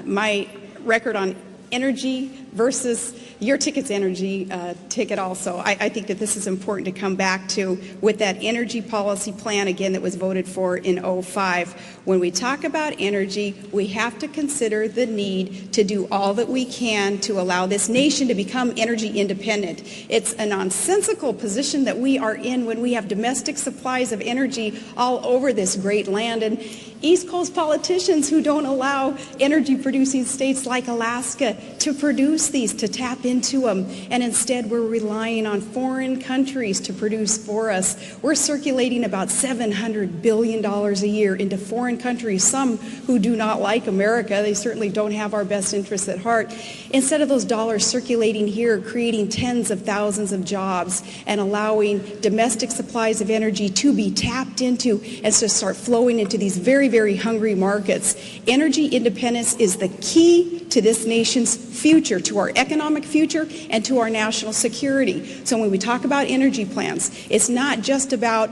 my record on energy versus your ticket's energy ticket also. I think that this is important to come back to with that energy policy plan, again, that was voted for in 2005. When we talk about energy, we have to consider the need to do all that we can to allow this nation to become energy independent. It's a nonsensical position that we are in when we have domestic supplies of energy all over this great land, and East Coast politicians who don't allow energy-producing states like Alaska to produce these, to tap into them, and instead we're relying on foreign countries to produce for us. We're circulating about $700 billion a year into foreign countries, some who do not like America. They certainly don't have our best interests at heart. Instead of those dollars circulating here, creating tens of thousands of jobs and allowing domestic supplies of energy to be tapped into and to start flowing into these very, very hungry markets. Energy independence is the key to this nation's future, to our economic future, and to our national security. So when we talk about energy plans, it's not just about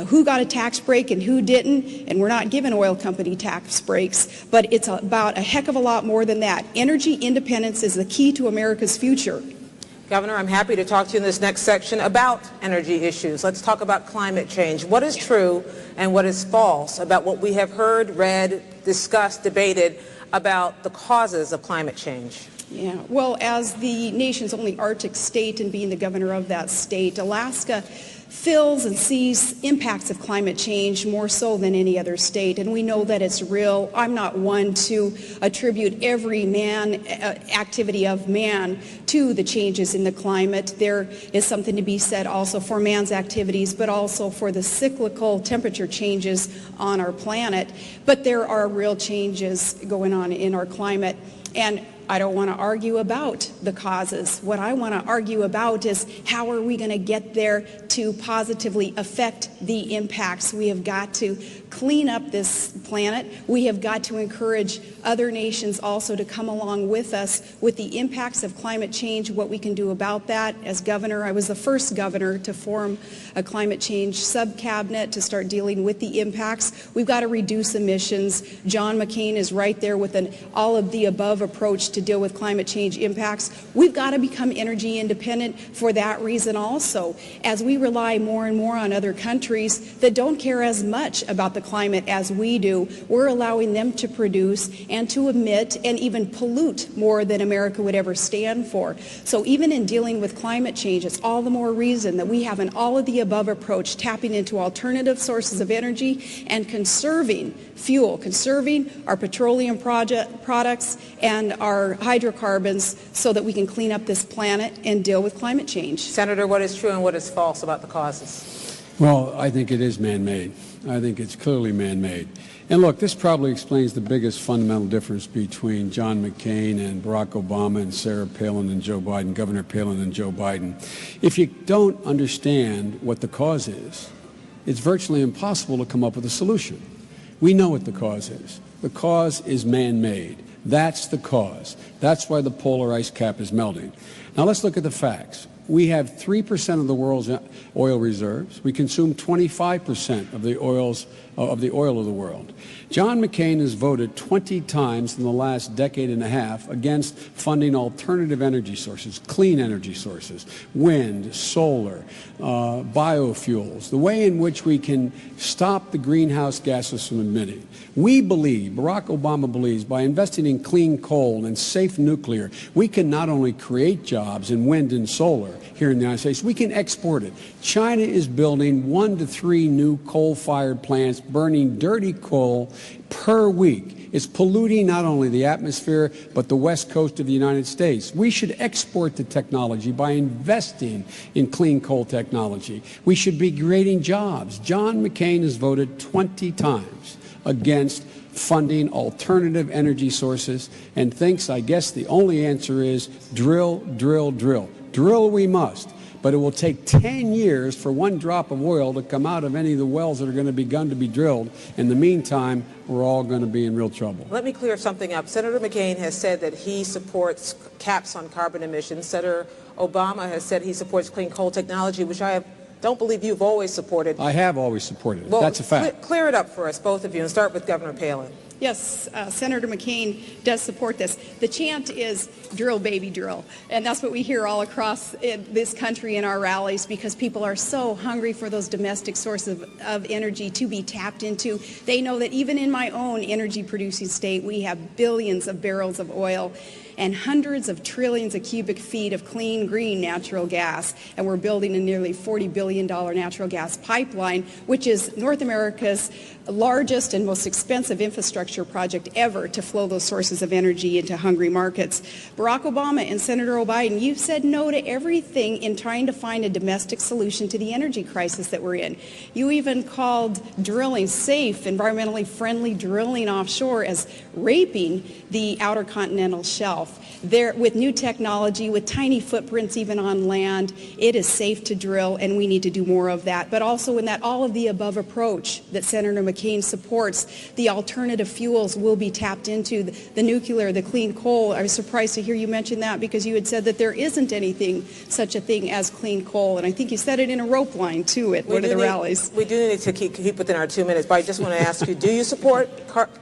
who got a tax break and who didn't, and we're not giving oil company tax breaks, but it's about a heck of a lot more than that. Energy independence is the key to America's future. Governor, I'm happy to talk to you in this next section about energy issues. Let's talk about climate change. What is true and what is false about what we have heard, read, discussed, debated about the causes of climate change? Yeah, well, as the nation's only Arctic state and being the governor of that state, Alaska feels and sees impacts of climate change more so than any other state, and we know that it's real. I'm not one to attribute every activity of man to the changes in the climate. There is something to be said also for man's activities, but also for the cyclical temperature changes on our planet. But there are real changes going on in our climate, and I don't want to argue about the causes. What I want to argue about is how are we going to get there to positively affect the impacts. We have got to clean up this planet. We have got to encourage other nations also to come along with us with the impacts of climate change, what we can do about that. As governor, I was the first governor to form a climate change sub-cabinet to start dealing with the impacts. We've got to reduce emissions. John McCain is right there with an all-of-the-above approach to deal with climate change impacts. We've got to become energy independent for that reason also, as we rely more and more on other countries that don't care as much about the climate as we do. We're allowing them to produce and to emit and even pollute more than America would ever stand for. So even in dealing with climate change, it's all the more reason that we have an all-of-the-above approach, tapping into alternative sources of energy and conserving fuel, conserving our petroleum products and our hydrocarbons so that we can clean up this planet and deal with climate change. Senator, what is true and what is false about the causes? Well, I think it is man-made. I think it's clearly man-made. And look, this probably explains the biggest fundamental difference between John McCain and Barack Obama and Sarah Palin and Joe Biden, Governor Palin and Joe Biden. If you don't understand what the cause is, it's virtually impossible to come up with a solution. We know what the cause is. The cause is man-made. That's the cause. That's why the polar ice cap is melting. Now let's look at the facts. We have 3% of the world's oil reserves. We consume 25% of the oil of the world. John McCain has voted 20 times in the last decade and a half against funding alternative energy sources, clean energy sources, wind, solar, biofuels, the way in which we can stop the greenhouse gases from emitting. We believe, Barack Obama believes, by investing in clean coal and safe nuclear, we can not only create jobs in wind and solar here in the United States, we can export it. China is building 1 to 3 new coal-fired plants, burning dirty coal per week. It's polluting not only the atmosphere, but the west coast of the United States. We should export the technology by investing in clean coal technology. We should be creating jobs. John McCain has voted 20 times against funding alternative energy sources and thinks, I guess, the only answer is drill, drill, drill. Drill we must. But it will take 10 years for one drop of oil to come out of any of the wells that are going to begun to be drilled. In the meantime, we're all going to be in real trouble. Let me clear something up. Senator McCain has said that he supports caps on carbon emissions. Senator Obama has said he supports clean coal technology, which I don't believe you've always supported. I have always supported it. Well, that's a fact. Clear it up for us, both of you, and start with Governor Palin. Yes, Senator McCain does support this. The chant is drill, baby, drill. And that's what we hear all across this country in our rallies, because people are so hungry for those domestic sources of energy to be tapped into. They know that even in my own energy producing state, we have billions of barrels of oil and hundreds of trillions of cubic feet of clean, green natural gas. And we're building a nearly $40 billion natural gas pipeline, which is North America's largest and most expensive infrastructure project ever to flow those sources of energy into hungry markets. Barack Obama and Senator Biden, you've said no to everything in trying to find a domestic solution to the energy crisis that we're in. You even called drilling safe, environmentally friendly drilling offshore as raping the outer continental shelf. There, with new technology, with tiny footprints even on land, it is safe to drill, and we need to do more of that. But also in that all-of-the-above approach that Senator McCain supports, the alternative fuels will be tapped into, the nuclear, the clean coal. I was surprised to hear you mention that, because you had said that there isn't anything, such a thing as clean coal. And I think you said it in a rope line, too, at one of the rallies. We do need to keep within our 2 minutes, but I just want to ask you, do you support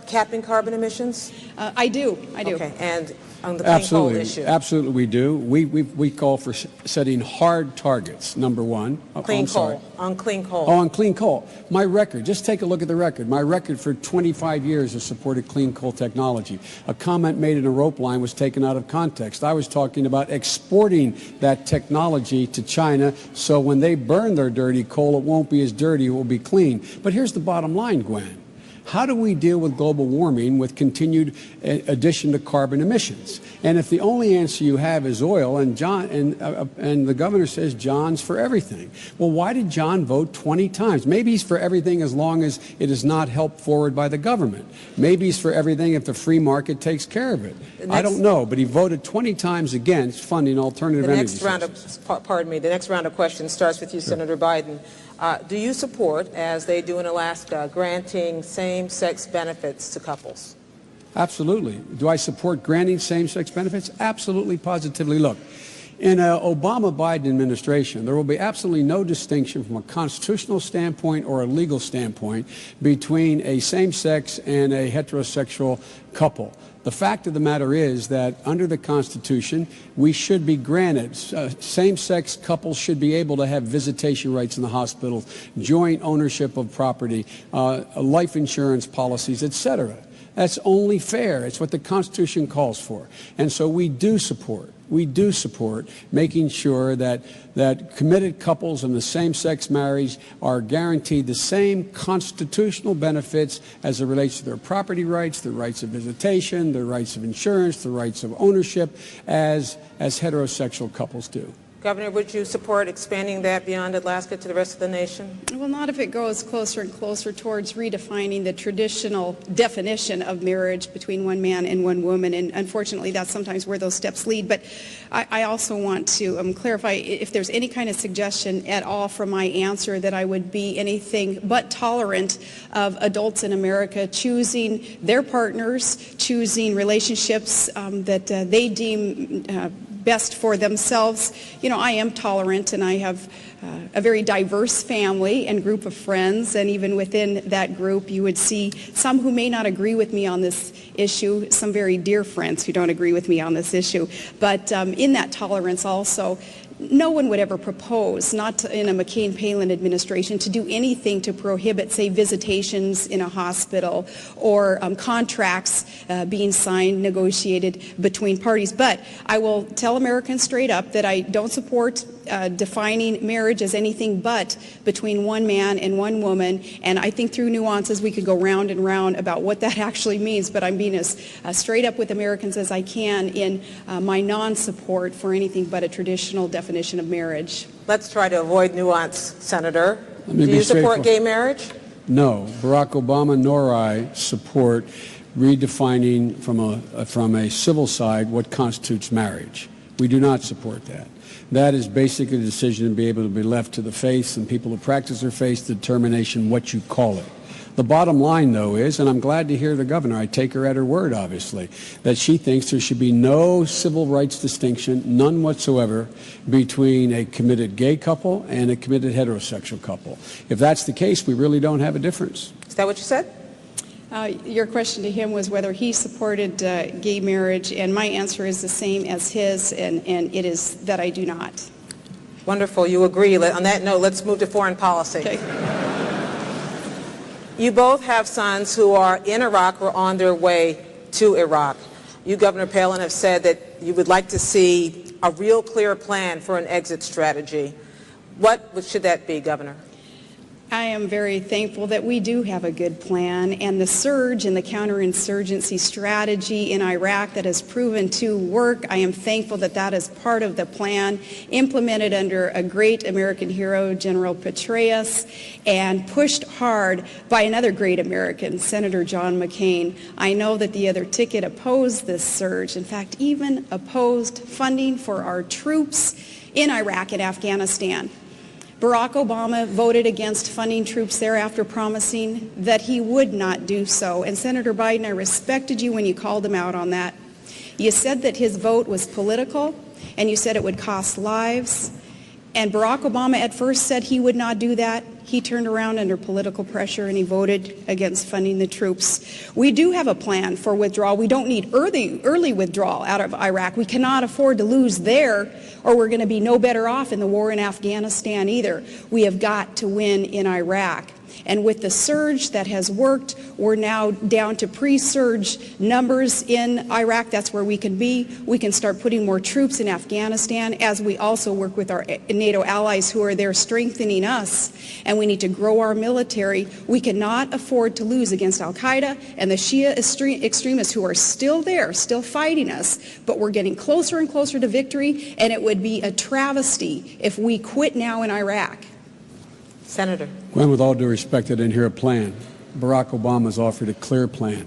capping carbon emissions? I do. Okay, and on the clean coal issue? Absolutely, we do. We call for setting hard targets, number one. Clean coal. On clean coal. Oh, on clean coal. My record, just take a look at the record. My record for 25 years has supported clean coal technology. A comment made in a rope line was taken out of context. I was talking about exporting that technology to China, so when they burn their dirty coal, it won't be as dirty, it will be clean. But here's the bottom line, Gwen. How do we deal with global warming with continued addition to carbon emissions? And if the only answer you have is oil, and the governor says John's for everything, well, why did John vote 20 times? Maybe he's for everything as long as it is not helped forward by the government. Maybe he's for everything if the free market takes care of it. I don't know, but he voted 20 times against funding alternative energy sources. The next round of questions starts with you, sure. Senator Biden. Do you support, as they do in Alaska, granting same-sex benefits to couples? Absolutely. Do I support granting same-sex benefits? Absolutely, positively. Look, in an Obama-Biden administration, there will be absolutely no distinction from a constitutional standpoint or a legal standpoint between a same-sex and a heterosexual couple. The fact of the matter is that under the Constitution, we should be granted, same-sex couples should be able to have visitation rights in the hospitals, joint ownership of property, life insurance policies, etc. That's only fair. It's what the Constitution calls for. And so we do support making sure that committed couples in the same-sex marriage are guaranteed the same constitutional benefits as it relates to their property rights, their rights of visitation, their rights of insurance, their rights of ownership, as heterosexual couples do. Governor, would you support expanding that beyond Alaska to the rest of the nation? Well, not if it goes closer and closer towards redefining the traditional definition of marriage between one man and one woman, and unfortunately that's sometimes where those steps lead. But I also want to clarify if there's any kind of suggestion at all from my answer that I would be anything but tolerant of adults in America choosing their partners, choosing relationships that they deem best for themselves. You know, I am tolerant, and I have a very diverse family and group of friends, and even within that group you would see some who may not agree with me on this issue, some very dear friends who don't agree with me on this issue. But in that tolerance also, no one would ever propose, not in a McCain-Palin administration, to do anything to prohibit, say, visitations in a hospital or contracts being signed, negotiated between parties. But I will tell Americans straight up that I don't support defining marriage as anything but between one man and one woman. And I think through nuances we could go round and round about what that actually means. But I'm being as straight up with Americans as I can in my non-support for anything but a traditional definition of marriage. Let's try to avoid nuance, Senator. Do you support gay marriage? No. Barack Obama nor I support redefining from a civil side what constitutes marriage. We do not support that. That is basically a decision to be able to be left to the faith and people who practice their faith, the determination what you call it. The bottom line, though, is, and I'm glad to hear the governor, I take her at her word, obviously, that she thinks there should be no civil rights distinction, none whatsoever, between a committed gay couple and a committed heterosexual couple. If that's the case, we really don't have a difference. Is that what you said? Your question to him was whether he supported gay marriage, and my answer is the same as his, and it is that I do not. Wonderful. You agree. On that note, let's move to foreign policy. Okay. You both have sons who are in Iraq or on their way to Iraq. You, Governor Palin, have said that you would like to see a real clear plan for an exit strategy. What should that be, Governor? I am very thankful that we do have a good plan, and the surge in the counterinsurgency strategy in Iraq that has proven to work, I am thankful that that is part of the plan implemented under a great American hero, General Petraeus, and pushed hard by another great American, Senator John McCain. I know that the other ticket opposed this surge, in fact, even opposed funding for our troops in Iraq and Afghanistan. Barack Obama voted against funding troops there after promising that he would not do so. And Senator Biden, I respected you when you called him out on that. You said that his vote was political, and you said it would cost lives. And Barack Obama at first said he would not do that. he turned around under political pressure and he voted against funding the troops. We do have a plan for withdrawal. We don't need early withdrawal out of Iraq. We cannot afford to lose there, or we're going to be no better off in the war in Afghanistan either. We have got to win in Iraq. And with the surge that has worked, we're now down to pre-surge numbers in Iraq. That's where we can be. We can start putting more troops in Afghanistan as we also work with our NATO allies who are there strengthening us. And we need to grow our military. We cannot afford to lose against al-Qaeda and the Shia extremists who are still there, still fighting us. But we're getting closer and closer to victory, and it would be a travesty if we quit now in Iraq. Senator. Gwen, with all due respect, I didn't hear a plan. Barack Obama's offered a clear plan.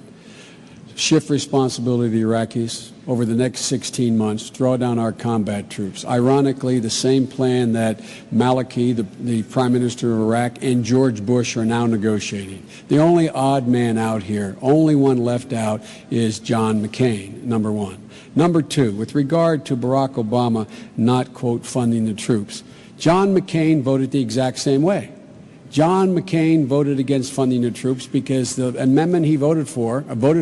Shift responsibility to the Iraqis over the next 16 months, draw down our combat troops. Ironically, the same plan that Maliki, the Prime Minister of Iraq, and George Bush are now negotiating. The only odd man out here, only one left out, is John McCain, number one. Number two, with regard to Barack Obama not, quote, funding the troops, John McCain voted the exact same way. John McCain voted against funding the troops because the amendment he voted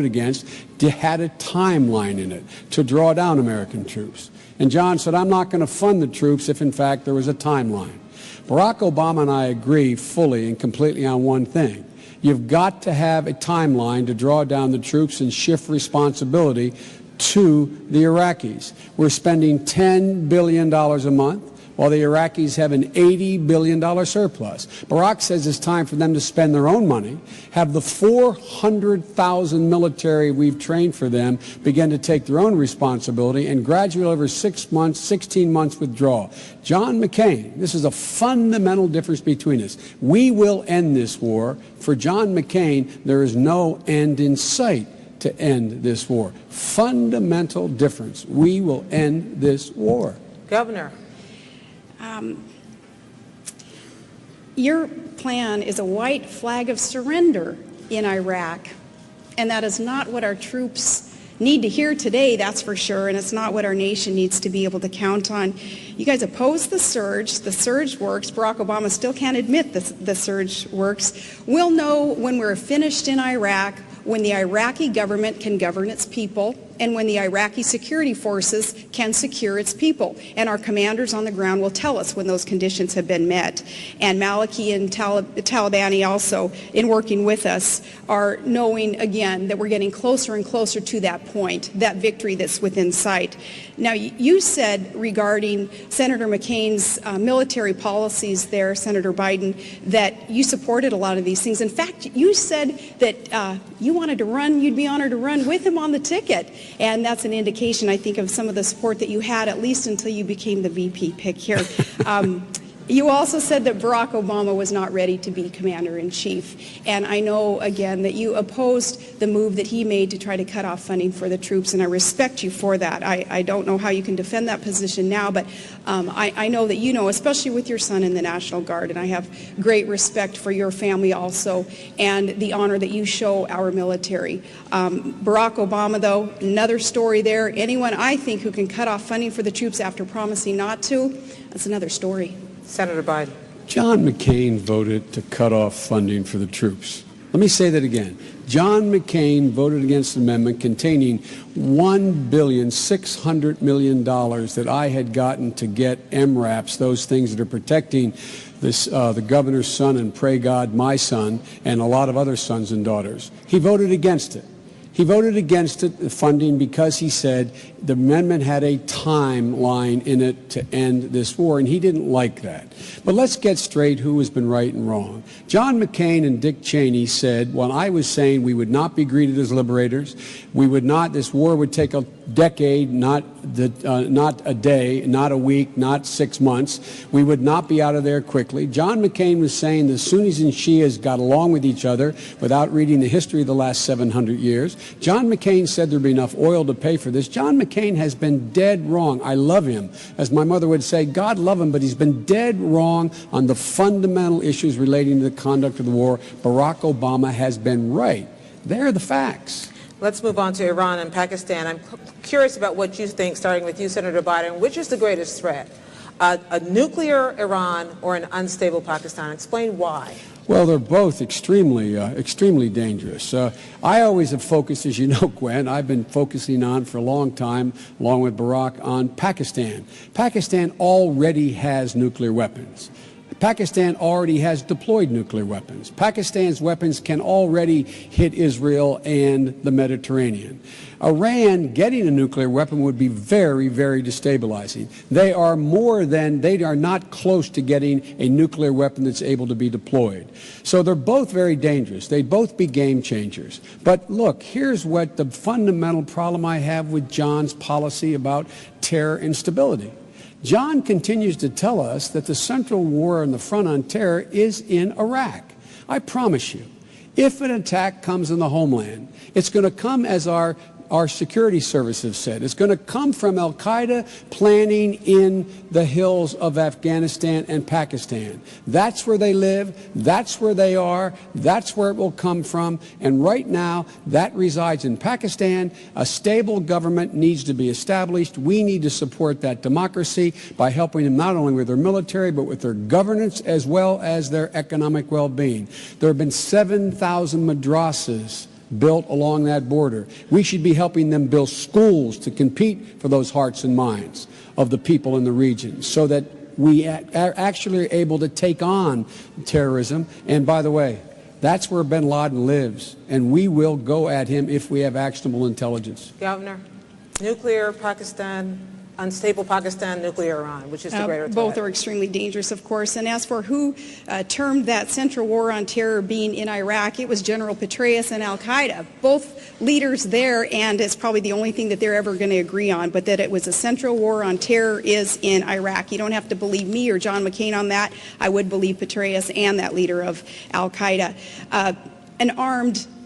against, had a timeline in it to draw down American troops. And John said, I'm not going to fund the troops if, in fact, there was a timeline. Barack Obama and I agree fully and completely on one thing. You've got to have a timeline to draw down the troops and shift responsibility to the Iraqis. We're spending $10 billion a month, while the Iraqis have an $80 billion surplus. Barack says it's time for them to spend their own money, have the 400,000 military we've trained for them begin to take their own responsibility, and gradually over 6 months, 16 months withdraw. John McCain, this is a fundamental difference between us. We will end this war. For John McCain, there is no end in sight to end this war. Fundamental difference. We will end this war. Governor. Your plan is a white flag of surrender in Iraq, and that is not what our troops need to hear today, that's for sure, and it's not what our nation needs to be able to count on. You guys oppose the surge. The surge works. Barack Obama still can't admit the surge works. We'll know when we're finished in Iraq, when the Iraqi government can govern its people, and when the Iraqi security forces can secure its people. And our commanders on the ground will tell us when those conditions have been met. And Maliki and Talibani also, in working with us, are knowing, again, that we're getting closer and closer to that point, that victory that's within sight. Now, you said regarding Senator McCain's military policies there, Senator Biden, that you supported a lot of these things. In fact, you said that you wanted to run, you'd be honored to run with him on the ticket. And that's an indication, I think, of some of the support that you had, at least until you became the VP pick here. You also said that Barack Obama was not ready to be commander-in-chief. And I know, again, that you opposed the move that he made to try to cut off funding for the troops, and I respect you for that. I don't know how you can defend that position now, but I know that you know, especially with your son in the National Guard, and I have great respect for your family also and the honor that you show our military. Barack Obama, though, another story there. Anyone, I think, who can cut off funding for the troops after promising not to, that's another story. Senator Biden. John McCain voted to cut off funding for the troops. Let me say that again. John McCain voted against an amendment containing $1.6 billion that I had gotten to get MRAPs, those things that are protecting this, the governor's son and, pray God, my son, and a lot of other sons and daughters. He voted against it. He voted against it, the funding, because he said the amendment had a timeline in it to end this war, and he didn't like that. But let's get straight who has been right and wrong. John McCain and Dick Cheney said, when I was saying we would not be greeted as liberators, we would not, this war would take a decade, not a day, not a week, not 6 months. We would not be out of there quickly. John McCain was saying the Sunnis and Shias got along with each other without reading the history of the last 700 years. John McCain said there'd be enough oil to pay for this. John McCain has been dead wrong. I love him. As my mother would say, God love him, but he's been dead wrong on the fundamental issues relating to the conduct of the war. Barack Obama has been right. They're the facts. Let's move on to Iran and Pakistan. I'm curious about what you think, starting with you, Senator Biden. Which is the greatest threat? a nuclear Iran or an unstable Pakistan? Explain why. Well, they're both extremely dangerous. I always have focused, as you know, Gwen, I've been focusing on for a long time, along with Barack, on Pakistan. Pakistan already has nuclear weapons. Pakistan already has deployed nuclear weapons. Pakistan's weapons can already hit Israel and the Mediterranean. Iran getting a nuclear weapon would be very, very destabilizing. They are not close to getting a nuclear weapon that's able to be deployed. So they're both very dangerous. They'd both be game changers. But look, here's what the fundamental problem I have with John's policy about terror and stability. John continues to tell us that the central war on the front on terror is in Iraq. I promise you, if an attack comes in the homeland, it's going to come, as our security services said, it's going to come from al-Qaeda planning in the hills of Afghanistan and Pakistan. That's where they live. That's where they are. That's where it will come from. And right now, that resides in Pakistan. A stable government needs to be established. We need to support that democracy by helping them not only with their military, but with their governance as well as their economic well-being. There have been 7,000 madrasas built along that border. We should be helping them build schools to compete for those hearts and minds of the people in the region so that we are actually able to take on terrorism. And by the way, that's where bin Laden lives, and we will go at him if we have actionable intelligence. Governor, nuclear Pakistan, unstable Pakistan, nuclear Iran, which is the greater threat? Both are extremely dangerous, of course. And as for who termed that Central War on Terror being in Iraq, it was General Petraeus and al-Qaeda, both leaders there, and it's probably the only thing that they're ever going to agree on, but that it was a Central War on Terror is in Iraq. You don't have to believe me or John McCain on that. I would believe Petraeus and that leader of al-Qaeda.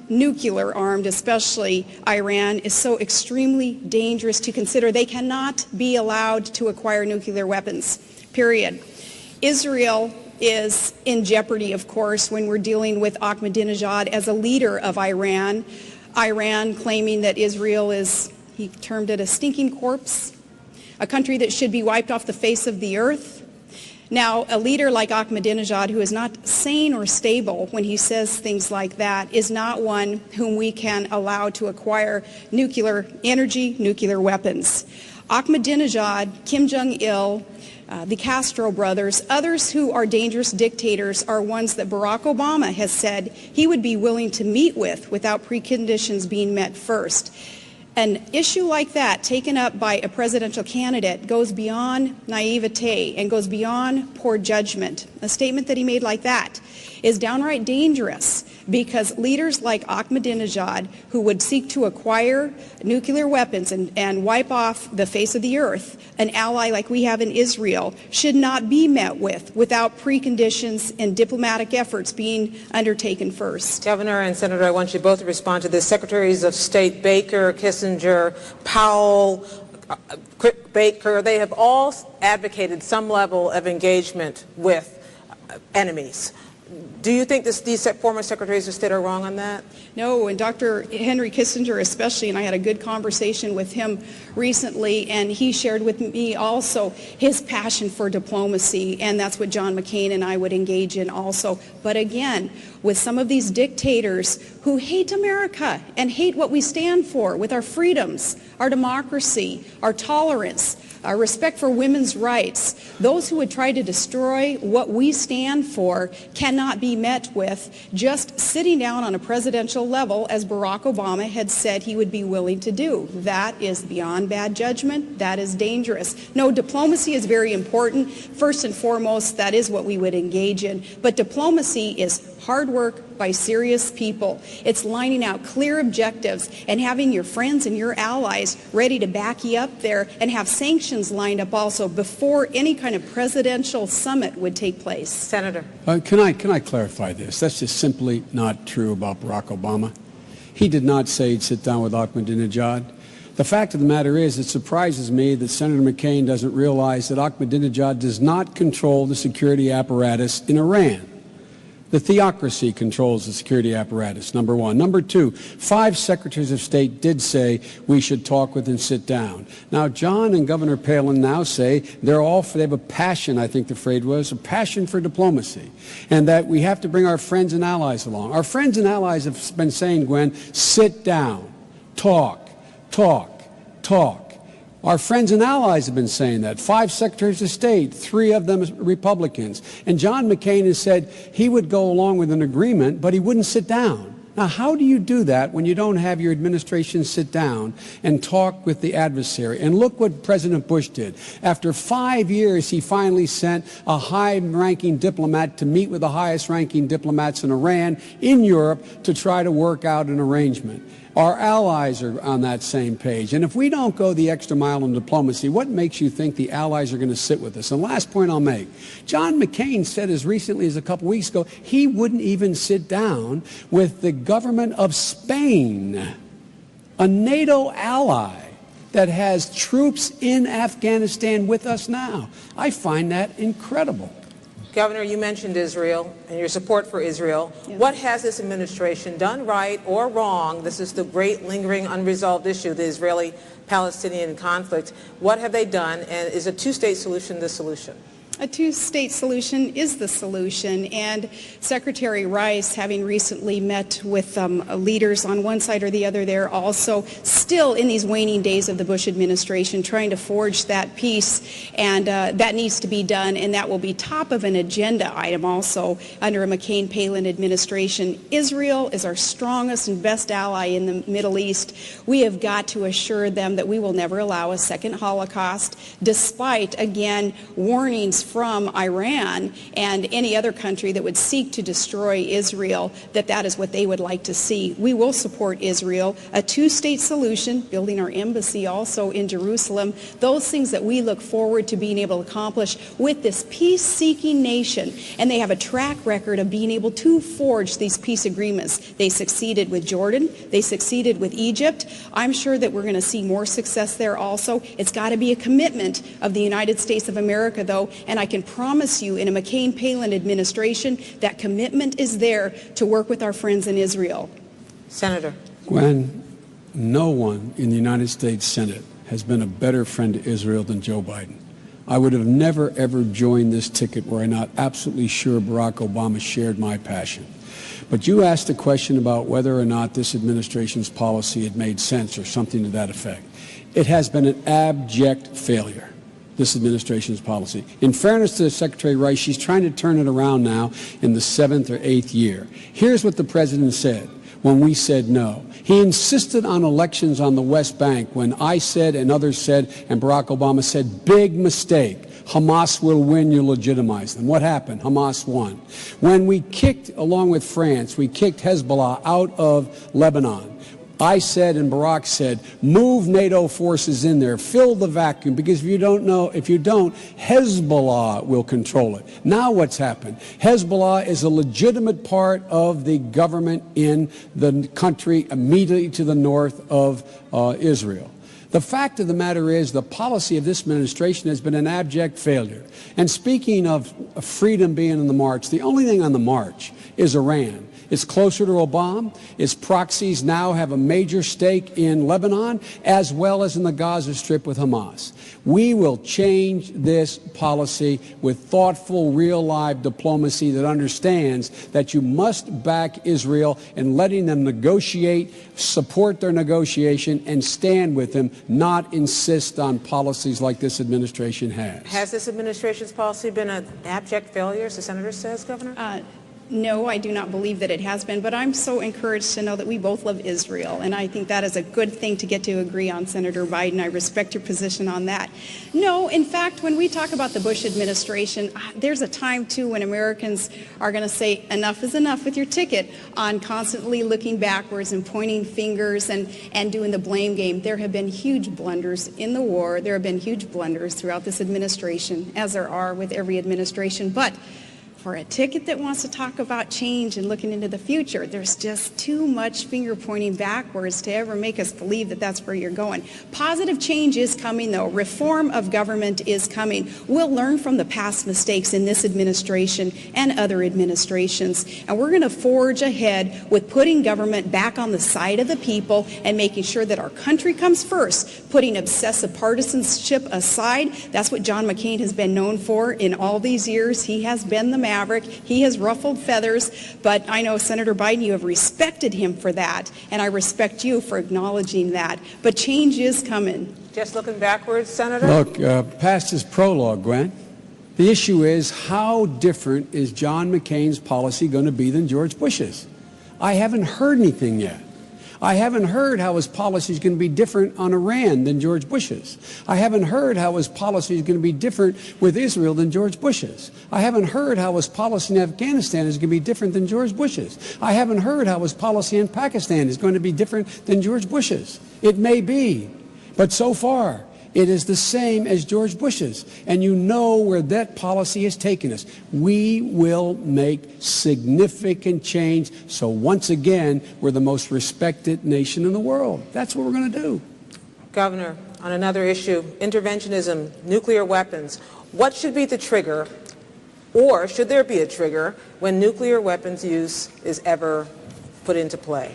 Nuclear armed, especially Iran, is so extremely dangerous to consider. They cannot be allowed to acquire nuclear weapons, period. Israel is in jeopardy, of course, when we're dealing with Ahmadinejad as a leader of Iran. Iran claiming that Israel is, he termed it a stinking corpse, a country that should be wiped off the face of the earth. Now, a leader like Ahmadinejad, who is not sane or stable when he says things like that, is not one whom we can allow to acquire nuclear energy, nuclear weapons. Ahmadinejad, Kim Jong-il, the Castro brothers, others who are dangerous dictators are ones that Barack Obama has said he would be willing to meet with without preconditions being met first. An issue like that taken up by a presidential candidate goes beyond naivete and goes beyond poor judgment. A statement that he made like that is downright dangerous because leaders like Ahmadinejad, who would seek to acquire nuclear weapons and wipe off the face of the earth, an ally like we have in Israel, should not be met with without preconditions and diplomatic efforts being undertaken first. Governor and Senator, I want you both to respond to this. Secretaries of State Baker, Kissinger, Powell, Baker, they have all advocated some level of engagement with enemies. Do you think these former secretaries of state are wrong on that? No, and Dr. Henry Kissinger especially, and I had a good conversation with him recently, and he shared with me also his passion for diplomacy, and that's what John McCain and I would engage in also. But again, with some of these dictators who hate America and hate what we stand for with our freedoms, our democracy, our tolerance, our respect for women's rights, those who would try to destroy what we stand for cannot be met with just sitting down on a presidential level, as Barack Obama had said he would be willing to do. That is beyond bad judgment. That is dangerous. No, diplomacy is very important. First and foremost, that is what we would engage in. But diplomacy is hard work by serious people. It's lining out clear objectives and having your friends and your allies ready to back you up there and have sanctions lined up also before any kind of presidential summit would take place. Senator. Can I clarify this? That's just simply not true about Barack Obama. He did not say he'd sit down with Ahmadinejad. The fact of the matter is, it surprises me that Senator McCain doesn't realize that Ahmadinejad does not control the security apparatus in Iran. The theocracy controls the security apparatus, number one. Number two, 5 secretaries of state did say we should talk with and sit down. Now, John and Governor Palin now say they have a passion, I think the phrase was, a passion for diplomacy, and that we have to bring our friends and allies along. Our friends and allies have been saying, Gwen, sit down, talk, talk, talk. Our friends and allies have been saying that. 5 secretaries of state, 3 of them Republicans. And John McCain has said he would go along with an agreement, but he wouldn't sit down. Now, how do you do that when you don't have your administration sit down and talk with the adversary? And look what President Bush did. After 5 years, he finally sent a high-ranking diplomat to meet with the highest-ranking diplomats in Iran, in Europe, to try to work out an arrangement. Our allies are on that same page. And if we don't go the extra mile in diplomacy, what makes you think the allies are going to sit with us? And last point I'll make, John McCain said as recently as a couple weeks ago, he wouldn't even sit down with the government of Spain, a NATO ally that has troops in Afghanistan with us now. I find that incredible. Governor, you mentioned Israel and your support for Israel. Yes. What has this administration done right or wrong? This is the great lingering unresolved issue, the Israeli-Palestinian conflict. What have they done, and is a two-state solution the solution? A two-state solution is the solution, and Secretary Rice, having recently met with leaders on one side or the other there, also still in these waning days of the Bush administration, trying to forge that peace, and that needs to be done, and that will be top of an agenda item also under a McCain-Palin administration. Israel is our strongest and best ally in the Middle East. We have got to assure them that we will never allow a second Holocaust, despite, again, warnings from Iran and any other country that would seek to destroy Israel, that is what they would like to see. We will support Israel, a two-state solution, building our embassy also in Jerusalem, those things that we look forward to being able to accomplish with this peace-seeking nation. And they have a track record of being able to forge these peace agreements. They succeeded with Jordan. They succeeded with Egypt. I'm sure that we're going to see more success there also. It's got to be a commitment of the United States of America, though, and I can promise you in a McCain-Palin administration that commitment is there to work with our friends in Israel. Senator. Gwen, no one in the United States Senate has been a better friend to Israel than Joe Biden. I would have never, ever joined this ticket were I not absolutely sure Barack Obama shared my passion. But you asked a question about whether or not this administration's policy had made sense or something to that effect. It has been an abject failure, this administration's policy. In fairness to Secretary Rice, she's trying to turn it around now in the 7th or 8th year. Here's what the president said when we said no. He insisted on elections on the West Bank when I said and others said and Barack Obama said, big mistake. Hamas will win, you legitimize them. What happened? Hamas won. When we kicked, along with France, we kicked Hezbollah out of Lebanon, I said and Barack said, move NATO forces in there, fill the vacuum, because if you don't, Hezbollah will control it. Now what's happened? Hezbollah is a legitimate part of the government in the country immediately to the north of Israel. The fact of the matter is the policy of this administration has been an abject failure. And speaking of freedom being in the march, the only thing on the march is Iran. It's closer to Obama. Its proxies now have a major stake in Lebanon as well as in the Gaza Strip with Hamas. We will change this policy with thoughtful, real live diplomacy that understands that you must back Israel in letting them negotiate, support their negotiation, and stand with them, not insist on policies like this administration has. Has this administration's policy been an abject failure, as the senator says, Governor? No, I do not believe that it has been, but I'm so encouraged to know that we both love Israel, and I think that is a good thing to get to agree on, Senator Biden. I respect your position on that. No, in fact, when we talk about the Bush administration, there's a time, too, when Americans are going to say enough is enough with your ticket on constantly looking backwards and pointing fingers and doing the blame game. There have been huge blunders in the war. There have been huge blunders throughout this administration, as there are with every administration. But for a ticket that wants to talk about change and looking into the future. There's just too much finger pointing backwards to ever make us believe that that's where you're going. Positive change is coming, though. Reform of government is coming. We'll learn from the past mistakes in this administration and other administrations, and we're going to forge ahead with putting government back on the side of the people and making sure that our country comes first, putting obsessive partisanship aside. That's what John McCain has been known for in all these years. He has been the maverick. He has ruffled feathers, but I know, Senator Biden, you have respected him for that, and I respect you for acknowledging that. But change is coming. Just looking backwards, Senator? Look, past is prologue, Gwen. The issue is, how different is John McCain's policy going to be than George Bush's? I haven't heard anything yet. I haven't heard how his policy is going to be different on Iran than George Bush's. I haven't heard how his policy is going to be different with Israel than George Bush's. I haven't heard how his policy in Afghanistan is going to be different than George Bush's. I haven't heard how his policy in Pakistan is going to be different than George Bush's. It may be, but so far, it is the same as George Bush's, and you know where that policy has taken us. We will make significant change, so once again, we're the most respected nation in the world. That's what we're going to do. Governor, on another issue, interventionism, nuclear weapons, what should be the trigger, or should there be a trigger, when nuclear weapons use is ever put into play?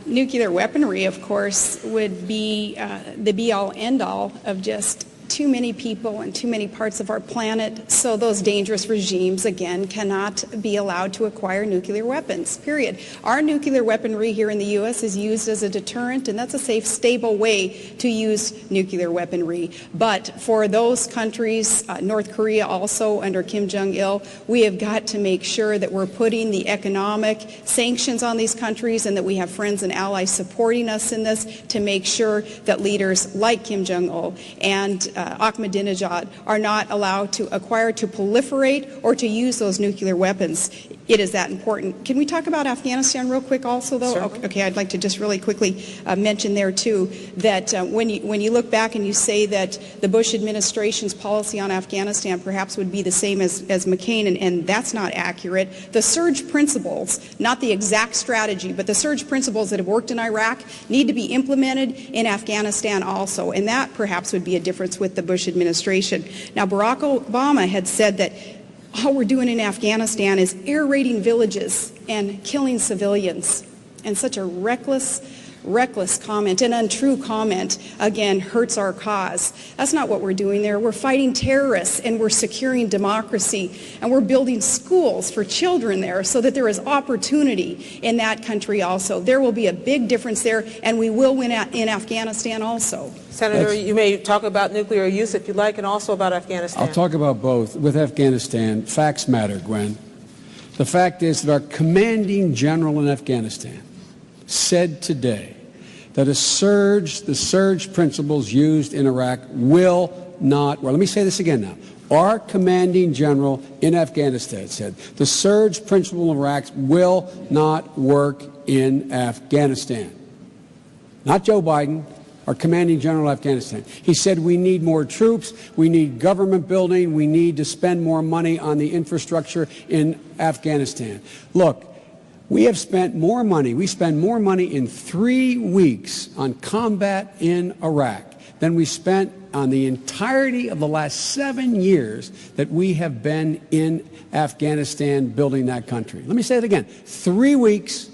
Nuclear weaponry, of course, would be the be-all, end-all of just too many people and too many parts of our planet, so those dangerous regimes, again, cannot be allowed to acquire nuclear weapons, period. Our nuclear weaponry here in the U.S. is used as a deterrent, and that's a safe, stable way to use nuclear weaponry. But for those countries, North Korea also under Kim Jong-il, we have got to make sure that we're putting the economic sanctions on these countries and that we have friends and allies supporting us in this to make sure that leaders like Kim Jong-il and Ahmadinejad are not allowed to acquire, to proliferate, or to use those nuclear weapons. It is that important. Can we talk about Afghanistan real quick also, though? Okay, I'd like to just really quickly mention there, too, that when you look back and you say that the Bush administration's policy on Afghanistan perhaps would be the same as McCain, and that's not accurate. The surge principles, not the exact strategy, but the surge principles that have worked in Iraq need to be implemented in Afghanistan also, and that perhaps would be a difference with the Bush administration. Now, Barack Obama had said that all we're doing in Afghanistan is air raiding villages and killing civilians. And such a reckless comment, an untrue comment, again, hurts our cause. That's not what we're doing there. We're fighting terrorists, and we're securing democracy, and we're building schools for children there so that there is opportunity in that country also. There will be a big difference there, and we will win in Afghanistan also. Senator, you may talk about nuclear use if you like, and also about Afghanistan. I'll talk about both. With Afghanistan, facts matter, Gwen. The fact is that our commanding general in Afghanistan said today that the surge principles used in Iraq will not, well, let me say this again now. Our commanding general in Afghanistan said the surge principle in Iraq will not work in Afghanistan. Not Joe Biden, our commanding general of Afghanistan. He said we need more troops, we need government building, we need to spend more money on the infrastructure in Afghanistan. Look, we have spent more money, we spend more money in 3 weeks on combat in Iraq than we spent on the entirety of the last 7 years that we have been in Afghanistan building that country. Let me say it again. 3 weeks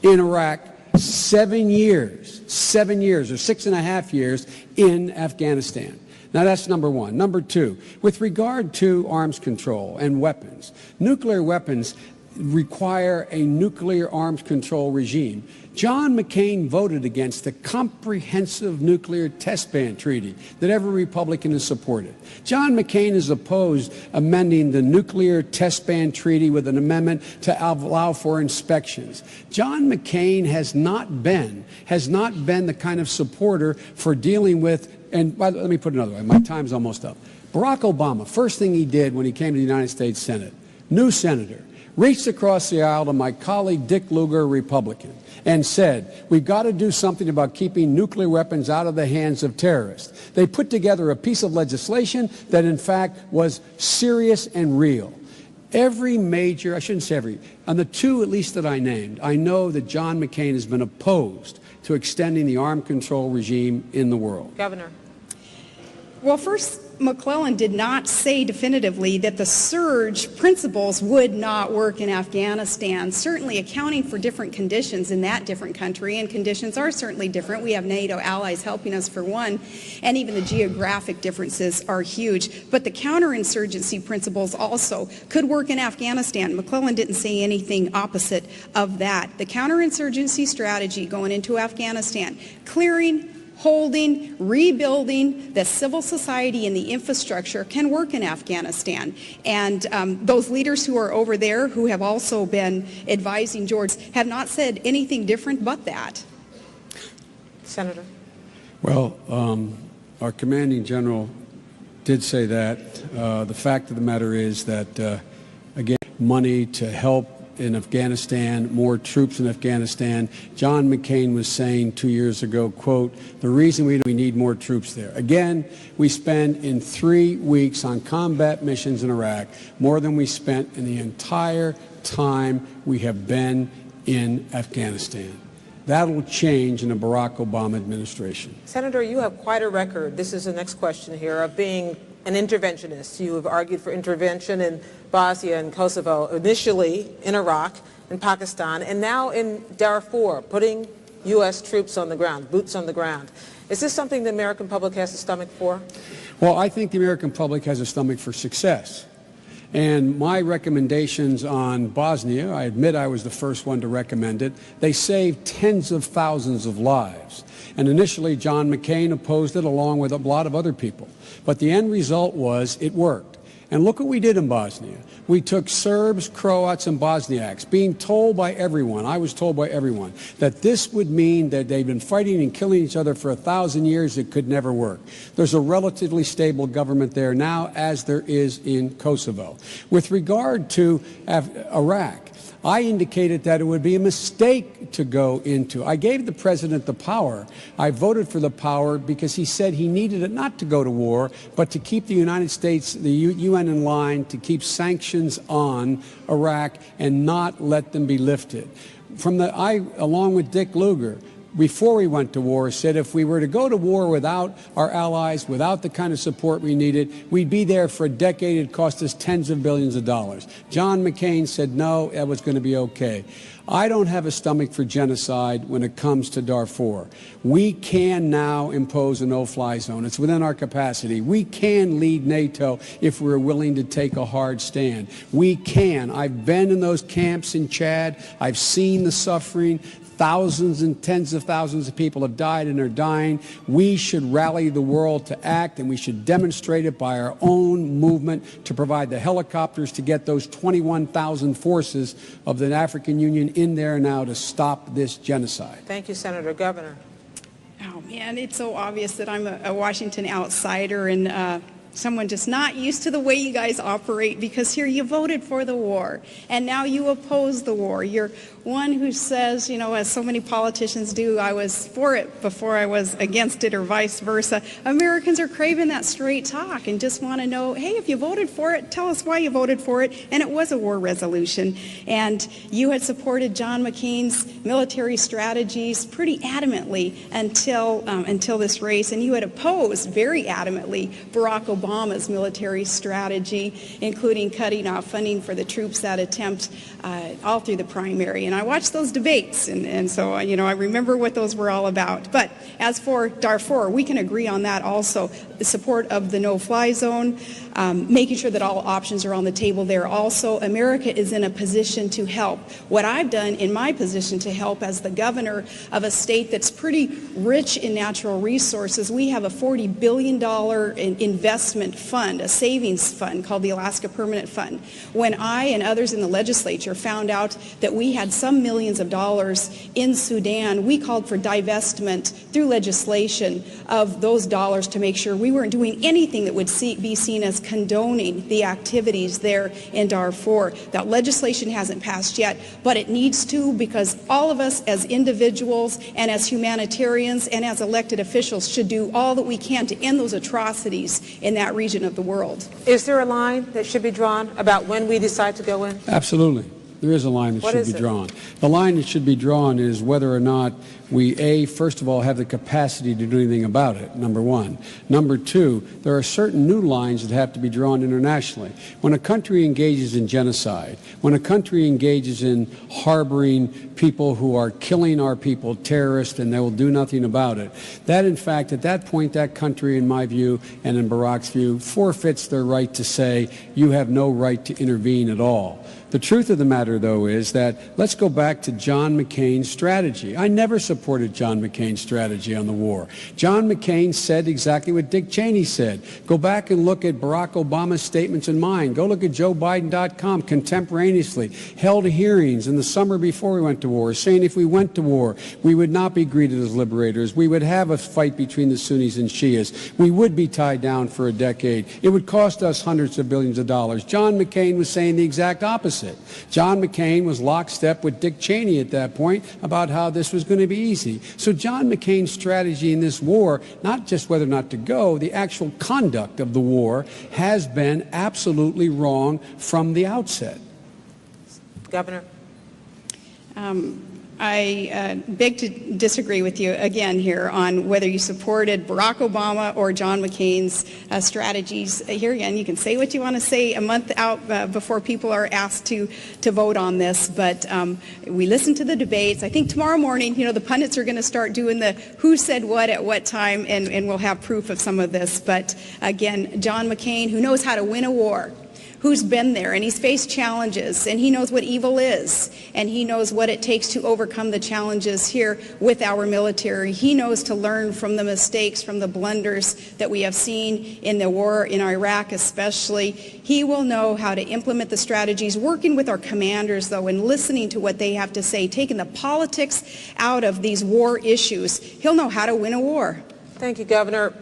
in Iraq, 7 years, or 6.5 years in Afghanistan. Now, that's number one. Number two, with regard to arms control and weapons, nuclear weapons require a nuclear arms control regime. John McCain voted against the comprehensive nuclear test ban treaty that every Republican has supported. John McCain has opposed amending the nuclear test ban treaty with an amendment to allow for inspections. John McCain has not been the kind of supporter for dealing with, and let me put it another way, my time's almost up. Barack Obama, first thing he did when he came to the United States Senate, new senator, reached across the aisle to my colleague Dick Lugar, Republican, and said, we've got to do something about keeping nuclear weapons out of the hands of terrorists. They put together a piece of legislation that, in fact, was serious and real. Every major, I shouldn't say every, on the two at least that I named, I know that John McCain has been opposed to extending the arms control regime in the world. Governor. Well, first, McClellan did not say definitively that the surge principles would not work in Afghanistan, certainly accounting for different conditions in that different country, and conditions are certainly different. We have NATO allies helping us for one, and even the geographic differences are huge. But the counterinsurgency principles also could work in Afghanistan. McClellan didn't say anything opposite of that. The counterinsurgency strategy going into Afghanistan, clearing, holding, rebuilding the civil society and the infrastructure can work in Afghanistan. And those leaders who are over there who have also been advising George have not said anything different but that. Senator. Well, our commanding general did say that. The fact of the matter is that, again, money to help in Afghanistan, more troops in Afghanistan. John McCain was saying 2 years ago, quote, the reason we need more troops there. Again, we spend in 3 weeks on combat missions in Iraq more than we spent in the entire time we have been in Afghanistan. That'll change in the Barack Obama administration. Senator, you have quite a record. This is the next question here of being an interventionist. You have argued for intervention in Bosnia and Kosovo, initially in Iraq and Pakistan, and now in Darfur, putting U.S. troops on the ground, boots on the ground. Is this something the American public has a stomach for? Well, I think the American public has a stomach for success. And my recommendations on Bosnia, I admit I was the first one to recommend it, they saved tens of thousands of lives. And initially, John McCain opposed it along with a lot of other people. But the end result was it worked. And look what we did in Bosnia. We took Serbs, Croats, and Bosniaks, being told by everyone, I was told by everyone, that this would mean that they've been fighting and killing each other for 1,000 years. It could never work. There's a relatively stable government there now, as there is in Kosovo. With regard to Iraq, I indicated that it would be a mistake to go into. I gave the president the power. I voted for the power because he said he needed it not to go to war, but to keep the United States, the UN in line, to keep sanctions on Iraq and not let them be lifted. Along with Dick Lugar, before we went to war, said if we were to go to war without our allies, without the kind of support we needed, we'd be there for a decade. It'd cost us tens of billions of dollars. John McCain said no, that was going to be okay. I don't have a stomach for genocide when it comes to Darfur. We can now impose a no-fly zone. It's within our capacity. We can lead NATO if we're willing to take a hard stand. We can. I've been in those camps in Chad. I've seen the suffering. Thousands and tens of thousands of people have died and are dying. We should rally the world to act, and we should demonstrate it by our own movement to provide the helicopters to get those 21,000 forces of the African Union in there now to stop this genocide. Thank you, Senator. Governor. Oh, man, it's so obvious that I'm a Washington outsider and someone just not used to the way you guys operate, because here you voted for the war and now you oppose the war. You're one who says, you know, as so many politicians do, I was for it before I was against it, or vice versa. Americans are craving that straight talk and just want to know, hey, if you voted for it, tell us why you voted for it. And it was a war resolution. And you had supported John McCain's military strategies pretty adamantly until this race. And you had opposed very adamantly Barack Obama's military strategy, including cutting off funding for the troops that attempt all through the primary. And I watched those debates, and so, you know, I remember what those were all about. But as for Darfur, we can agree on that also. The support of the no-fly zone, making sure that all options are on the table there. Also, America is in a position to help. What I've done in my position to help as the governor of a state that's pretty rich in natural resources, we have a $40 billion investment fund, a savings fund called the Alaska Permanent Fund. When I and others in the legislature found out that we had some millions of dollars in Sudan, we called for divestment through legislation of those dollars to make sure we weren't doing anything that would be seen as condoning the activities there in Darfur. That legislation hasn't passed yet, but it needs to, because all of us as individuals and as humanitarians and as elected officials should do all that we can to end those atrocities in that region of the world. Is there a line that should be drawn about when we decide to go in? Absolutely. There is a line that should be drawn. The line that should be drawn is whether or not we, first of all, have the capacity to do anything about it, number one. Number two, there are certain new lines that have to be drawn internationally. When a country engages in genocide, when a country engages in harboring people who are killing our people, terrorists, and they will do nothing about it, that, in fact, at that point, that country, in my view, and in Barack's view, forfeits their right to say, you have no right to intervene at all. The truth of the matter, though, is that let's go back to John McCain's strategy. I never supported John McCain's strategy on the war. John McCain said exactly what Dick Cheney said. Go back and look at Barack Obama's statements and mine. Go look at JoeBiden.com contemporaneously. Held hearings in the summer before we went to war, saying if we went to war, we would not be greeted as liberators. We would have a fight between the Sunnis and Shias. We would be tied down for a decade. It would cost us hundreds of billions of dollars. John McCain was saying the exact opposite. John McCain was lockstep with Dick Cheney at that point about how this was going to be easy. So John McCain's strategy in this war, not just whether or not to go, the actual conduct of the war has been absolutely wrong from the outset. Governor? I beg to disagree with you again here on whether you supported Barack Obama or John McCain's strategies. Here again, you can say what you want to say a month out before people are asked to vote on this, but we listened to the debates. I think tomorrow morning, the pundits are going to start doing the who said what at what time, and we'll have proof of some of this. But again, John McCain, who knows how to win a war, who's been there, and he's faced challenges, and he knows what evil is, and he knows what it takes to overcome the challenges here with our military. He knows to learn from the mistakes, from the blunders that we have seen in the war in Iraq especially. He will know how to implement the strategies, working with our commanders, though, and listening to what they have to say, taking the politics out of these war issues. He'll know how to win a war. Thank you, Governor.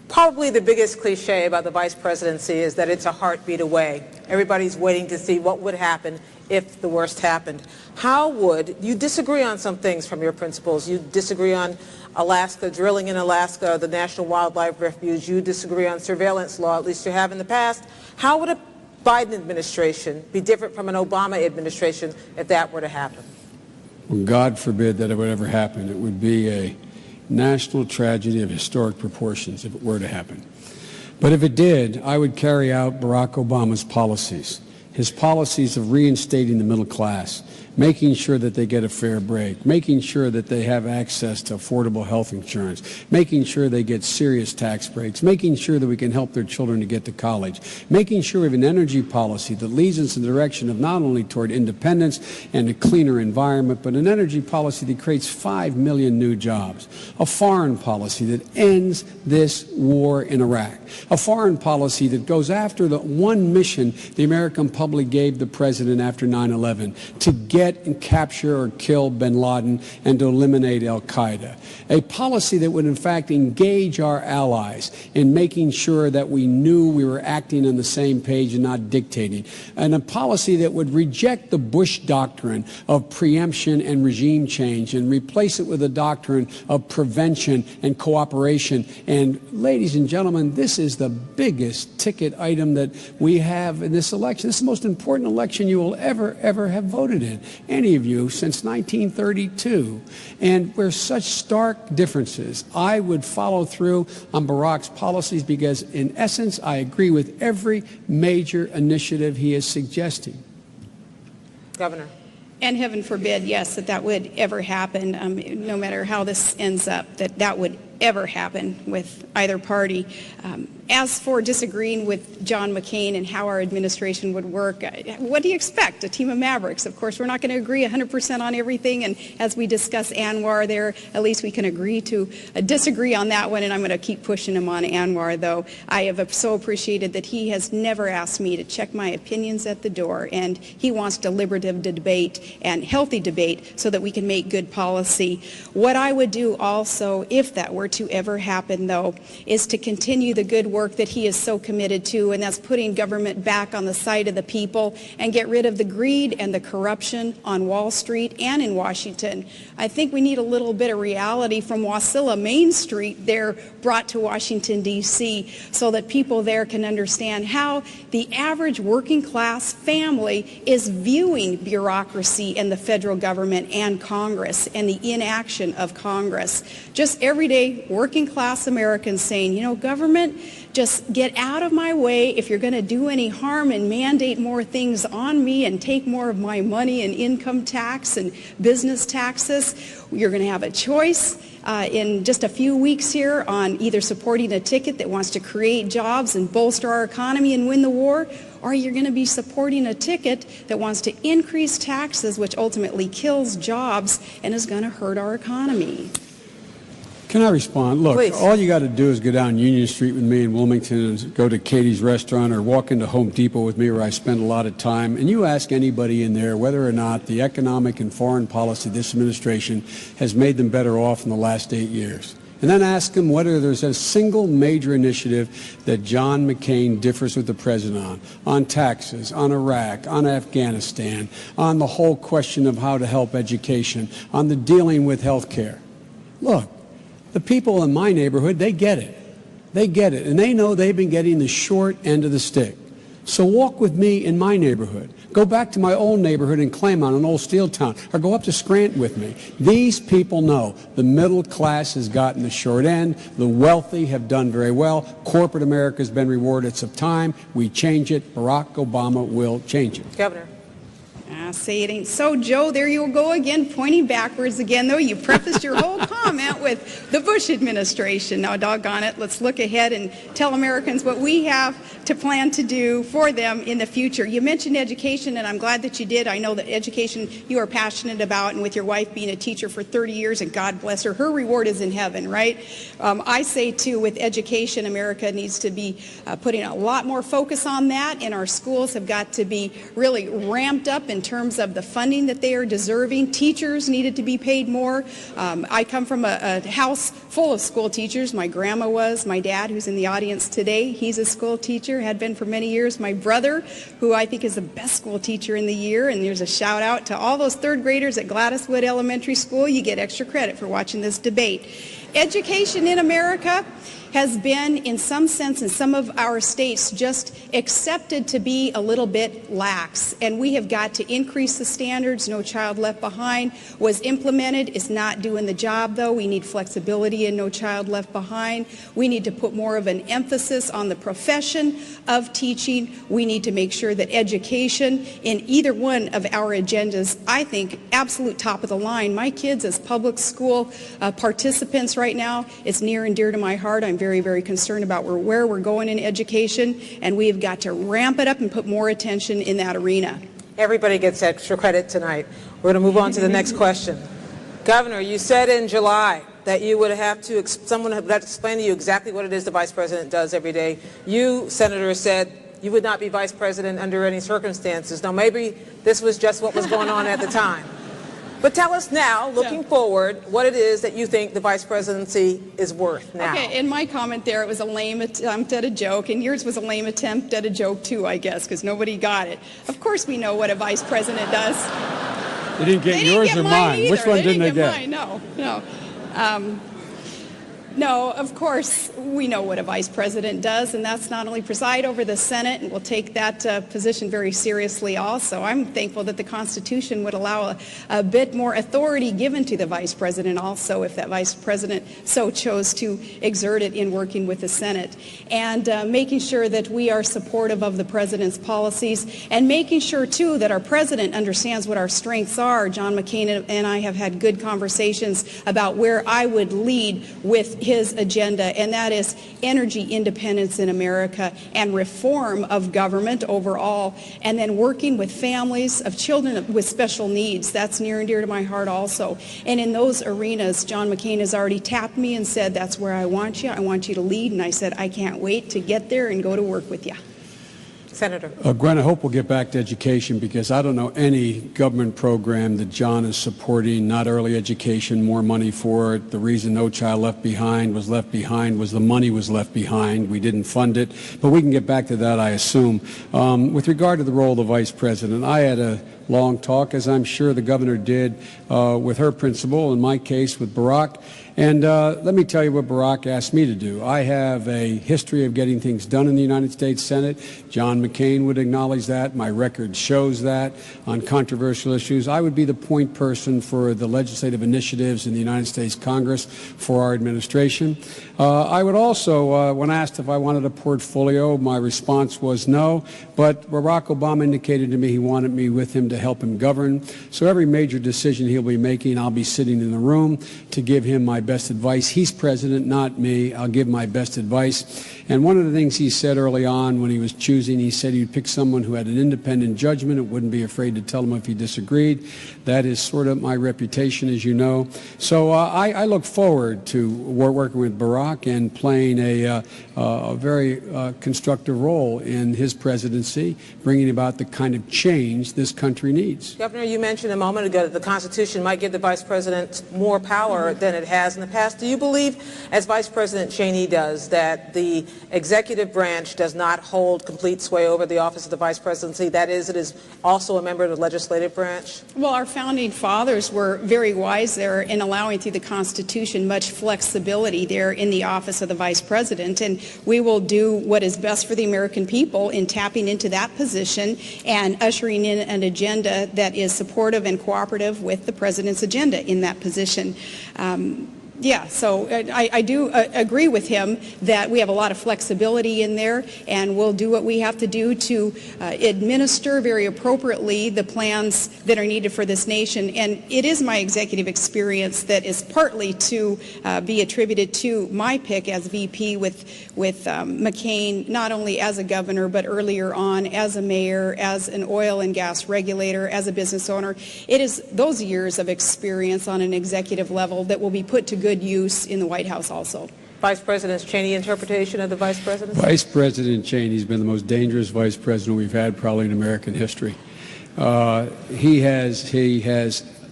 Probably the biggest cliche about the vice presidency is that it's a heartbeat away. Everybody's waiting to see what would happen if the worst happened. How would you disagree on some things from your principles? You disagree on Alaska, drilling in Alaska, the National Wildlife Refuge. You disagree on surveillance law, at least you have in the past. How would a Biden administration be different from an Obama administration if that were to happen? Well, God forbid that it would ever happen. It would be a national tragedy of historic proportions if it were to happen. But if it did, I would carry out Barack Obama's policies, his policies of reinstating the middle class, making sure that they get a fair break, making sure that they have access to affordable health insurance, making sure they get serious tax breaks, making sure that we can help their children to get to college, making sure we have an energy policy that leads us in the direction of not only toward independence and a cleaner environment, but an energy policy that creates 5 million new jobs, a foreign policy that ends this war in Iraq, a foreign policy that goes after the one mission the American public gave the president after 9/11, to get and capture or kill bin Laden and to eliminate al-Qaeda. A policy that would in fact engage our allies in making sure that we knew we were acting on the same page and not dictating. And a policy that would reject the Bush doctrine of preemption and regime change and replace it with a doctrine of prevention and cooperation. And ladies and gentlemen, this is the biggest ticket item that we have in this election. This is the most important election you will ever have voted in, any of you, since 1932. And where such stark differences, I would follow through on Barack's policies because, in essence, I agree with every major initiative he is suggesting. Governor. And heaven forbid, yes, that would ever happen, no matter how this ends up, that would ever happen with either party. As for disagreeing with John McCain and how our administration would work, what do you expect? A team of mavericks. Of course, we're not going to agree 100% on everything, and as we discuss Anwar there, at least we can agree to disagree on that one, and I'm going to keep pushing him on Anwar, though. I have so appreciated that he has never asked me to check my opinions at the door, and he wants deliberative debate and healthy debate so that we can make good policy. What I would do also, if that were to ever happen, though, is to continue the good work work that he is so committed to, and that's putting government back on the side of the people and get rid of the greed and the corruption on Wall Street and in Washington. I think we need a little bit of reality from Wasilla, Main Street there, brought to Washington, D.C., so that people there can understand how the average working class family is viewing bureaucracy and the federal government and Congress and the inaction of Congress. Just everyday working class Americans saying, you know, government, just get out of my way. If you're going to do any harm and mandate more things on me and take more of my money and income tax and business taxes, you're going to have a choice in just a few weeks here on either supporting a ticket that wants to create jobs and bolster our economy and win the war, or you're going to be supporting a ticket that wants to increase taxes, which ultimately kills jobs and is going to hurt our economy. Can I respond? Look, Please. all you got to do is go down Union Street with me in Wilmington and go to Katie's restaurant or walk into Home Depot with me where I spend a lot of time, and you ask anybody in there whether or not the economic and foreign policy of this administration has made them better off in the last 8 years. And then ask them whether there's a single major initiative that John McCain differs with the president on taxes, on Iraq, on Afghanistan, on the whole question of how to help education, on the dealing with health care. Look, the people in my neighborhood, they get it. They get it. And they know they've been getting the short end of the stick. So walk with me in my neighborhood. Go back to my old neighborhood in Claymont, an old steel town, or go up to Scranton with me. These people know the middle class has gotten the short end. The wealthy have done very well. Corporate America has been rewarded. It's time we change it. Barack Obama will change it. Governor. Say it ain't so, Joe. There you go again, pointing backwards again, though. You prefaced your whole comment with the Bush administration. Now, doggone it, let's look ahead and tell Americans what we have to plan to do for them in the future. You mentioned education, and I'm glad that you did. I know that education you are passionate about, and with your wife being a teacher for 30 years, and God bless her, her reward is in heaven, right? I say, too, with education, America needs to be putting a lot more focus on that, and our schools have got to be really ramped up in terms of the funding that they are deserving. Teachers needed to be paid more. I come from a house full of school teachers. My grandma was. My dad, who's in the audience today, he's a school teacher, had been for many years. My brother, who I think is the best school teacher in the year, and there's a shout out to all those third graders at Gladyswood Elementary School. You get extra credit for watching this debate. Education in America has been, in some sense, in some of our states, just accepted to be a little bit lax. And we have got to increase the standards. No Child Left Behind was implemented. It's not doing the job, though. We need flexibility in No Child Left Behind. We need to put more of an emphasis on the profession of teaching. We need to make sure that education in either one of our agendas, I think, absolute top of the line. My kids as public school participants right now, it's near and dear to my heart. I'm very, very concerned about where we're going in education, and we have got to ramp it up and put more attention in that arena. Everybody gets extra credit tonight. We're going to move on to the next question. Governor, you said in July that you would have to, someone would have to explain to you exactly what it is the Vice President does every day. You, Senator, said you would not be Vice President under any circumstances. Now, maybe this was just what was going on at the time. But tell us now, looking forward, what it is that you think the Vice Presidency is worth now. Okay, in my comment there, it was a lame attempt at a joke, and yours was a lame attempt at a joke too, I guess, because nobody got it. Of course we know what a Vice President does. They didn't get yours or mine. Either. Which one didn't they get? Mine. No. No, of course, we know what a vice president does, and that's not only preside over the Senate, and we'll take that position very seriously also. I'm thankful that the Constitution would allow a bit more authority given to the vice president also, if that vice president so chose to exert it in working with the Senate. And making sure that we are supportive of the president's policies, and making sure, too, that our president understands what our strengths are. John McCain and I have had good conversations about where I would lead with his agenda, and that is energy independence in America and reform of government overall, and then working with families of children with special needs. That's near and dear to my heart also. And in those arenas, John McCain has already tapped me and said, that's where I want you. I want you to lead. And I said, I can't wait to get there and go to work with you. Senator. Gwen, I hope we'll get back to education, because I don't know any government program that John is supporting, not early education, more money for it. The reason No Child Left Behind was the money was left behind. We didn't fund it. But we can get back to that, I assume. With regard to the role of the Vice President, I had a long talk, as I'm sure the governor did, with her principal, in my case with Barack. And let me tell you what Barack asked me to do. I have a history of getting things done in the United States Senate. John McCain would acknowledge that. My record shows that. On controversial issues, I would be the point person for the legislative initiatives in the United States Congress for our administration. I would also, when asked if I wanted a portfolio, my response was no. But Barack Obama indicated to me he wanted me with him to help him govern. So every major decision he'll be making, I'll be sitting in the room to give him my best advice. He's president, not me. I'll give my best advice. And one of the things he said early on when he was choosing, he said he'd pick someone who had an independent judgment and wouldn't be afraid to tell him if he disagreed. That is sort of my reputation, as you know. So I look forward to working with Barack and playing a very constructive role in his presidency, bringing about the kind of change this country needs. Governor, you mentioned a moment ago that the Constitution might give the Vice President more power than it has in the past. Do you believe, as Vice President Cheney does, that the executive branch does not hold complete sway over the office of the Vice Presidency? That is, it is also a member of the legislative branch? Well, our founding fathers were very wise there in allowing through the Constitution much flexibility there in the office of the Vice President, and we will do what is best for the American people in tapping into that position and ushering in an agenda that is supportive and cooperative with the President's agenda in that position. Yeah, so I do agree with him that we have a lot of flexibility in there, and we'll do what we have to do to administer very appropriately the plans that are needed for this nation. And it is my executive experience that is partly to be attributed to my pick as VP with McCain, not only as a governor, but earlier on as a mayor, as an oil and gas regulator, as a business owner. It is those years of experience on an executive level that will be put to good use in the White House also. Vice President Cheney interpretation of the Vice Presidency? Vice President Cheney's been the most dangerous Vice President we've had probably in American history. He has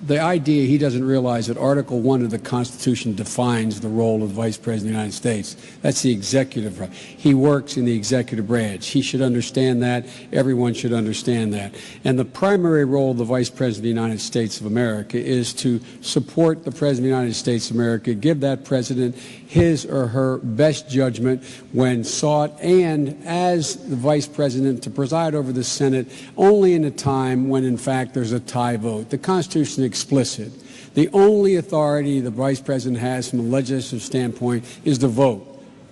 the idea he doesn't realize that Article 1 of the Constitution defines the role of the Vice President of the United States. That's the executive branch. He works in the executive branch. He should understand that. Everyone should understand that. And the primary role of the Vice President of the United States of America is to support the President of the United States of America, give that President his or her best judgment when sought, and as the Vice President to preside over the Senate only in a time when, in fact, there's a tie vote. The Constitution is explicit. The only authority the Vice President has from a legislative standpoint is the vote.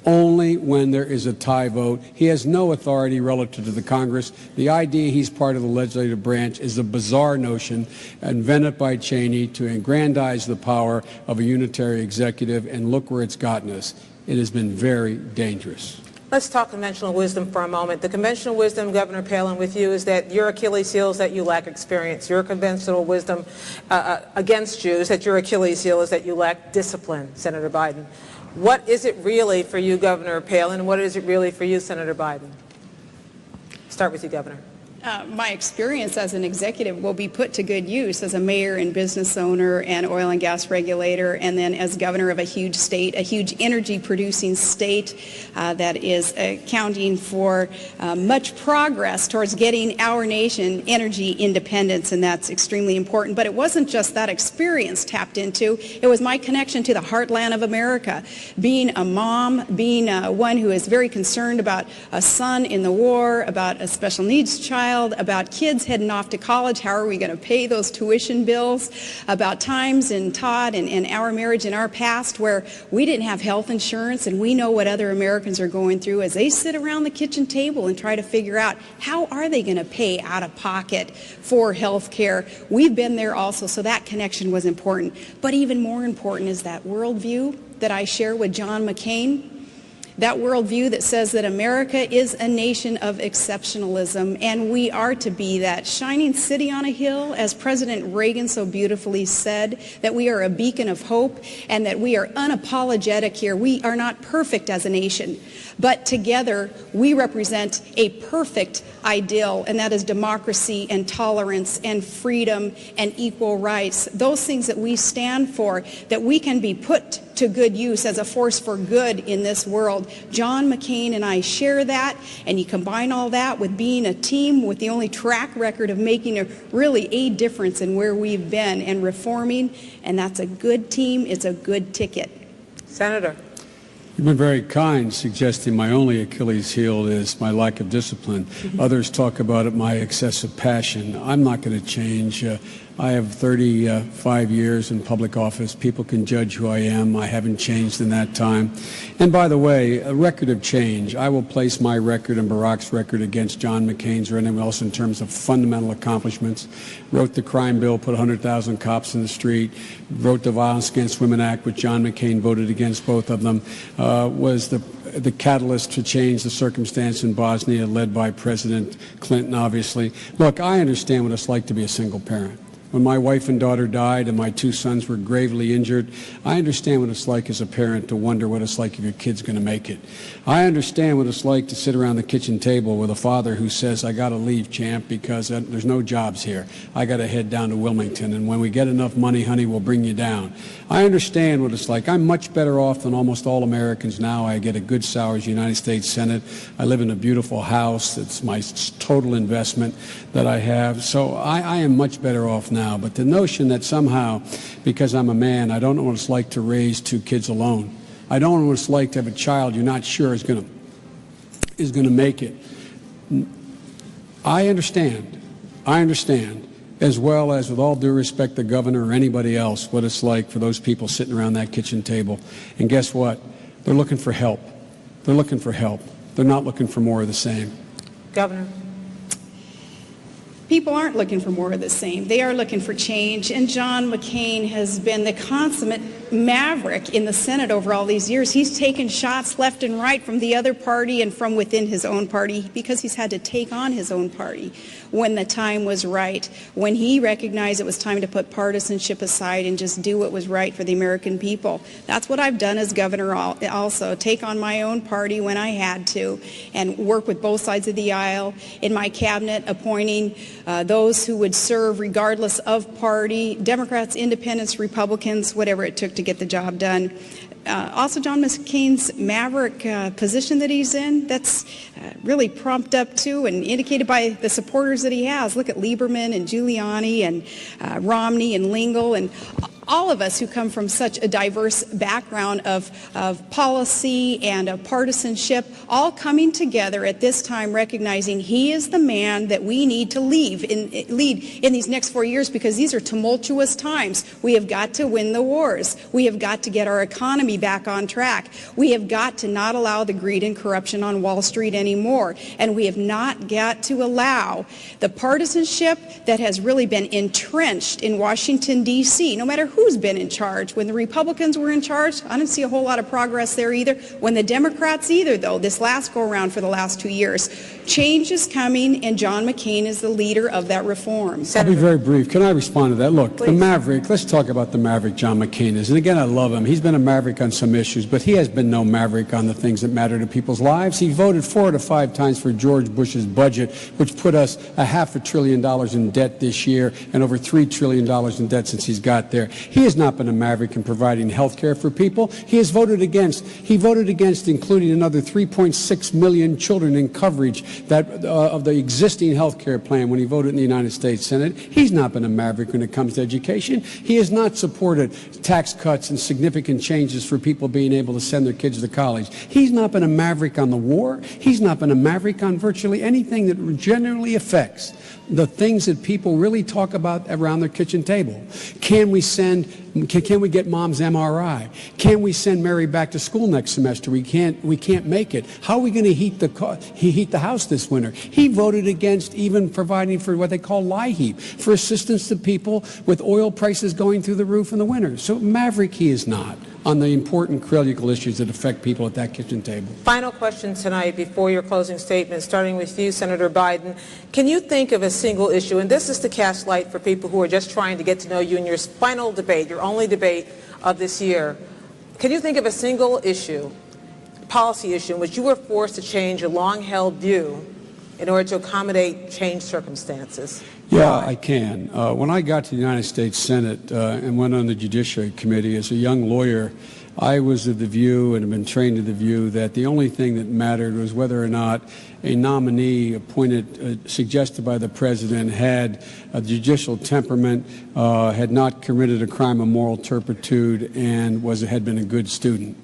Only when there is a tie vote. He has no authority relative to the Congress. The idea he's part of the legislative branch is a bizarre notion invented by Cheney to aggrandize the power of a unitary executive, and look where it's gotten us. It has been very dangerous. Let's talk conventional wisdom for a moment. The conventional wisdom, Governor Palin, with you is that your Achilles heel is that you lack experience. Your conventional wisdom against you is that your Achilles heel is that you lack discipline, Senator Biden. What is it really for you, Governor Palin? What is it really for you, Senator Biden? Start with you, Governor. My experience as an executive will be put to good use as a mayor and business owner and oil and gas regulator, and then as governor of a huge state, a huge energy producing state that is accounting for much progress towards getting our nation energy independence, and that's extremely important. But it wasn't just that experience tapped into, it was my connection to the heartland of America. Being a mom, being one who is very concerned about a son in the war, about a special needs child, about kids heading off to college, how are we going to pay those tuition bills, about times in Todd and our marriage in our past where we didn't have health insurance, and we know what other Americans are going through as they sit around the kitchen table and try to figure out how are they going to pay out of pocket for health care. We've been there also, so that connection was important. But even more important is that worldview that I share with John McCain, that worldview that says that America is a nation of exceptionalism, and we are to be that shining city on a hill, as President Reagan so beautifully said, that we are a beacon of hope and that we are unapologetic here. We are not perfect as a nation, but together we represent a perfect ideal, and that is democracy and tolerance and freedom and equal rights. Those things that we stand for, that we can be put to good use as a force for good in this world. John McCain and I share that, and you combine all that with being a team with the only track record of making a difference in where we've been and reforming, and that's a good team. It's a good ticket. Senator. You've been very kind, suggesting my only Achilles heel is my lack of discipline. Others talk about it, my excessive passion. I'm not going to change. I have 35 years in public office. People can judge who I am. I haven't changed in that time. And by the way, a record of change. I will place my record and Barack's record against John McCain's or anyone else in terms of fundamental accomplishments. Wrote the crime bill, put 100,000 cops in the street. Wrote the Violence Against Women Act, which John McCain voted against both of them. Was the catalyst to change the circumstance in Bosnia, led by President Clinton, obviously. Look, I understand what it's like to be a single parent. When my wife and daughter died and my 2 sons were gravely injured, I understand what it's like as a parent to wonder what it's like if your kid's going to make it. I understand what it's like to sit around the kitchen table with a father who says, I got to leave, champ, because there's no jobs here. I got to head down to Wilmington, and when we get enough money, honey, we'll bring you down. I understand what it's like. I'm much better off than almost all Americans now. I get a good salary as United States Senate. I live in a beautiful house. It's my total investment that I have. So I am much better off now. But the notion that somehow, because I'm a man, I don't know what it's like to raise 2 kids alone. I don't know what it's like to have a child you're not sure is going to make it. I understand, as well as, with all due respect, the governor or anybody else, what it's like for those people sitting around that kitchen table. And guess what? They're looking for help. They're looking for help. They're not looking for more of the same. Governor. People aren't looking for more of the same. They are looking for change, and John McCain has been the consummate maverick in the Senate over all these years. He's taken shots left and right from the other party and from within his own party because he's had to take on his own party when the time was right, when he recognized it was time to put partisanship aside and just do what was right for the American people. That's what I've done as governor also, take on my own party when I had to and work with both sides of the aisle in my cabinet, appointing those who would serve regardless of party, Democrats, independents, Republicans, whatever it took to get the job done. Also, John McCain's maverick position that he's in, that's really prompted up to and indicated by the supporters that he has. Look at Lieberman and Giuliani and Romney and Lingle and all of us who come from such a diverse background of policy and of partisanship, all coming together at this time, recognizing he is the man that we need to lead in these next 4 years, because these are tumultuous times. We have got to win the wars. We have got to get our economy back on track. We have got to not allow the greed and corruption on Wall Street anymore. And we have not got to allow the partisanship that has really been entrenched in Washington, D.C., no matter who's been in charge. When the Republicans were in charge, I didn't see a whole lot of progress there either. When the Democrats either, though, this last go-around for the last 2 years. Change is coming, and John McCain is the leader of that reform. I'll be very brief. Can I respond to that? Look, please. The maverick, let's talk about the maverick John McCain is. And again, I love him. He's been a maverick on some issues, but he has been no maverick on the things that matter to people's lives. He voted 4 to 5 times for George Bush's budget, which put us $500 billion in debt this year and over $3 trillion in debt since he's got there. He has not been a maverick in providing health care for people. He voted against including another 3.6 million children in coverage of the existing health care plan when he voted in the United States Senate. He's not been a maverick when it comes to education. He has not supported tax cuts and significant changes for people being able to send their kids to college. He's not been a maverick on the war. He's not been a maverick on virtually anything that generally affects the things that people really talk about around their kitchen table. Can we get mom's MRI? Can we send Mary back to school next semester? We can't make it. How are we going to heat the house this winter? He voted against even providing for what they call LIHEAP, for assistance to people with oil prices going through the roof in the winter. So maverick he is not. on the important critical issues that affect people at that kitchen table. Final question tonight before your closing statement, starting with you, Senator Biden. Can you think of a single issue, and this is to cast light for people who are just trying to get to know you in your final debate, your only debate of this year. Can you think of a single issue, policy issue, in which you were forced to change a long-held view in order to accommodate changed circumstances? Yeah, I can. When I got to the United States Senate and went on the Judiciary Committee as a young lawyer, I was of the view and have been trained to the view that the only thing that mattered was whether or not a nominee appointed, suggested by the president, had a judicial temperament, had not committed a crime of moral turpitude, and had been a good student.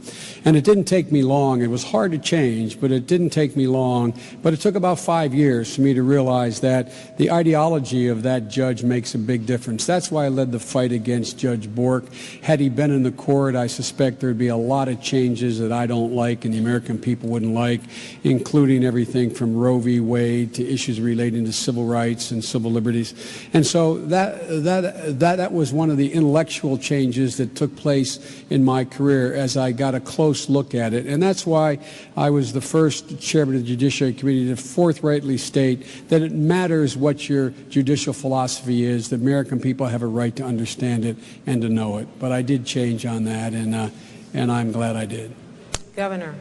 And it didn't take me long. It was hard to change, but it didn't take me long. But it took about 5 years for me to realize that the ideology of that judge makes a big difference. That's why I led the fight against Judge Bork. Had he been in the court, I suspect there would be a lot of changes that I don't like and the American people wouldn't like, including everything from Roe v. Wade to issues relating to civil rights and civil liberties. And so that was one of the intellectual changes that took place in my career as I got a close look at it. And that's why I was the first chairman of the Judiciary Committee to forthrightly state that it matters what your judicial philosophy is. The American people have a right to understand it and to know it. But I did change on that, and I'm glad I did. Governor.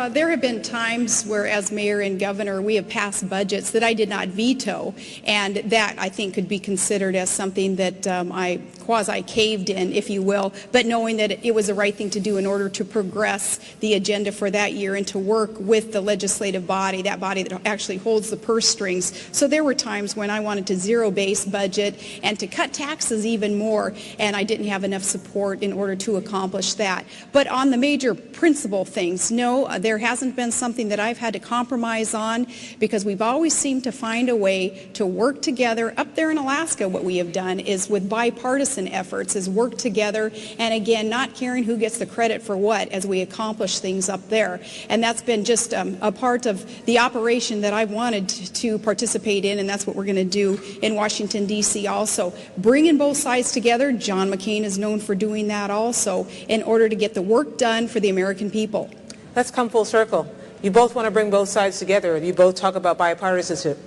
There have been times where, as mayor and governor, we have passed budgets that I did not veto, and that I think could be considered as something that I quasi-caved in, if you will, but knowing that it was the right thing to do in order to progress the agenda for that year and to work with the legislative body, that body that actually holds the purse strings. So there were times when I wanted to zero-base budget and to cut taxes even more, and I didn't have enough support in order to accomplish that. But on the major principal things, no, there hasn't been something that I've had to compromise on, because we've always seemed to find a way to work together. Up there in Alaska, what we have done is with bipartisan efforts is work together, and again, not caring who gets the credit for what as we accomplish things up there. And that's been just a part of the operation that I wanted to participate in, and that's what we're going to do in Washington, D.C. also. Bringing both sides together, John McCain is known for doing that also, in order to get the work done for the American people. Let's come full circle. You both want to bring both sides together. You both talk about bipartisanship.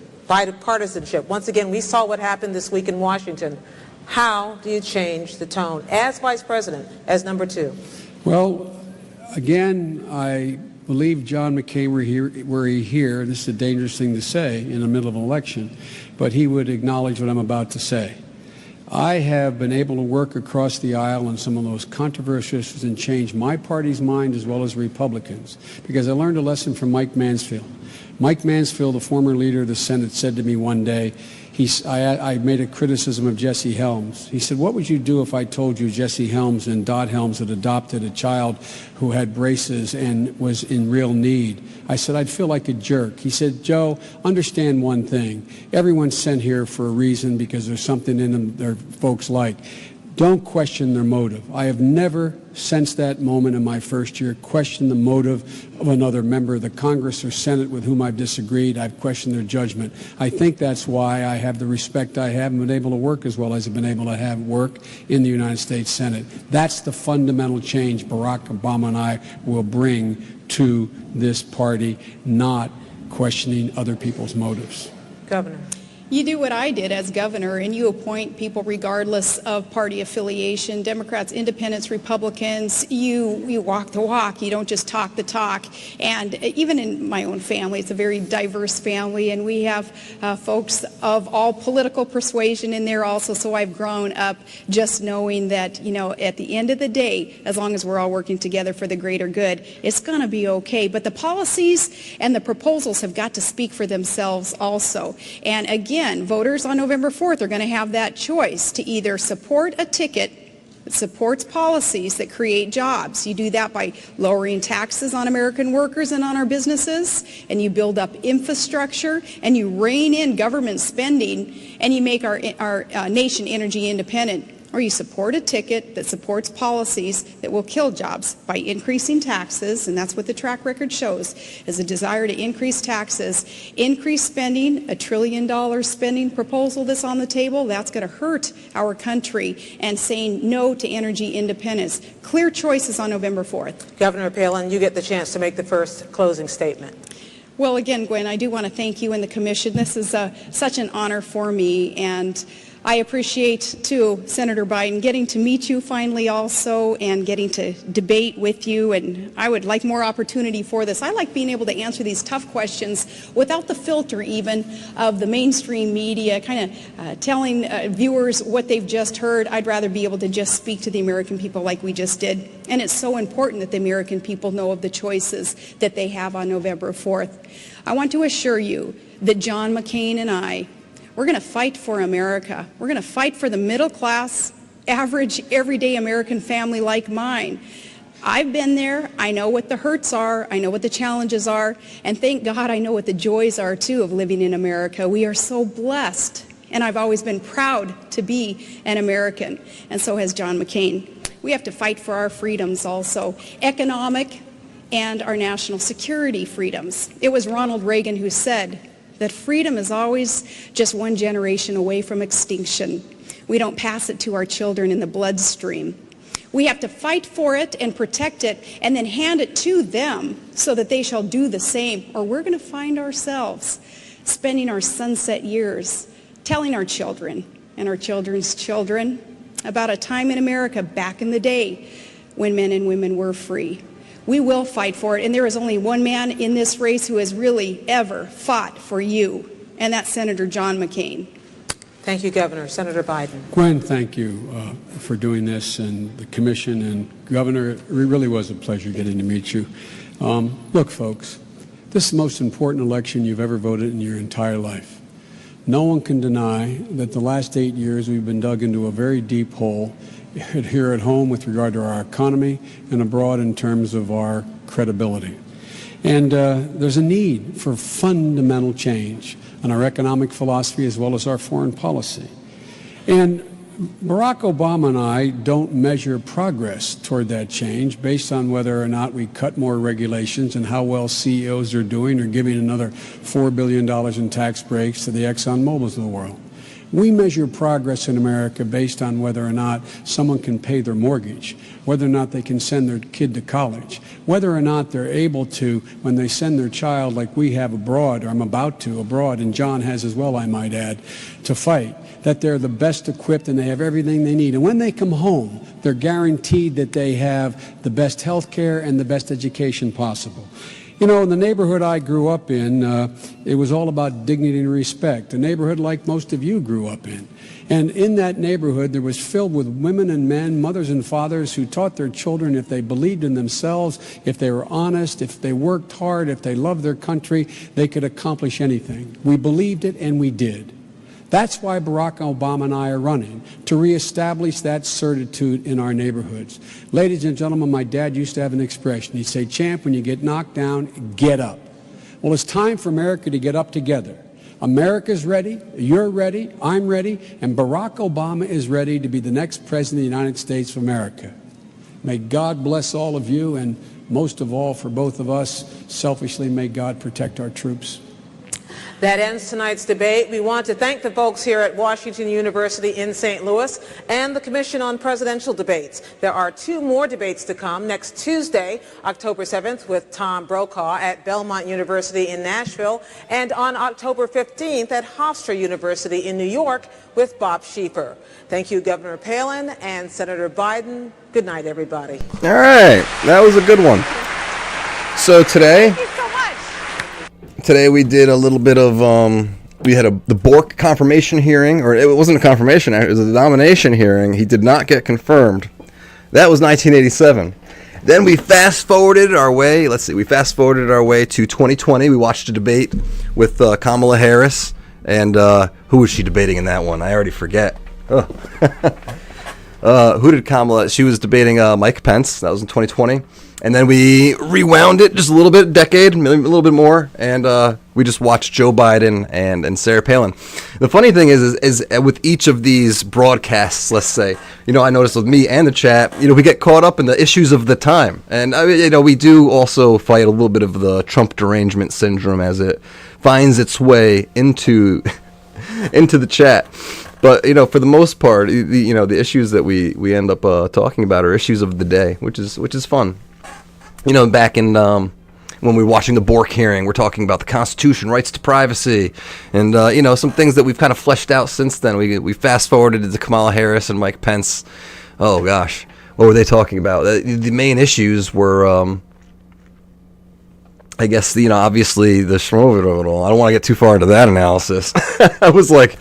Once again, we saw what happened this week in Washington. How do you change the tone as vice president, as number two? Well, again, I believe John McCain were he here, this is a dangerous thing to say in the middle of an election, but he would acknowledge what I'm about to say. I have been able to work across the aisle on some of those controversial issues and change my party's mind as well as Republicans, because I learned a lesson from Mike Mansfield. Mike Mansfield, the former leader of the Senate, said to me one day, I made a criticism of Jesse Helms. He said, what would you do if I told you Jesse Helms and Dot Helms had adopted a child who had braces and was in real need? I said, I'd feel like a jerk. He said, Joe, understand one thing. Everyone's sent here for a reason, because there's something in them their folks like. Don't question their motive. I have never, since that moment in my first year, questioned the motive of another member of the Congress or Senate with whom I've disagreed. I've questioned their judgment. I think that's why I have the respect I have and been able to work as well as I've been able to have work in the United States Senate. That's the fundamental change Barack Obama and I will bring to this party, not questioning other people's motives. Governor. You do what I did as governor, and you appoint people regardless of party affiliation, Democrats, independents, Republicans. You walk the walk. You don't just talk the talk. And even in my own family, it's a very diverse family, and we have folks of all political persuasion in there also. So I've grown up just knowing that, you know, at the end of the day, as long as we're all working together for the greater good, it's going to be okay. But the policies and the proposals have got to speak for themselves also. And again, voters on November 4th are going to have that choice to either support a ticket that supports policies that create jobs. You do that by lowering taxes on American workers and on our businesses, and you build up infrastructure, and you rein in government spending, and you make our nation energy independent. or you support a ticket that supports policies that will kill jobs by increasing taxes, and that's what the track record shows, is a desire to increase taxes, increase spending, $1 trillion spending proposal that's on the table, that's going to hurt our country, and saying no to energy independence. Clear choices on November 4th. Governor Palin, you get the chance to make the first closing statement. Well, again, Gwen, I do want to thank you and the Commission. This is such an honor for me, and I appreciate, too, Senator Biden, getting to meet you finally also and getting to debate with you, and I would like more opportunity for this. I like being able to answer these tough questions without the filter even of the mainstream media kind of telling viewers what they've just heard. I'd rather be able to just speak to the American people like we just did, and it's so important that the American people know of the choices that they have on November 4th. I want to assure you that John McCain and I, we're going to fight for America. We're going to fight for the middle class, average, everyday American family like mine. I've been there. I know what the hurts are. I know what the challenges are. And thank God I know what the joys are, too, of living in America. We are so blessed. And I've always been proud to be an American. And so has John McCain. We have to fight for our freedoms also, economic and our national security freedoms. It was Ronald Reagan who said that freedom is always just one generation away from extinction. We don't pass it to our children in the bloodstream. We have to fight for it and protect it and then hand it to them so that they shall do the same, or we're going to find ourselves spending our sunset years telling our children and our children's children about a time in America back in the day when men and women were free. We will fight for it, and there is only one man in this race who has really ever fought for you, and that's Senator John McCain. Thank you, Governor. Senator Biden. Gwen, thank you for doing this, and the Commission and Governor. It really was a pleasure getting to meet you. Look, folks, this is the most important election you've ever voted in your entire life. No one can deny that the last 8 years we've been dug into a very deep hole here at home with regard to our economy and abroad in terms of our credibility. And there's a need for fundamental change in our economic philosophy as well as our foreign policy. And Barack Obama and I don't measure progress toward that change based on whether or not we cut more regulations and how well CEOs are doing or giving another $4 billion in tax breaks to the Exxon Mobils of the world. We measure progress in America based on whether or not someone can pay their mortgage, whether or not they can send their kid to college, whether or not they're able to, when they send their child like we have abroad, or I'm about to abroad, and John has as well, I might add, to fight, that they're the best equipped and they have everything they need. And when they come home, they're guaranteed that they have the best health care and the best education possible. You know, in the neighborhood I grew up in, it was all about dignity and respect, a neighborhood like most of you grew up in. And in that neighborhood, there was filled with women and men, mothers and fathers who taught their children if they believed in themselves, if they were honest, if they worked hard, if they loved their country, they could accomplish anything. We believed it, and we did. That's why Barack Obama and I are running, to reestablish that certitude in our neighborhoods. Ladies and gentlemen, my dad used to have an expression. He'd say, "Champ, when you get knocked down, get up." Well, it's time for America to get up together. America's ready, you're ready, I'm ready, and Barack Obama is ready to be the next president of the United States of America. May God bless all of you, and most of all, for both of us, selfishly, may God protect our troops. That ends tonight's debate. We want to thank the folks here at Washington University in St. Louis and the Commission on Presidential Debates. There are 2 more debates to come next Tuesday, October 7th, with Tom Brokaw at Belmont University in Nashville, and on October 15th at Hofstra University in New York with Bob Schieffer. Thank you, Governor Palin and Senator Biden. Good night, everybody. All right, that was a good one. So today we did a little bit of, we had the Bork confirmation hearing, or it wasn't a confirmation, it was a nomination hearing. He did not get confirmed. That was 1987. Then we fast-forwarded our way, to 2020. We watched a debate with Kamala Harris, and who was she debating in that one? I already forget. Who did Kamala, she was debating Mike Pence, that was in 2020. And then we rewound it just a little bit, decade, maybe a little bit more, and we just watched Joe Biden and Sarah Palin. The funny thing is with each of these broadcasts, let's say, I noticed with me and the chat, we get caught up in the issues of the time. And, we do also fight a little bit of the Trump derangement syndrome as it finds its way into the chat. But, for the most part, the issues that we end up talking about are issues of the day, which is fun. Back in when we were watching the Bork hearing, we're talking about the Constitution, rights to privacy, and some things that we've kind of fleshed out since then. We fast forwarded to Kamala Harris and Mike Pence. Oh gosh, what were they talking about? The main issues were, I guess, obviously the Schmovidal. I don't want to get too far into that analysis. I was like,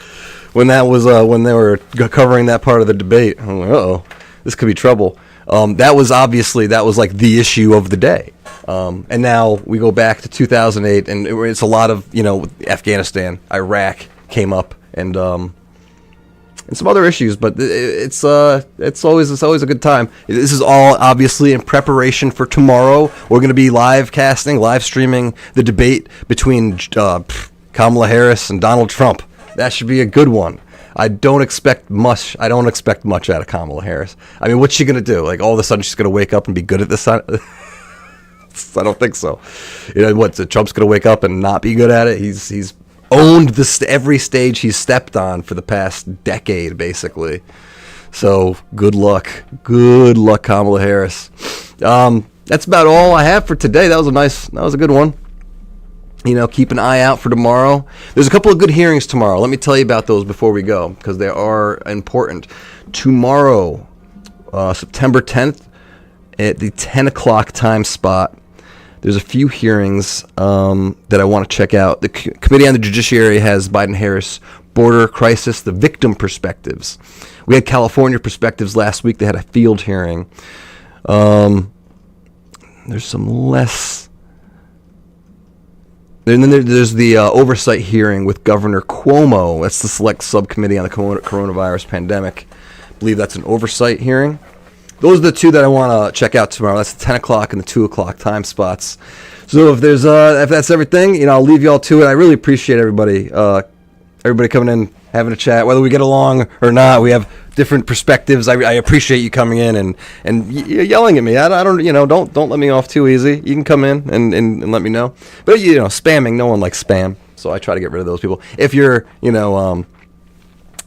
when they were covering that part of the debate, I'm like, uh-oh, this could be trouble. That was like the issue of the day. And now we go back to 2008, and it's a lot of, Afghanistan, Iraq came up, and some other issues, but it's always a good time. This is all obviously in preparation for tomorrow. We're going to be live streaming the debate between Kamala Harris and Donald Trump. That should be a good one. I don't expect much out of Kamala Harris. I mean, what's she going to do? Like, all of a sudden she's going to wake up and be good at this? I don't think so. Trump's going to wake up and not be good at it? He's owned every stage he's stepped on for the past decade, basically. So, good luck. Good luck, Kamala Harris. That's about all I have for today. That was a good one. Keep an eye out for tomorrow. There's a couple of good hearings tomorrow. Let me tell you about those before we go, because they are important. Tomorrow, September 10th, at the 10 o'clock time spot, there's a few hearings that I want to check out. The Committee on the Judiciary has Biden-Harris border crisis, the victim perspectives. We had California perspectives last week. They had a field hearing. There's some less... And then there's the oversight hearing with Governor Cuomo. That's the select subcommittee on the coronavirus pandemic. I believe that's an oversight hearing. Those are the two that I want to check out tomorrow. That's the 10 o'clock and the 2 o'clock time spots. So if that's everything, I'll leave you all to it. I really appreciate everybody coming in, having a chat, whether we get along or not. We have different perspectives. I appreciate you coming in and yelling at me. I don't don't let me off too easy. You can come in and let me know. But spamming, no one likes spam, so I try to get rid of those people. If you're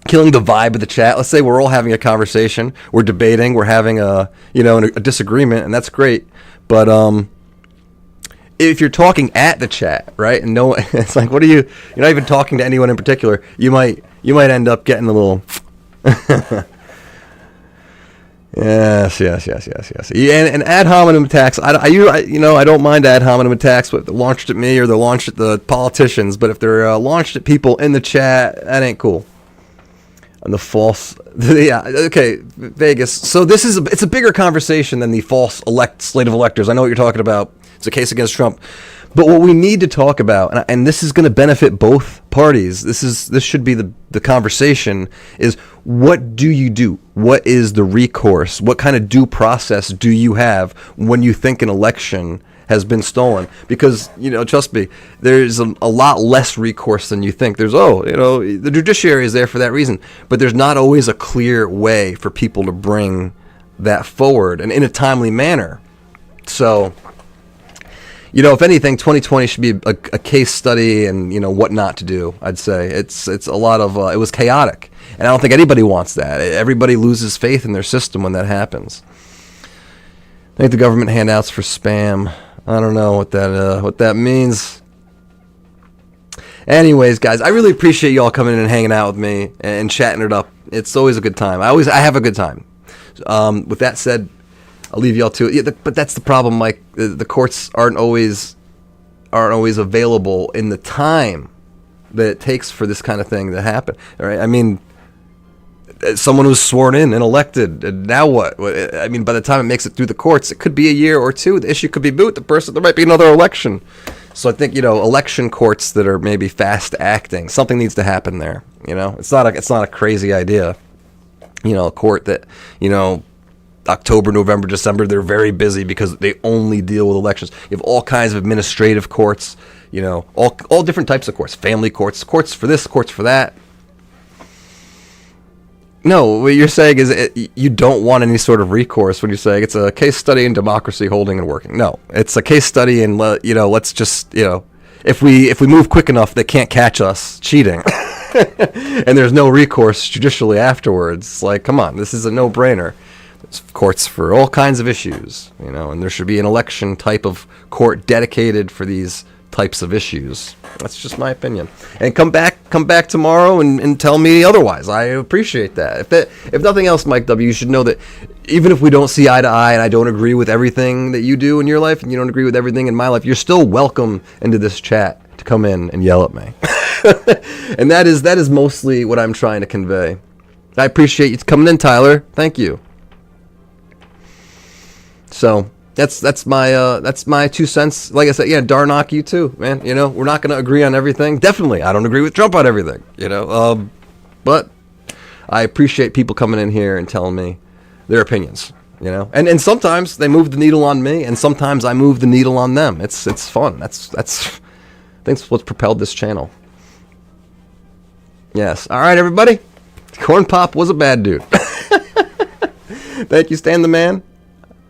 killing the vibe of the chat, let's say we're all having a conversation, we're debating, we're having a disagreement, and that's great. But if you're talking at the chat, right, and it's like, what are you're not even talking to anyone in particular, you might end up getting a little yes. And ad hominem attacks. I don't mind ad hominem attacks, but they're launched at me or they're launched at the politicians. But if they're launched at people in the chat, that ain't cool. And the false, Vegas. So it's a bigger conversation than the false slate of electors. I know what you're talking about. It's a case against Trump. But what we need to talk about, and this is going to benefit both parties, this should be the conversation, is what do you do? What is the recourse? What kind of due process do you have when you think an election has been stolen? Because, trust me, there's a lot less recourse than you think. There's, the judiciary is there for that reason. But there's not always a clear way for people to bring that forward and in a timely manner. So... if anything, 2020 should be a case study and, what not to do, I'd say. It's a lot of, it was chaotic. And I don't think anybody wants that. Everybody loses faith in their system when that happens. Thank the government handouts for spam. I don't know what that means. Anyways, guys, I really appreciate you all coming in and hanging out with me and chatting it up. It's always a good time. I have a good time. With that said, I'll leave y'all to it. Yeah, but that's the problem, Mike. The courts aren't always available in the time that it takes for this kind of thing to happen. All right, I mean, someone was sworn in and elected, and now what? I mean, by the time it makes it through the courts, it could be a year or two. The issue could be moot. There might be another election. So I think election courts that are maybe fast acting. Something needs to happen there. It's not a crazy idea. A court that October, November, December, they're very busy because they only deal with elections. You have all kinds of administrative courts, all different types of courts, family courts, courts for this, courts for that. No, what you're saying is you don't want any sort of recourse when you're saying it's a case study in democracy holding and working. No, it's a case study in, let's just, if we move quick enough, they can't catch us cheating. And there's no recourse judicially afterwards. It's like, come on, this is a no-brainer. There's courts for all kinds of issues, and there should be an election type of court dedicated for these types of issues. That's just my opinion. And come back tomorrow and tell me otherwise. I appreciate that. If nothing else, Mike W., you should know that even if we don't see eye to eye and I don't agree with everything that you do in your life and you don't agree with everything in my life, you're still welcome into this chat to come in and yell at me. And that is mostly what I'm trying to convey. I appreciate you coming in, Tyler. Thank you. So that's my 2 cents. Like I said, yeah, Darnock, you too, man. We're not going to agree on everything. Definitely, I don't agree with Trump on everything. But I appreciate people coming in here and telling me their opinions. And sometimes they move the needle on me, and sometimes I move the needle on them. It's fun. That's I think that's what's propelled this channel. Yes. All right, everybody. Corn Pop was a bad dude. Thank you, Stan the Man.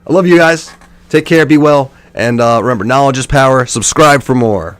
I love you guys. Take care, be well, and remember, knowledge is power. Subscribe for more.